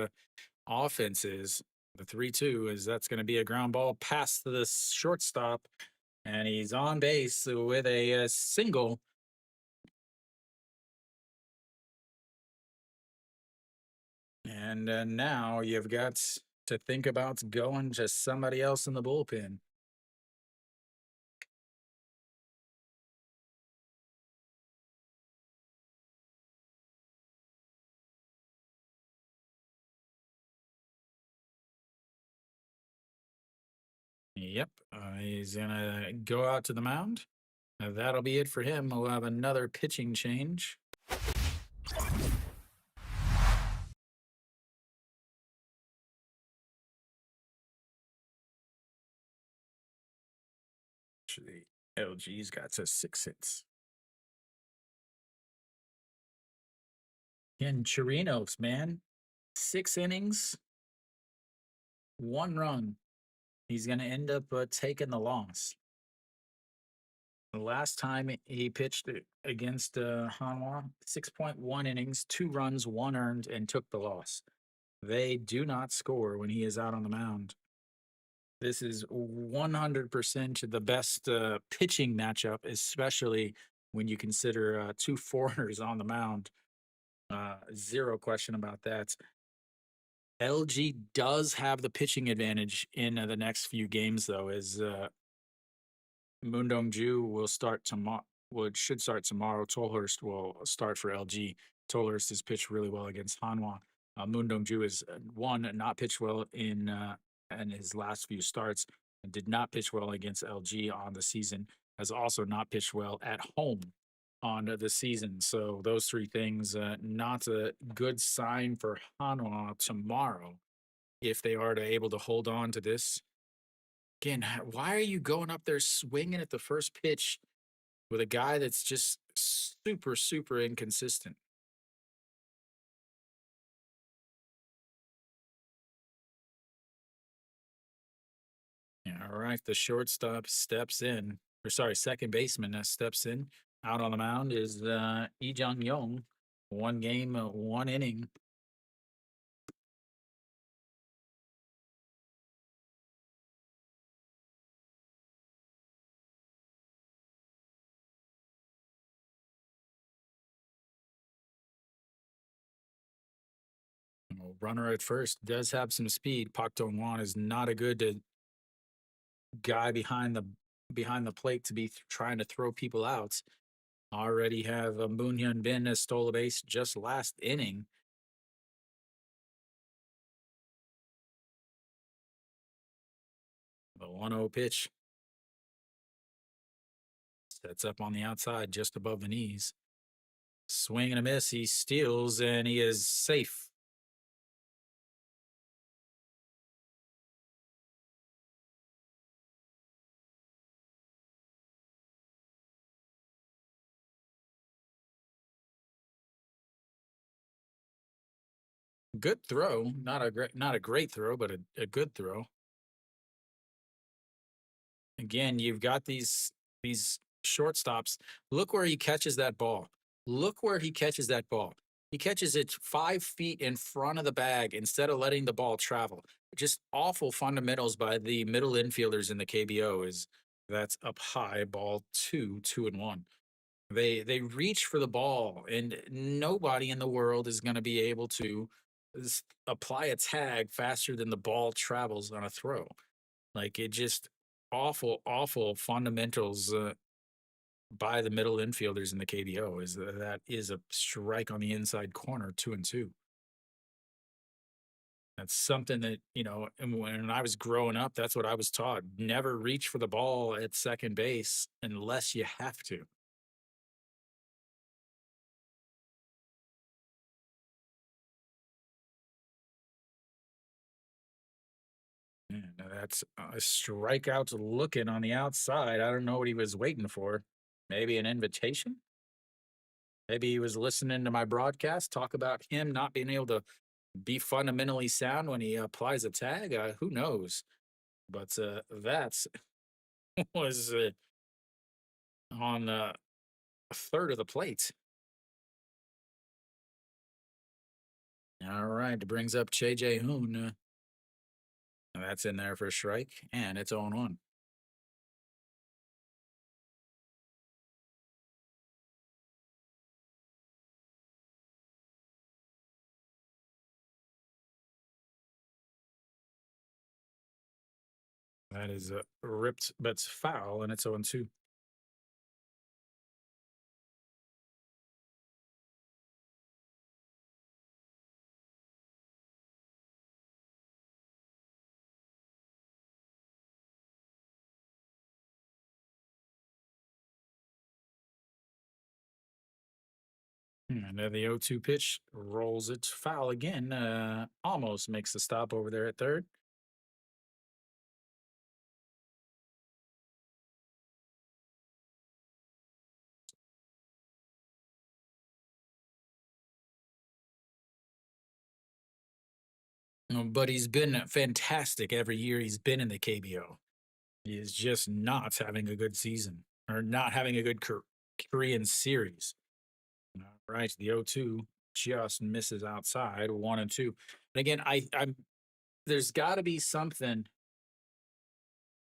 offense is, the 3-2 is that's going to be a ground ball past the shortstop, and he's on base with a single. And now you've got to think about going to somebody else in the bullpen. Yep, he's going to go out to the mound. That'll be it for him. We'll have another pitching change. Actually, LG's got to 6 hits. And Chirinos, man, 6 innings, 1 run. He's going to end up taking the loss. The last time he pitched against Hanwha, 6.1 innings, 2 runs, 1 earned, and took the loss. They do not score when he is out on the mound. This is 100% the best pitching matchup, especially when you consider 2 foreigners on the mound. Zero question about that. LG does have the pitching advantage in the next few games, though, as Moon Dong-ju will start tomorrow. Should start tomorrow. Tolhurst will start for LG. Tolhurst has pitched really well against Hanwha. Moon Dong-ju is one not pitched well in his last few starts, and did not pitch well against LG on the season. Has also not pitched well at home on the season. So those 3 things, not a good sign for Hanwha tomorrow if they are able to hold on to this. Again, why are you going up there swinging at the first pitch with a guy that's just super, super inconsistent? Yeah, all right. The shortstop steps in, or sorry, second baseman steps in. Out on the mound is Lee Jung Young. 1 game, 1 inning. Runner at first does have some speed. Pak Dong Wan is not a good guy behind the plate to be trying to throw people out. Already have Moon Hyun Bin stole a base just last inning. The 1-0 pitch sets up on the outside just above the knees. Swing and a miss. He steals and he is safe. Good throw. Not a great throw, but a good throw. Again, you've got these shortstops. Look where he catches that ball. Look where he catches that ball. He catches it 5 feet in front of the bag instead of letting the ball travel. Just awful fundamentals by the middle infielders in the KBO. Is that's up high, ball 2-2-1. They reach for the ball, and nobody in the world is going to be able to apply a tag faster than the ball travels on a throw. Like it just awful fundamentals by the middle infielders in the KBO. Is that is a strike on the inside corner, 2-2. That's something that and when I was growing up, that's what I was taught. Never reach for the ball at second base unless you have to. Yeah, now that's a strikeout looking on the outside. I don't know what he was waiting for. Maybe an invitation? Maybe he was listening to my broadcast talk about him not being able to be fundamentally sound when he applies a tag. Who knows? But that was on a third of the plate. All right, it brings up Che Hoon. That's in there for a strike, and it's on 1. That is ripped, but it's foul, and it's 0-2. And then the 0-2 pitch rolls it foul again. Almost makes the stop over there at third. But he's been fantastic every year he's been in the KBO. He is just not having a good season or not having a good Korean series. All right, the 0-2 just misses outside 1-2. And again, I'm there's got to be something.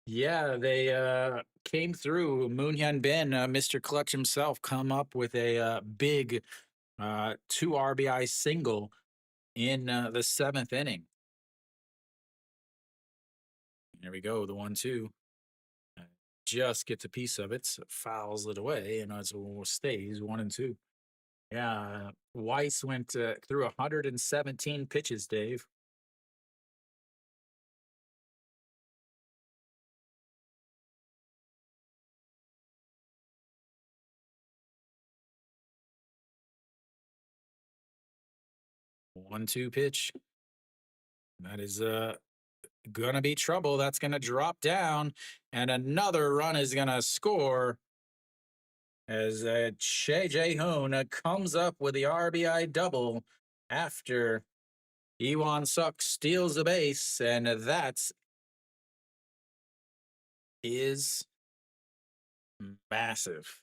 Yeah, they came through. Moon Hyun Bin, Mr. Clutch himself, come up with a big 2 RBI single in the seventh inning. There we go, the 1-2. Just gets a piece of it, fouls it away, and it stays 1-2. Yeah, Weiss went through 117 pitches, Dave. One-two pitch. That is gonna be trouble. That's gonna drop down, and another run is gonna score as Che Jae-hoon comes up with the RBI double after Iwan Suk steals the base, and that is massive.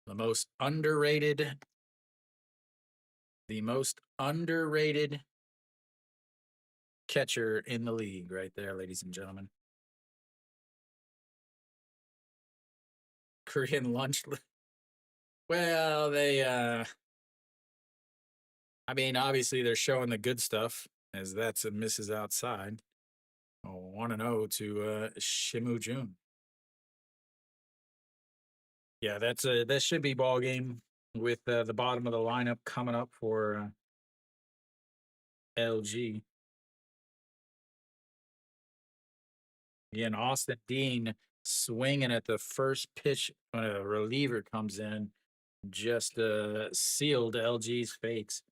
The most underrated catcher in the league right there, ladies and gentlemen. Korean lunch. Well, they I mean, obviously they're showing the good stuff as that's a misses outside. 1-0 to Shimu Jun. Yeah, that should be ball game with the bottom of the lineup coming up for LG. Again, Austin Dean swinging at the first pitch when a reliever comes in, just sealed LG's fakes.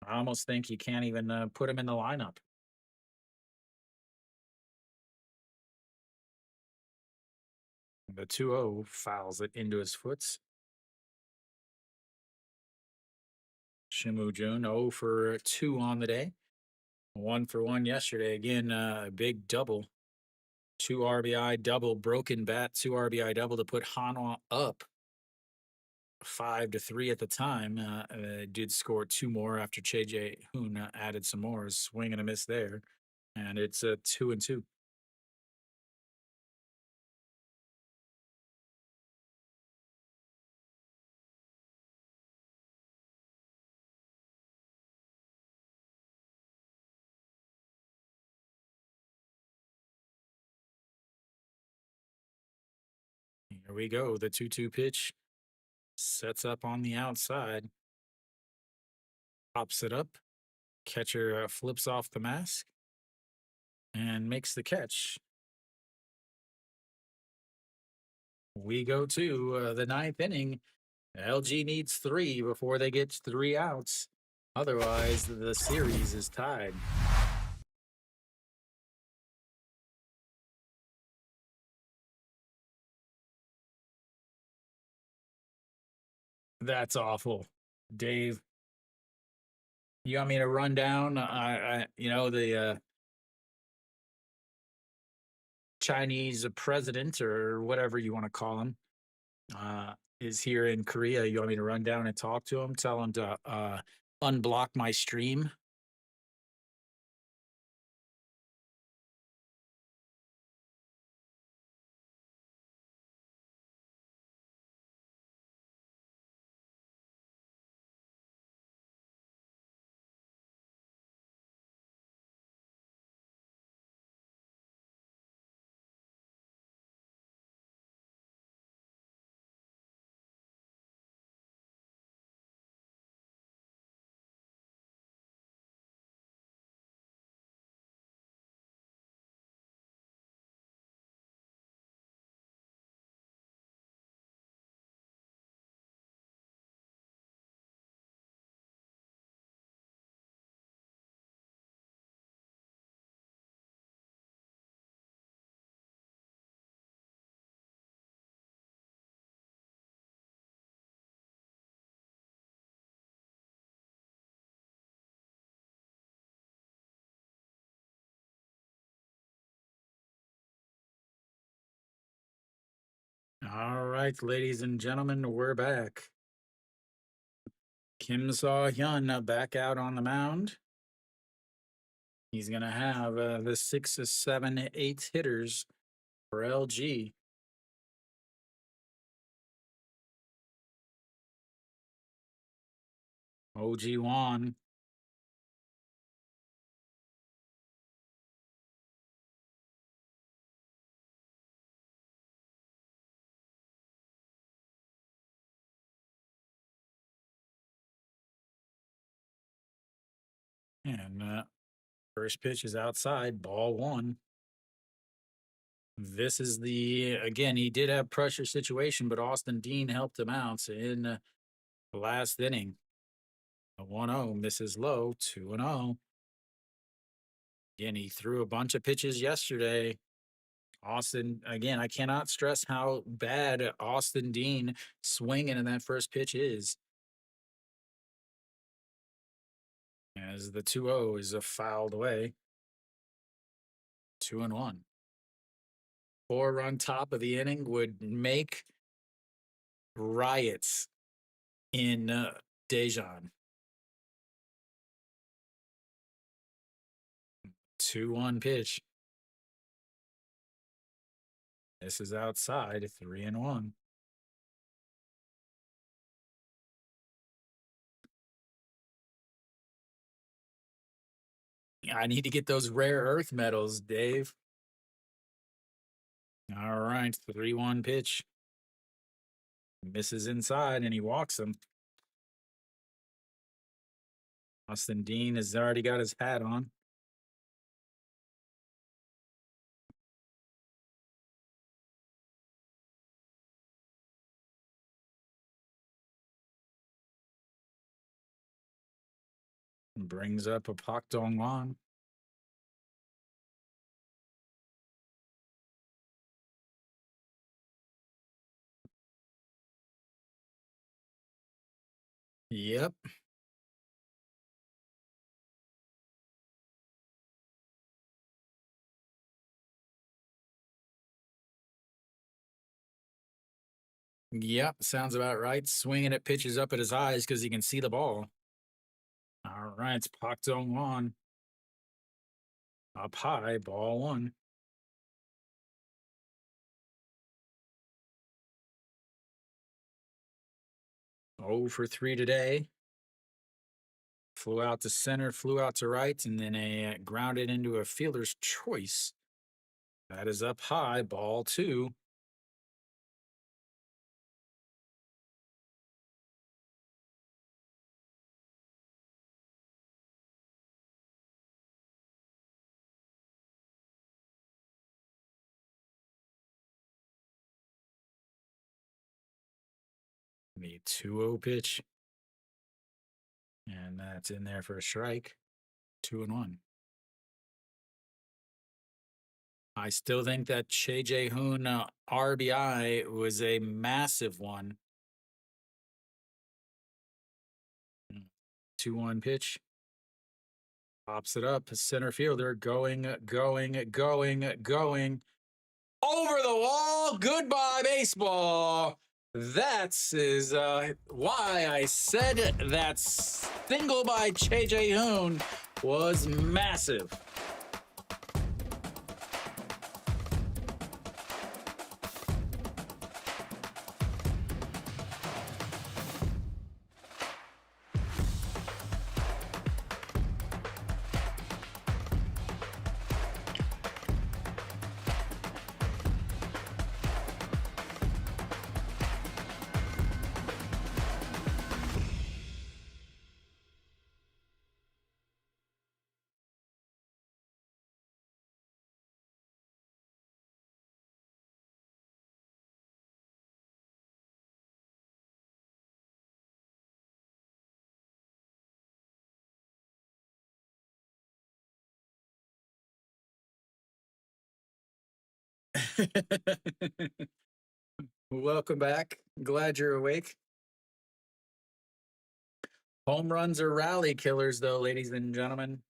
I almost think you can't even put him in the lineup. The 2-0 fouls it into his foot. Shimu Jun 0 for 2 on the day. 1 for 1 yesterday. Again, a big double. 2 RBI double, broken bat, 2 RBI double to put Hanwha up 5-3 at the time. Did score 2 more after Che Jae-hoon added some more. Swing and a miss there. And it's a 2-2. Here we go. The 2-2 pitch sets up on the outside. Pops it up. Catcher flips off the mask and makes the catch. We go to the ninth inning. LG needs 3 before they get 3 outs. Otherwise, the series is tied. That's awful. Dave, you want me to run down? The Chinese president or whatever you want to call him is here in Korea. You want me to run down and talk to him? Tell him to unblock my stream? right, ladies and gentlemen, we're back. Kim Saw-hyun back out on the mound. He's going to have the 6, 7, 8 hitters for LG. OG Wan. And first pitch is outside, ball 1. This is again, he did have pressure situation, but Austin Dean helped him out in the last inning. A 1-0 misses low, 2-0. Again, he threw a bunch of pitches yesterday. Austin, again, I cannot stress how bad Austin Dean swinging in that first pitch is. As the 2-0 is fouled away. 2-1. 4-run top of the inning would make riots in Daejeon. 2-1 pitch. This is outside, 3-1. I need to get those rare earth metals, Dave. All right, 3-1 pitch. Misses inside and he walks him. Austin Dean has already got his hat on. Brings up a Pak Dong-wan. Yep. Yep, sounds about right. Swinging it, pitches up at his eyes because he can see the ball. All right, it's Pak Dong-wan. Up high, ball 1. Oh for 3 today. Flew out to center, flew out to right, and then grounded into a fielder's choice. That is up high, ball 2. The 2-0 pitch. And that's in there for a strike. 2-1. I still think that Che Jae-hoon RBI was a massive one. 2-1 pitch. Pops it up. Center fielder going. Over the wall. Goodbye, baseball. That is why I said that single by Che Jae-hoon was massive. Welcome back. Glad you're awake. Home runs are rally killers, though, ladies and gentlemen.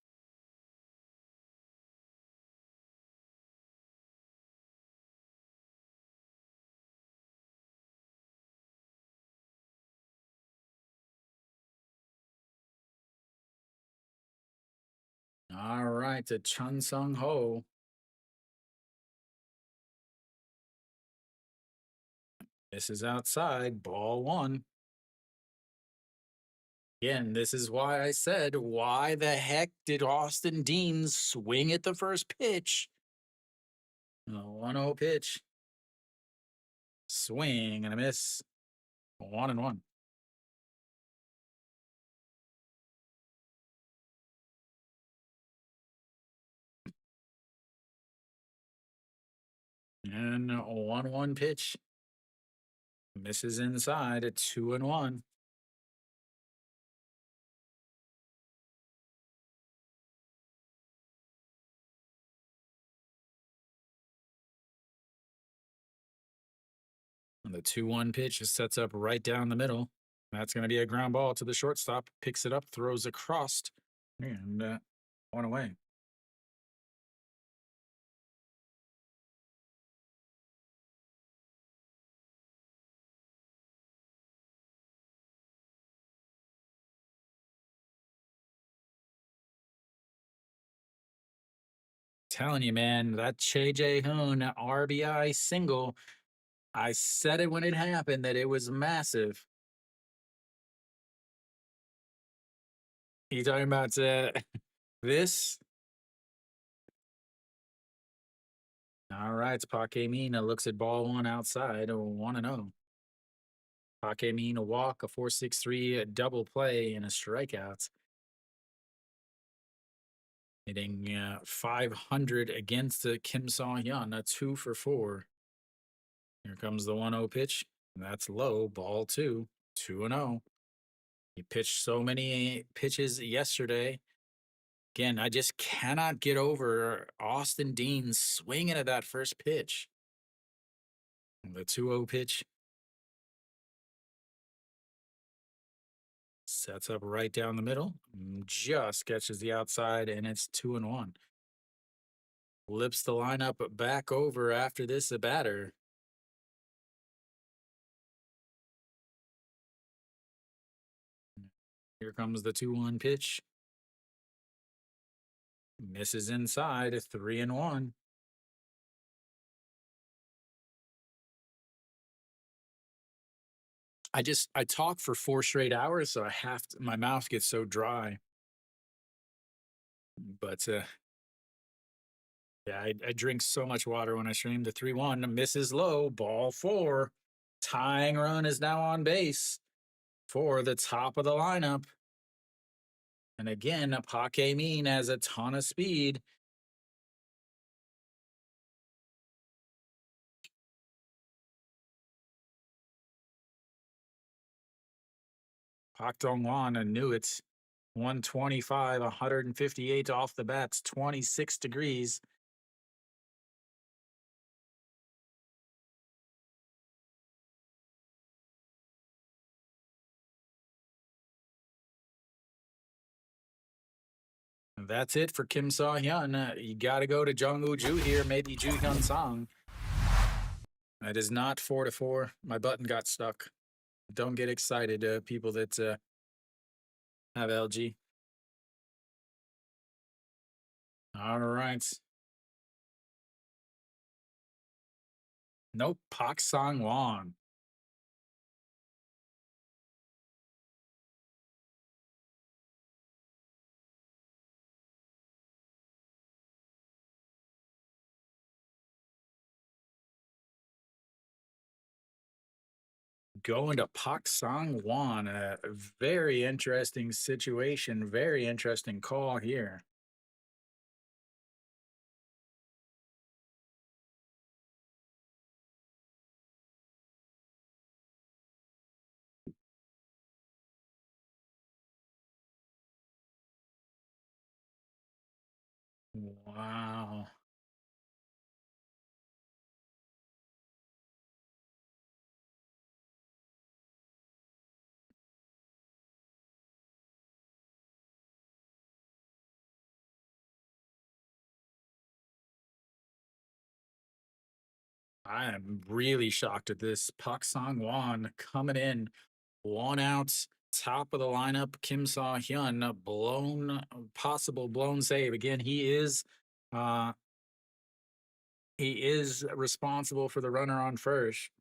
right, to Chun Sung Ho. This is outside, ball one. Again, this is why I said, why the heck did Austin Dean swing at the first pitch? A 1-0 pitch. Swing and a miss. 1-1. And a 1-1 pitch. Misses inside at 2-1. And the 2-1 pitch just sets up right down the middle. That's going to be a ground ball to the shortstop. Picks it up, throws across, and one away. Telling you, man, that J Hoon RBI single. I said it when it happened that it was massive. You talking about this? All right, Paque Mina looks at ball one outside, 1-0. Paque Mina a walk, a 4.63 double play, and a strikeout. Hitting 500 against Kim Saw Hyun, a 2 for 4. Here comes the 1-0 pitch. That's low, ball two, 2-0. He pitched so many pitches yesterday. Again, I just cannot get over Austin Dean swinging at that first pitch. The 2-0 pitch sets up right down the middle, just catches the outside, and it's 2-1. Flips the lineup back over after this, a batter. Here comes the 2-1 pitch. Misses inside, 3-1. I talk for 4 straight hours, so I have to, my mouth gets so dry. But yeah, I drink so much water when I stream. The 3-1 misses low, ball 4. Tying run is now on base for the top of the lineup. And again, Paque Min has a ton of speed. Pak Dong-wan knew it. 125, 158 off the bats, 26 degrees. That's it for Kim Saw Hyun. You got to go to Jung Woo Ju here, maybe Ju Hyun Song. It is not 4-4. My button got stuck. Don't get excited, people that have LG. All right. Nope, Pak Sang Won. Going to Pak Sang Won. A very interesting situation. Very interesting call here. Wow. I am really shocked at this. Pak Sang Won coming in, 1 out, Top of the lineup, Kim Saw Hyun, possible blown save. Again, uh he is responsible for the runner on first.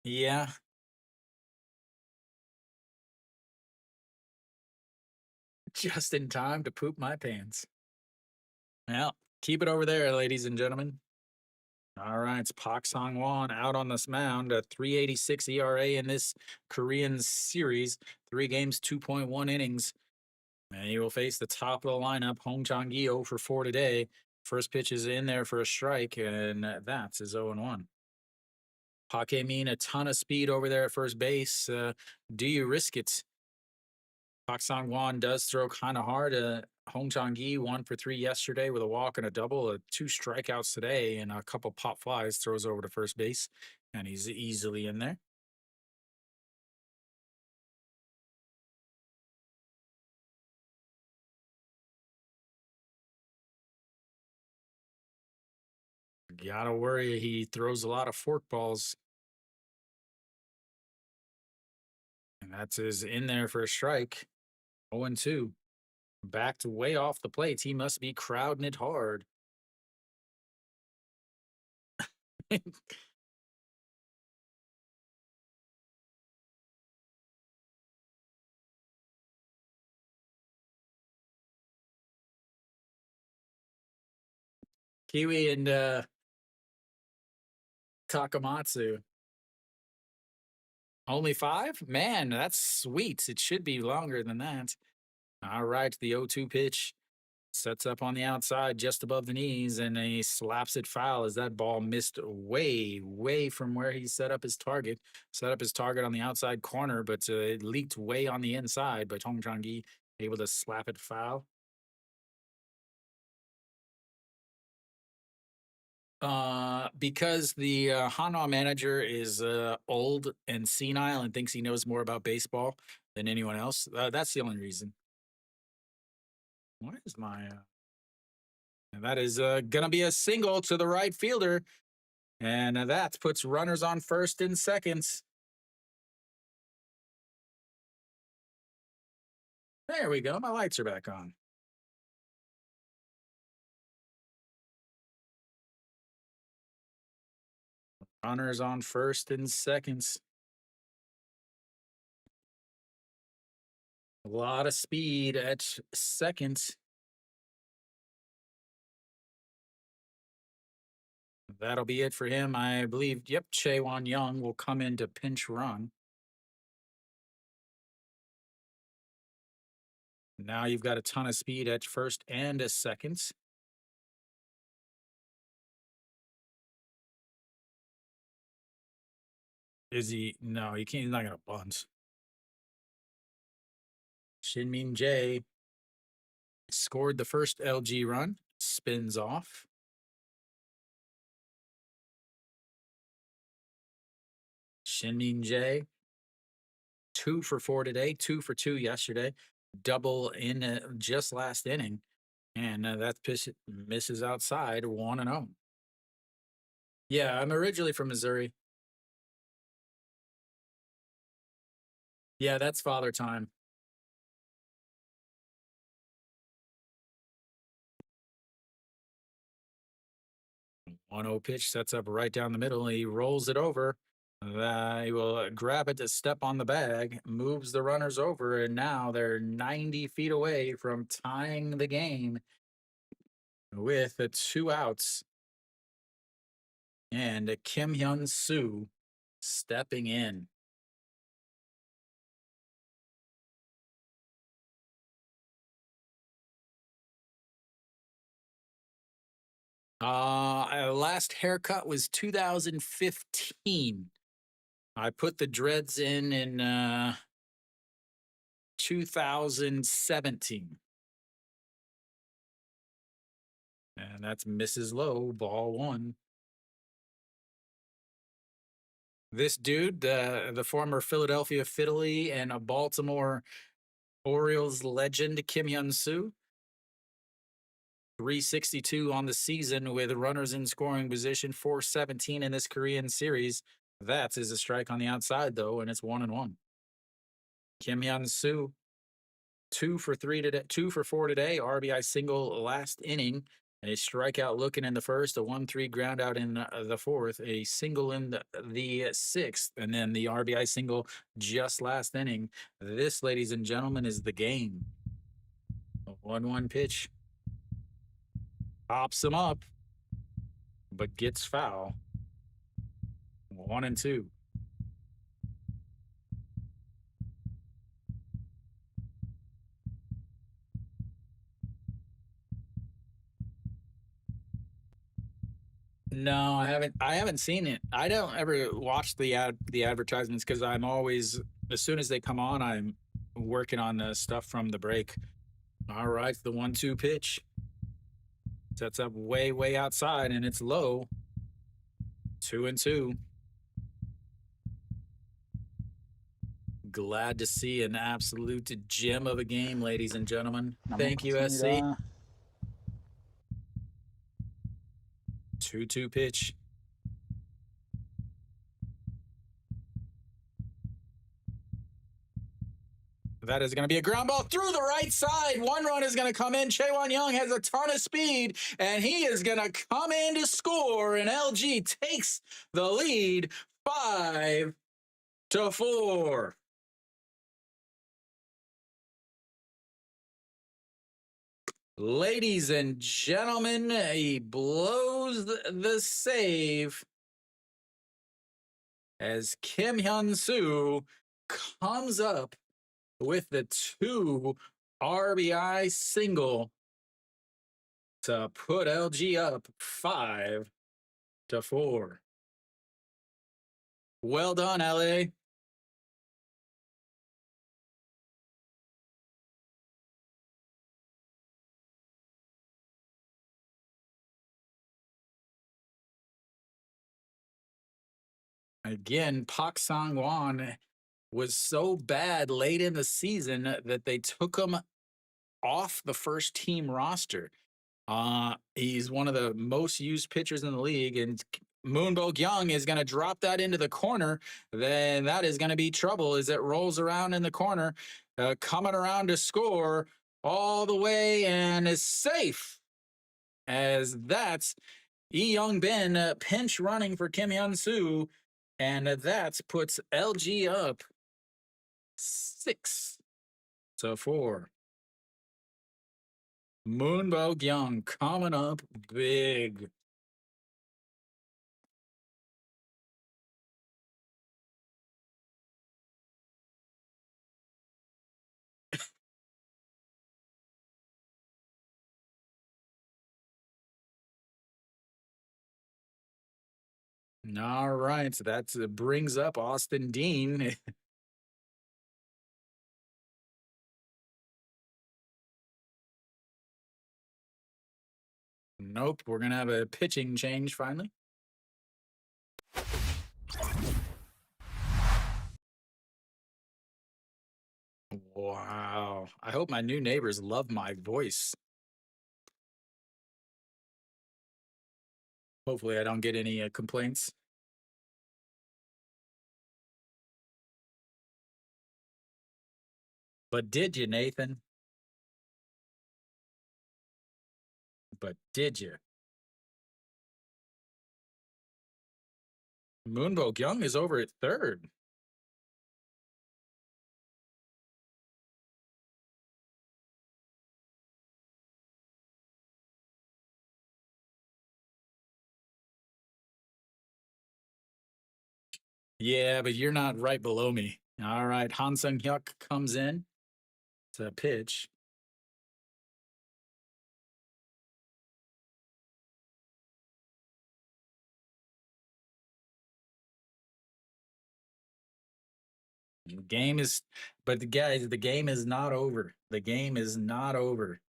Yeah, just in time to poop my pants. Well, keep it over there, ladies and gentlemen. All right, it's Pak Sang-won out on this mound, a 3.86 ERA in this Korean series, 3 games, 2.1 innings. And he will face the top of the lineup, Hong Chang-gi, 0 for 4 today. First pitch is in there for a strike, and that's his 0-1. Pak Hae-min, a ton of speed over there at first base. Do you risk it? Pak Sang-won does throw kind of hard. Hong Chang-gi 1 for 3 yesterday with a walk and a double, 2 strikeouts today, and a couple pop flies. Throws over to first base, and he's easily in there. Gotta worry, he throws a lot of fork balls, and that's his in there for a strike. 0-2. Backed way off the plate. He must be crowding it hard. Kiwi and Takamatsu. Only 5? Man, that's sweet. It should be longer than that. All right, the 0-2 pitch sets up on the outside just above the knees, and he slaps it foul as that ball missed way, way from where he set up his target. Set up his target on the outside corner, but it leaked way on the inside. But Hong Chang-gi able to slap it foul. Because the Hanwha manager is old and senile and thinks he knows more about baseball than anyone else. That's the only reason. What is my? And that is gonna be a single to the right fielder, and that puts runners on first and seconds. There we go. My lights are back on. Runners on first and seconds. A lot of speed at second. That'll be it for him. I believe, yep, Chaewon Young will come in to pinch run. Now you've got a ton of speed at first and at second. Is he? No, he can't. He's not going to bunt. Shin Min Jae scored the first LG run, spins off. Shin Min Jae, 2 for 4 today, 2 for 2 yesterday, double in just last inning. And that pitch misses outside, 1-0. Yeah, I'm originally from Missouri. Yeah, that's father time. 1-0 pitch sets up right down the middle. He rolls it over. He will grab it to step on the bag, moves the runners over, and now they're 90 feet away from tying the game with 2 outs. And Kim Hyun-soo stepping in. Last haircut was 2015. I put the dreads in 2017. And that's Mrs. Lowe, ball 1. This dude, the former Philadelphia Philly and a Baltimore Orioles legend, Kim Hyun-soo, 362 on the season with runners in scoring position, 417 in this Korean series. That is a strike on the outside, though, and it's 1-1. Kim Hyun-soo, 2 for 3 today, 2 for 4 today. RBI single last inning. A strikeout looking in the first, a 1-3 ground out in the fourth, a single in the sixth, and then the RBI single just last inning. This, ladies and gentlemen, is the game. A 1-1 pitch. Pops him up, but gets foul. 1-2. No, I haven't seen it. I don't ever watch the advertisements because I'm always, as soon as they come on, I'm working on the stuff from the break. All right, the 1-2 pitch sets up way outside, and it's low. 2-2. Glad to see an absolute gem of a game, ladies and gentlemen. Thank you, SC. 2-2 pitch. That is going to be a ground ball through the right side. One run is going to come in. Chaewon Young has a ton of speed, and he is going to come in to score, and LG takes the lead 5-4. Ladies and gentlemen, he blows the save as Kim Hyun-soo comes up with the 2 RBI single to put LG up 5-4. Well done, LA. Again, Pak Sang-won was so bad late in the season that they took him off the first team roster. He's one of the most used pitchers in the league, and Moonbo Young is going to drop that into the corner. Then that is going to be trouble as it rolls around in the corner, coming around to score all the way and is safe. As that's Lee Young Bin pinch running for Kim Hyun-soo, and that puts LG up 6-4. Moonbo Young coming up big. All right, so that brings up Austin Dean. Nope, we're going to have a pitching change finally. Wow. I hope my new neighbors love my voice. Hopefully I don't get any complaints. But did you, Nathan? But did you? Moonbo Young is over at third. Yeah, but you're not right below me. All right, Han Sung-hyuk comes in to pitch. Game is, but the guys, the game is not over. The game is not over.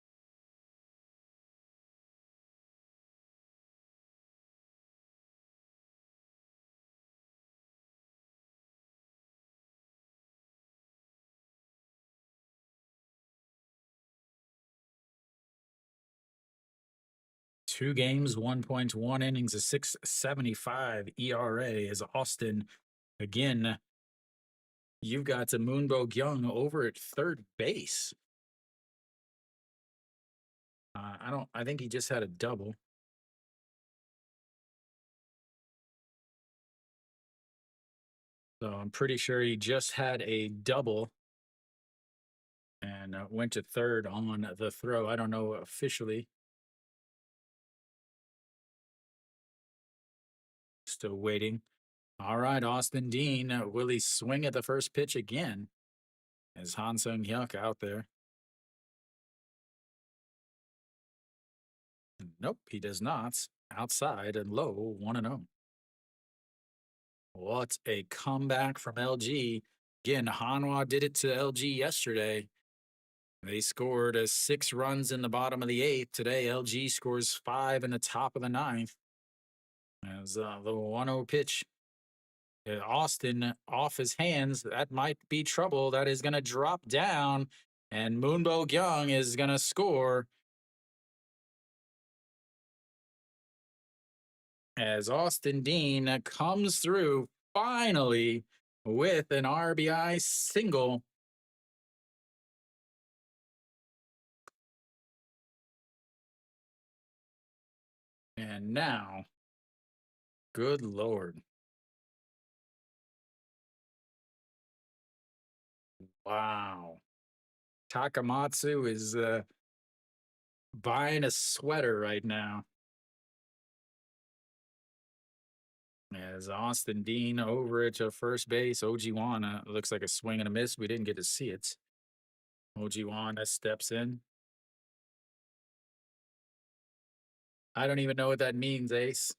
2 games, 1.1 innings, a 6.75 ERA is Austin. Again, you've got to Moonbo Gyung over at third base. I think he just had a double. So I'm pretty sure he just had a double and went to third on the throw. I don't know officially. Still waiting. All right, Austin Dean. Will he swing at the first pitch again? Is Han Sung Hyuk out there? Nope, he does not. Outside and low, 1-0. What a comeback from LG. Again, Hanwha did it to LG yesterday. They scored 6 runs in the bottom of the 8th. Today, LG scores 5 in the top of the 9th. As the 1-0 pitch. Austin off his hands. That might be trouble. That is going to drop down. And Moonbo Gyung is going to score. As Austin Dean comes through finally with an RBI single. And now, good Lord. Wow. Takamatsu is buying a sweater right now. As Austin Dean over at first base, Ojiwana looks like a swing and a miss. We didn't get to see it. Ojiwana steps in. I don't even know what that means, Ace.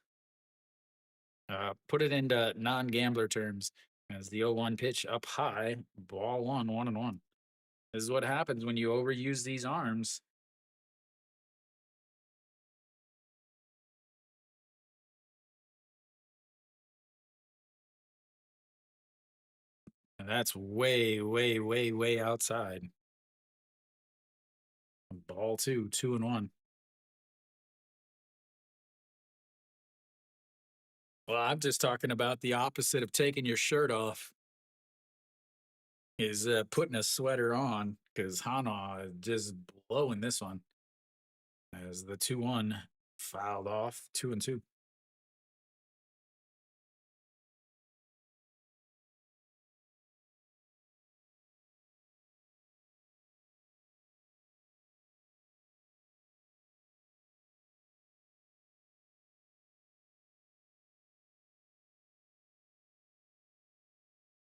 Put it into non-gambler terms. As the 0-1 pitch up high, ball 1-1. This is what happens when you overuse these arms. And that's way, way, way, way outside. Ball 2-1. Well, I'm just talking about the opposite of taking your shirt off. Is putting a sweater on, because Hanwha is just blowing this one. As the 2-1 fouled off, 2-2.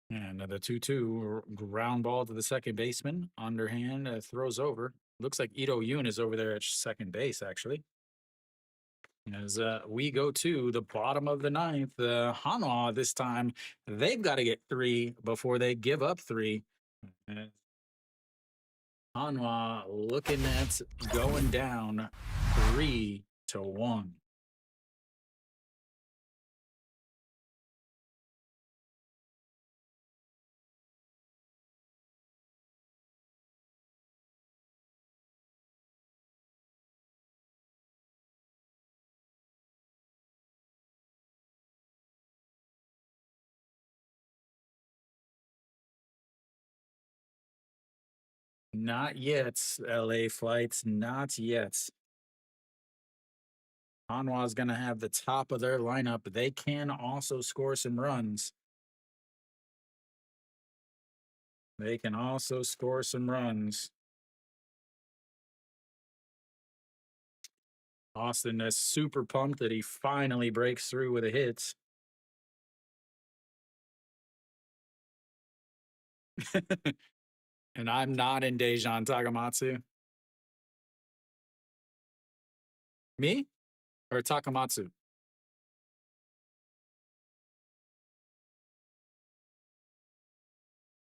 And the 2-2 ground ball to the second baseman. Underhand throws over. Looks like Ito Yoon is over there at second base, actually. As we go to the bottom of the 9th, Hanwha this time, they've got to get 3 before they give up 3. Hanwha looking at going down 3-1. Not yet, LA flights, not yet. Hanwha is going to have the top of their lineup. They can also score some runs. They can also score some runs. Austin is super pumped that he finally breaks through with a hit. And I'm not in Dejan Takamatsu. Me or Takamatsu?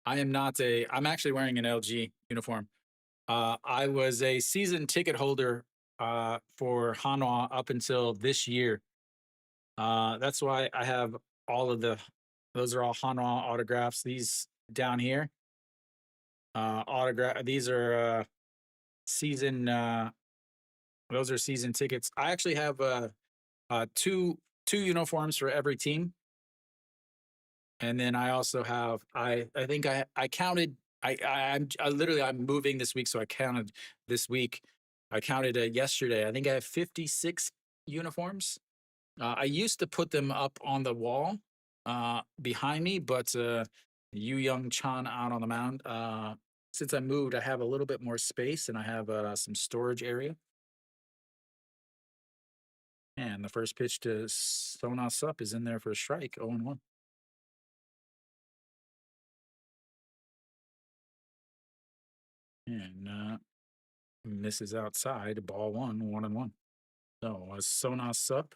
I'm actually wearing an LG uniform. I was a season ticket holder for Hanwha up until this year. That's why I have all of those are all Hanwha autographs. These down here, these are season Those are season tickets. I actually have two uniforms for every team, and then I also have I think I counted I literally I'm moving this week, so I counted this week. I counted yesterday. I think I have 56 uniforms. I used to put them up on the wall behind me, but Yu Young Chan out on the mound. Since I moved, I have a little bit more space and I have some storage area. And the first pitch to Sona Sup is in there for a strike, 0-1. And misses outside, ball one, 1-1. So Sona Sup,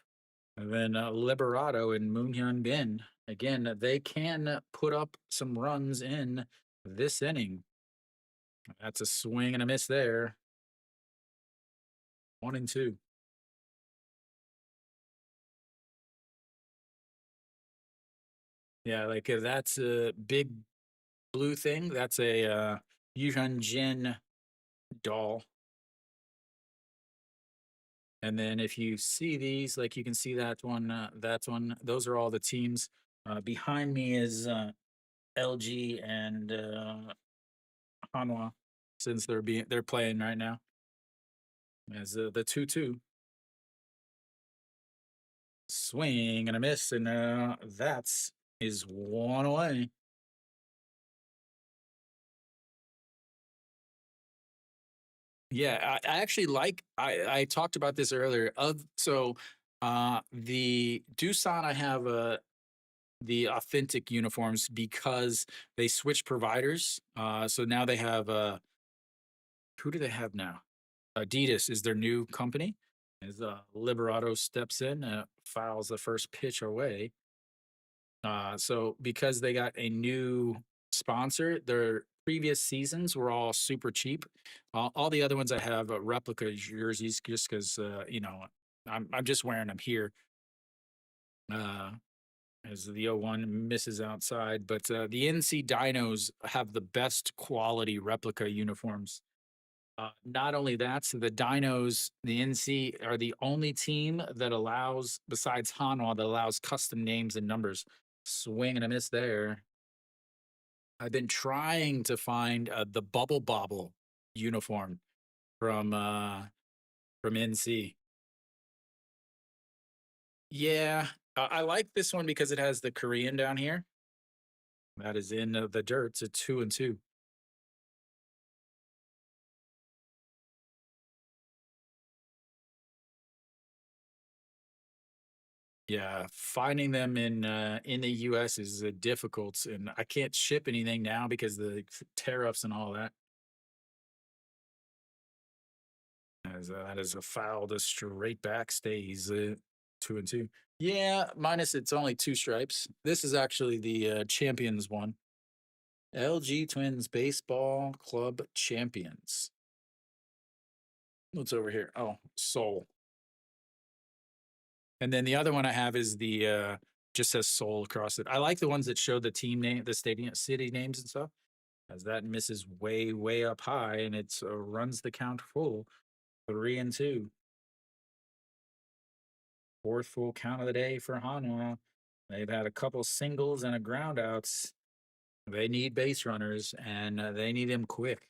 and then Liberato and Moonhyun Bin. Again, they can put up some runs in this inning. That's a swing and a miss there. 1-2. Yeah, like that's a big blue thing. That's a Yuhan Jin doll. And then if you see these, like you can see that one, those are all the teams. Behind me is LG and Hanwha, since they're playing right now as the 2-2. Swing and a miss, and that's is one away. Yeah, I actually like I talked about this earlier. The Doosan I have the authentic uniforms because they switched providers. So now they have who do they have now? Adidas is their new company. As Liberato steps in, fouls the first pitch away. So because they got a new sponsor, their previous seasons were all super cheap. All the other ones I have replica jerseys just because I'm just wearing them here. Uh, as the 0-1 misses outside, but the NC Dinos have the best quality replica uniforms. Not only that, so the Dinos, the NC are the only team that allows, besides Hanwha, that allows custom names and numbers. Swing and a miss there. I've been trying to find the Bubble Bobble uniform from NC. Yeah, I like this one because it has the Korean down here. That is in the dirt. It's a 2-2. Yeah, finding them in the US is difficult, and I can't ship anything now because the tariffs and all that. As that is a foul to straight back stays 2-2. Yeah, minus it's only two stripes. This is actually the champions one. LG Twins Baseball Club Champions. What's over here? Oh, Seoul. And then the other one I have is the just says Seoul across it. I like the ones that show the team name, the stadium, city names and stuff. As that misses way up high, and it runs the count full, 3-2. Fourth full count of the day for Hanwha. They've had a couple singles and a ground outs. They need base runners, and they need them quick.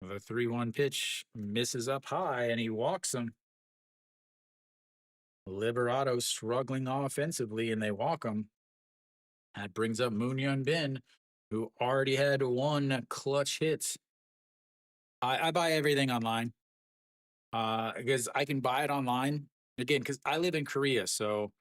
The 3-1 pitch misses up high, and he walks him. Liberato struggling offensively, and they walk him. That brings up Moonhyun Bin, who already had one clutch hit. I buy everything online because I can buy it online again because I live in Korea, so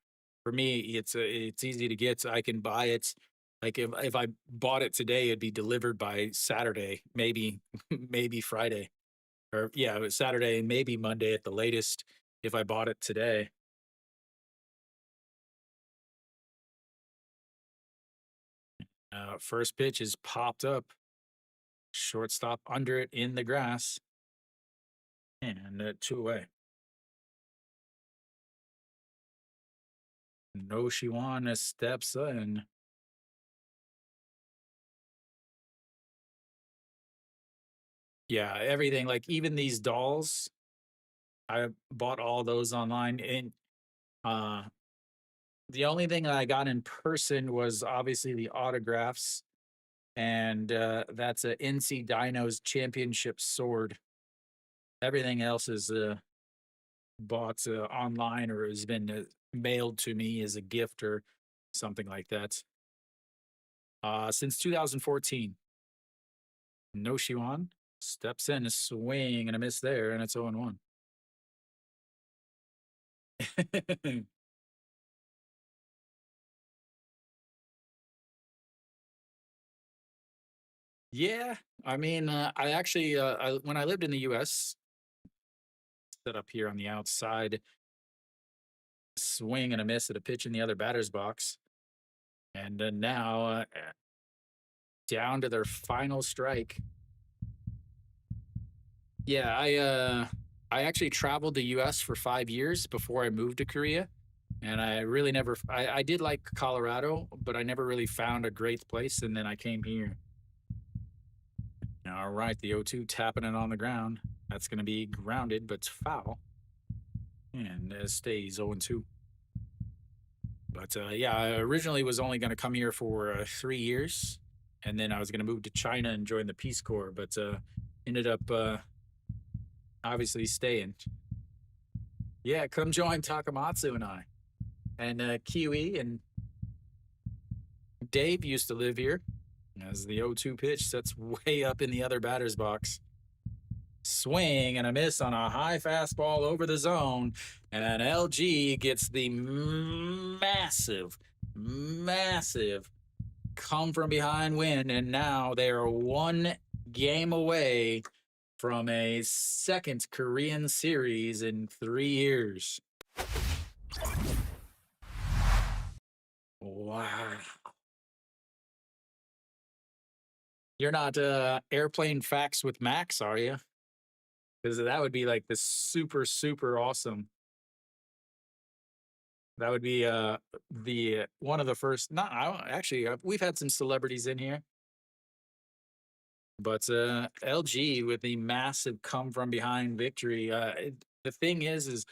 for me it's easy to get. So I can buy it. Like if I bought it today, it'd be delivered by Saturday, maybe maybe Friday, or yeah, it was Saturday, maybe Monday at the latest. If I bought it today, first pitch is popped up, shortstop under it in the grass, and 2 away. No Shiwan steps in. Yeah, everything, like, even these dolls, I bought all those online, and, uh, the only thing that I got in person was obviously the autographs, and, that's a NC Dinos championship sword. Everything else is, bought, online or has been, mailed to me as a gift or something like that. Since 2014, no Shiwan steps in, a swing and a miss there, and it's 0-1. Yeah, I mean, I actually, when I lived in the U.S., set up here on the outside, swing and a miss at a pitch in the other batter's box, and now down to their final strike. Yeah, I actually traveled the U.S. for 5 years before I moved to Korea, and I really never. I did like Colorado, but I never really found a great place, and then I came here. All right, the 0-2 tapping it on the ground. That's going to be grounded, but it's foul, and it stays 0-2. But yeah, I originally was only going to come here for 3 years, and then I was going to move to China and join the Peace Corps, but ended up obviously staying. Yeah, come join Takamatsu and I. And Kiwi and Dave used to live here. As the 0-2 pitch sets way up in the other batter's box. Swing and a miss on a high fastball over the zone. And LG gets the massive come from behind win. And now they are 1 game away from a second Korean series in 3 years. Wow. You're not airplane facts with Max, are you? Because that would be like the super awesome. That would be the one of the first. Not I don't, actually. We've had some celebrities in here, but LG with the massive come from behind victory. The thing is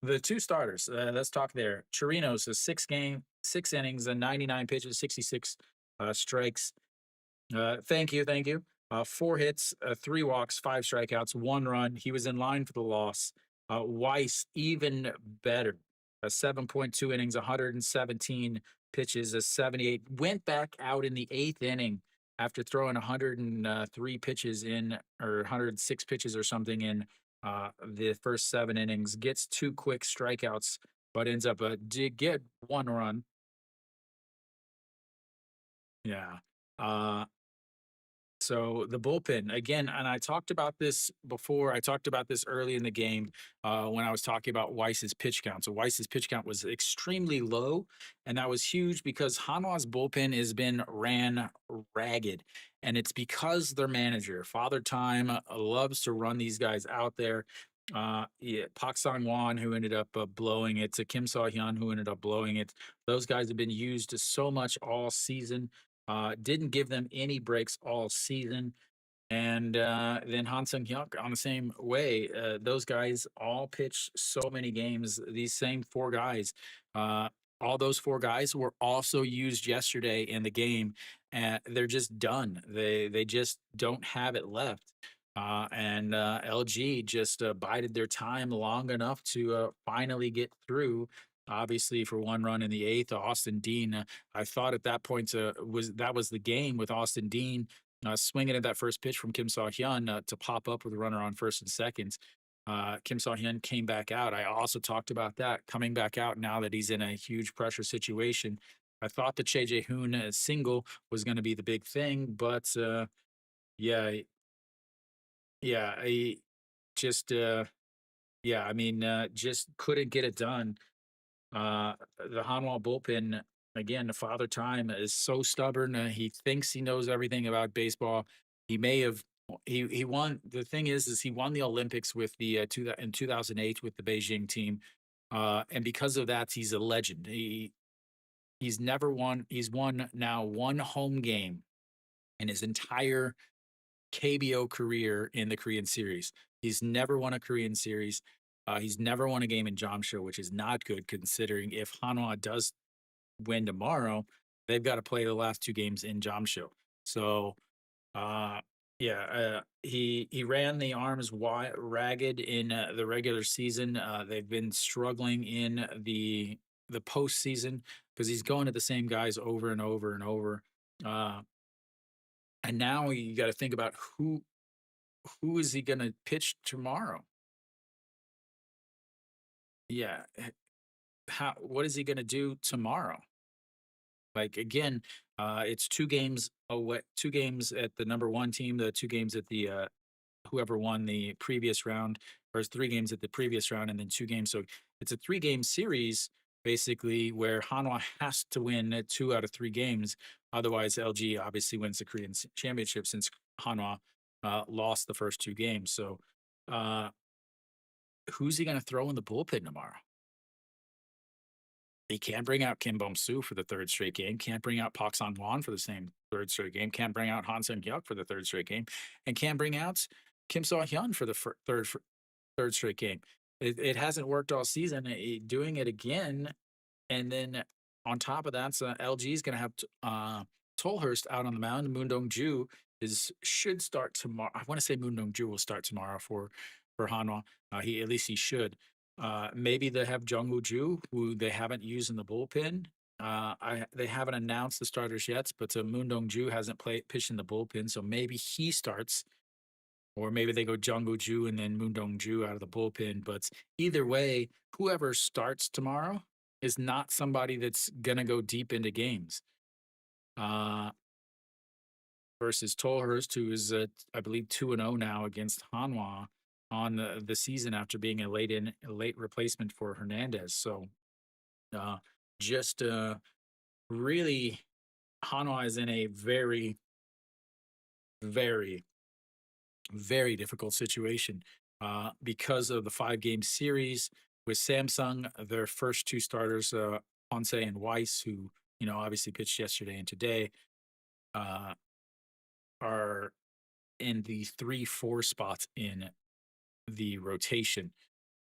the two starters. Let's talk there. Chirinos, a 6 innings, and 99 pitches, 66 strikes. Thank you. 4 hits, 3 walks, 5 strikeouts, 1 run. He was in line for the loss. Weiss, even better. 7.2 innings, 117 pitches, a 78. Went back out in the 8th inning after throwing 103 pitches in, or 106 pitches or something in the first 7 innings. Gets 2 quick strikeouts, but ends up did get 1 run. Yeah. So the bullpen again, and I talked about this before. I talked about this early in the game when I was talking about Weiss's pitch count. So Weiss's pitch count was extremely low, and that was huge because Hanwha's bullpen has been ran ragged, and it's because their manager, Father Time, loves to run these guys out there. Yeah, Pak Sang Wan, who ended up blowing it, to Kim Saw Hyun, who ended up blowing it. Those guys have been used so much all season. Didn't give them any breaks all season. And then Han Sung Hyuk on the same way. Those guys all pitched so many games. These same 4 guys, uh, all those 4 guys were also used yesterday in the game, and they're just done. They just don't have it left. And LG just bided their time long enough to finally get through. Obviously, for 1 run in the 8th, Austin Dean. I thought at that point was the game with Austin Dean swinging at that first pitch from Kim Saw Hyun to pop up with a runner on first and second. Kim Saw Hyun came back out. I also talked about that coming back out now that he's in a huge pressure situation. I thought the Che Jae Hoon single was going to be the big thing, but yeah, yeah, I just yeah, I mean, just couldn't get it done. The Hanwha bullpen, again, the Father Time is so stubborn. He thinks he knows everything about baseball. He may have he won. The thing is he won the Olympics with the in 2008 with the Beijing team, and because of that, he's a legend. He's never won. He's won now 1 home game in his entire KBO career in the Korean series. He's never won a Korean series. He's never won a game in Jamsho, which is not good considering if Hanwha does win tomorrow, they've got to play the last two games in Jamsho. So, uh, yeah, he ran the arms ragged in the regular season. They've been struggling in the postseason because he's going to the same guys over and over and over. Uh, and now you got to think about who is he going to pitch tomorrow? Yeah, how what is he going to do tomorrow? Like again, it's two games away, two games at the number one team, the two games at the whoever won the previous round, or it's three games at the previous round, and then two games. So it's a three-game series basically where Hanwha has to win two out of three games. Otherwise, LG obviously wins the Korean Championship since Hanwha lost the first two games. So uh, who's he going to throw in the bullpen tomorrow? He can't bring out Kim Bom-soo for the third straight game. Can't bring out Park Sang-won for the same third straight game. Can't bring out Han Seung-hyuk for the third straight game, and can't bring out Kim So-hyun for the third straight game. It hasn't worked all season. Doing it again, and then on top of that, so LG is going to have Tolhurst out on the mound. Moon Dong-ju should start tomorrow. I want to say Moon Dong-ju will start tomorrow for Hanwha. He at least he should. Maybe they have Jung Woo Ju, who they haven't used in the bullpen. They haven't announced the starters yet, but Moon Dong Ju hasn't pitched in the bullpen, so maybe he starts, or maybe they go Jung Woo Ju and then Moon Dong Ju out of the bullpen. But either way, whoever starts tomorrow is not somebody that's gonna go deep into games. Versus Tolhurst, who is I believe 2-0 now against Hanwha on the season after being a late replacement for Hernandez. So uh, just really Hanwha is in a very, very, very difficult situation because of the 5-game series with Samsung. Their first two starters, Ponce and Weiss, who obviously pitched yesterday and today, are in the 3-4 spots in the rotation.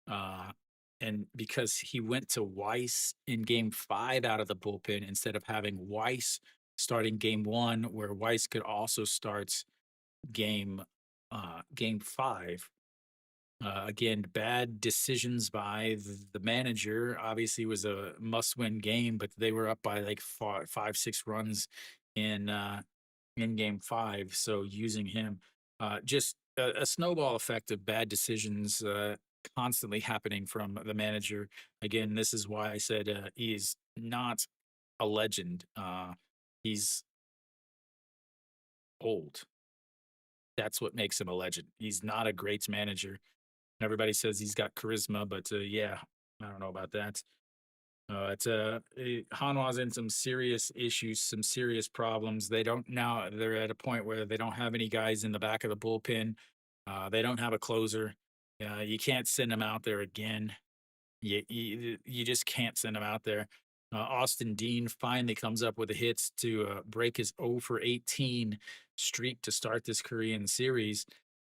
And because he went to Weiss in game 5 out of the bullpen instead of having Weiss starting game 1, where Weiss could also start game 5. Again, bad decisions by the manager. Obviously, it was a must-win game, but they were up by like 5, 6 runs in game 5. So using him, just a snowball effect of bad decisions constantly happening from the manager. Again, this is why I said he is not a legend. He's old. That's what makes him a legend. He's not a great manager. Everybody says he's got charisma, but yeah, I don't know about that. Hanwha's in some serious issues, some serious problems. They don't now. They're at a point where they don't have any guys in the back of the bullpen. They don't have a closer. You can't send them out there again. You just can't send them out there. Austin Dean finally comes up with the hits to break his 0 for 18 streak to start this Korean series.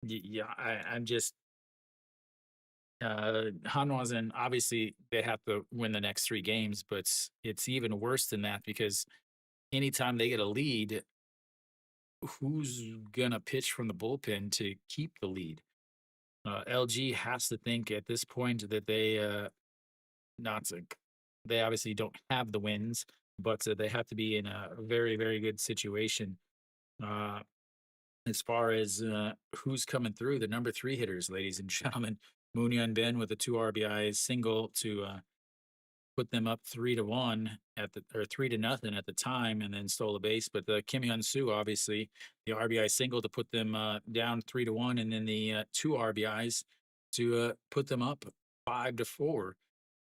Yeah, I'm just Hanwha's in. Obviously, they have to win the next 3 games, but it's even worse than that because anytime they get a lead, who's gonna pitch from the bullpen to keep the lead? LG has to think at this point that not to, they obviously don't have the wins, but they have to be in a very, very good situation. Uh, as far as who's coming through, the number 3 hitters, ladies and gentlemen, Moon Hyun Bin with a 2 RBI single to put them up 3-1 or 3-0 at the time, and then stole a base. But Kim Hyun Soo, obviously, the RBI single to put them down 3-1, and then the 2 RBIs to put them up 5-4.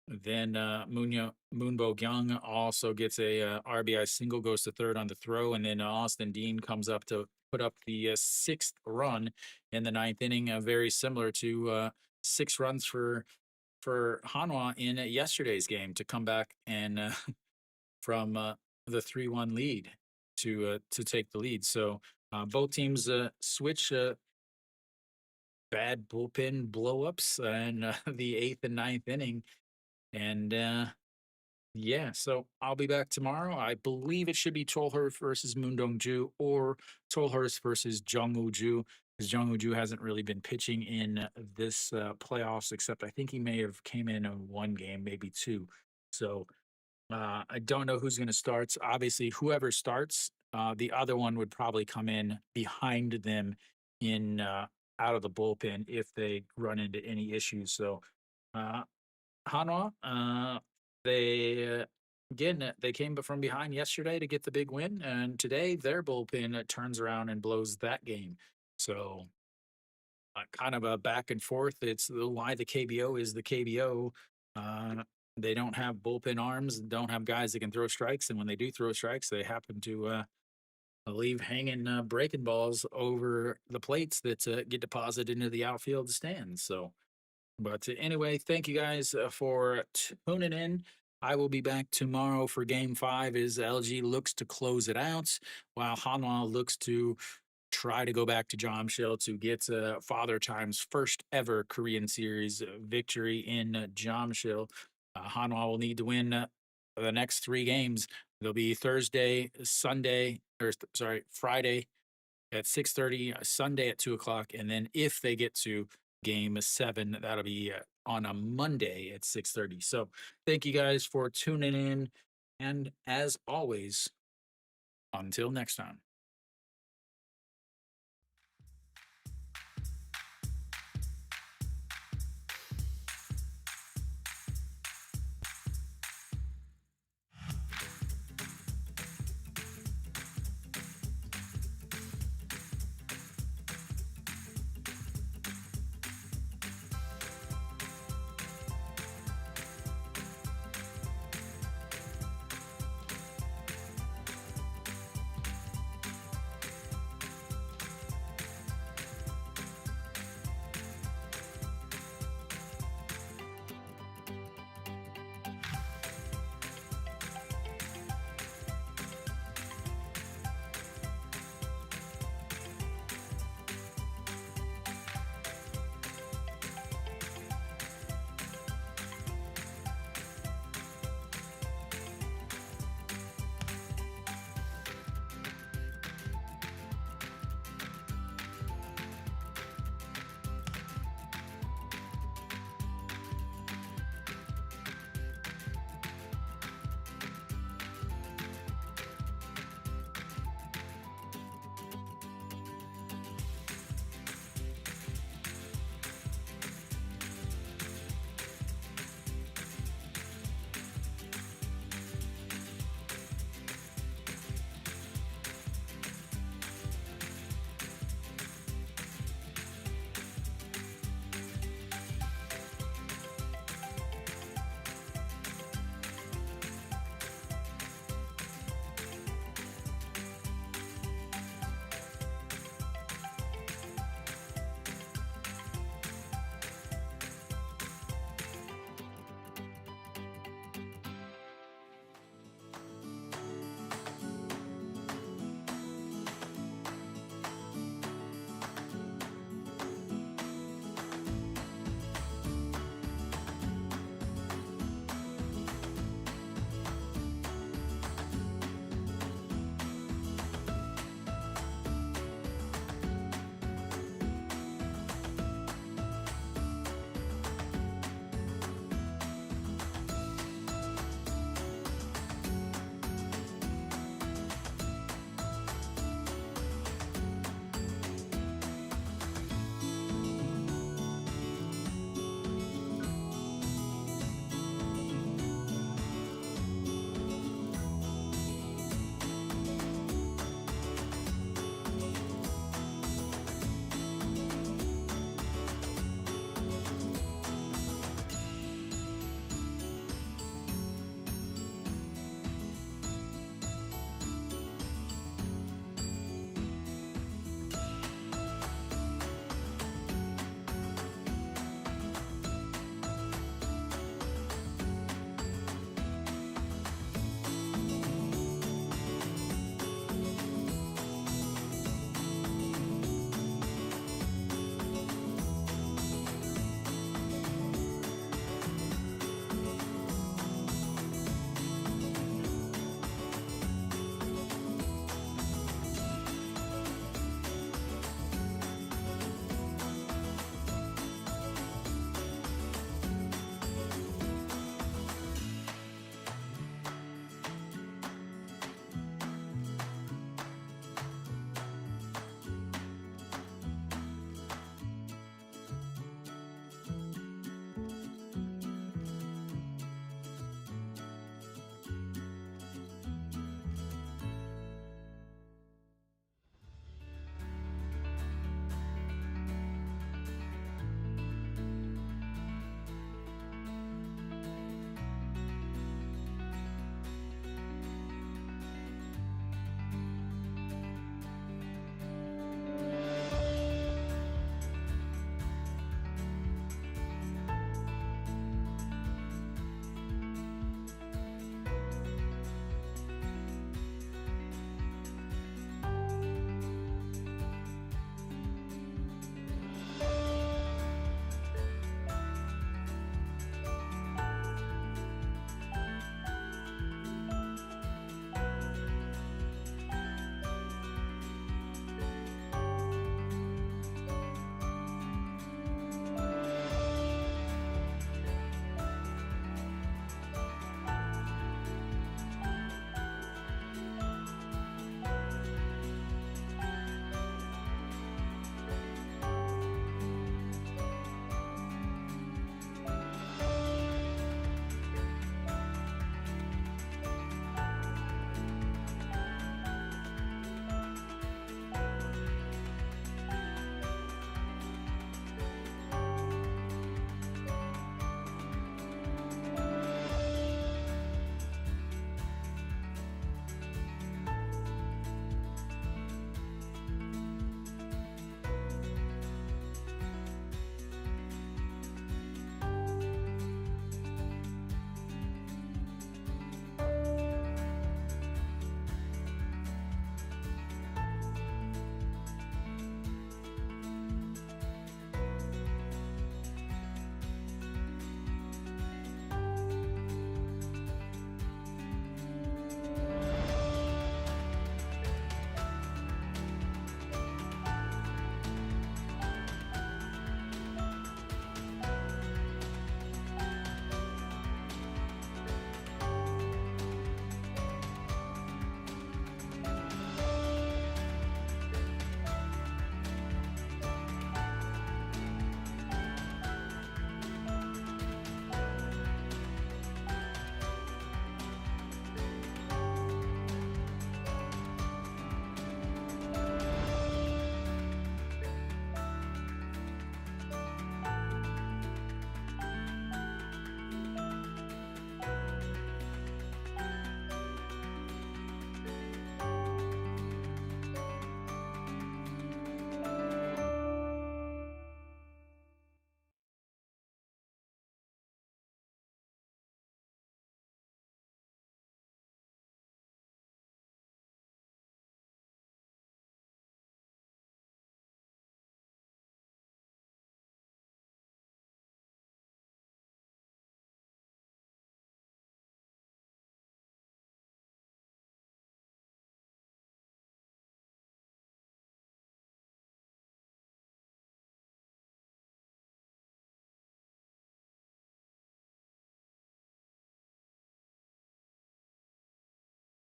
Then Moonbo Kyung also gets a RBI single, goes to third on the throw, and then Austin Dean comes up to put up the 6th run in the 9th inning, very similar to 6 runs for Hanwha in yesterday's game to come back and from the 3-1 lead to take the lead. So Both teams switch bad bullpen blowups in the eighth and ninth inning. And yeah, so I'll be back tomorrow. I believe it should be Tolhurst versus Moondongju or Tolhurst versus Jungwoo-ju, because Jungwoo-ju hasn't really been pitching in this playoffs, except I think he may have came in one game, maybe two. So I don't know who's going to start. Obviously, whoever starts, the other one would probably come in behind them in out of the bullpen if they run into any issues. So uh, Hanwha, they again they came from behind yesterday to get the big win, and today their bullpen turns around and blows that game. So kind of a back and forth. It's why the KBO is the KBO. They don't have bullpen arms, don't have guys that can throw strikes, and when they do throw strikes, they happen to leave hanging breaking balls over the plates that get deposited into the outfield stands. So but anyway, thank you guys for tuning in. I will be back tomorrow for game five as LG looks to close it out, while Hanwha looks to try to go back to Jamshil to get Father Time's first ever Korean Series victory in Jamshil. Hanwha will need to win the next three games. They'll be Thursday, Sunday, or sorry, Friday at 6:30, Sunday at 2 o'clock, and then if they get to game seven, that'll be on a Monday at 6:30. So thank you guys for tuning in, and as always, until next time.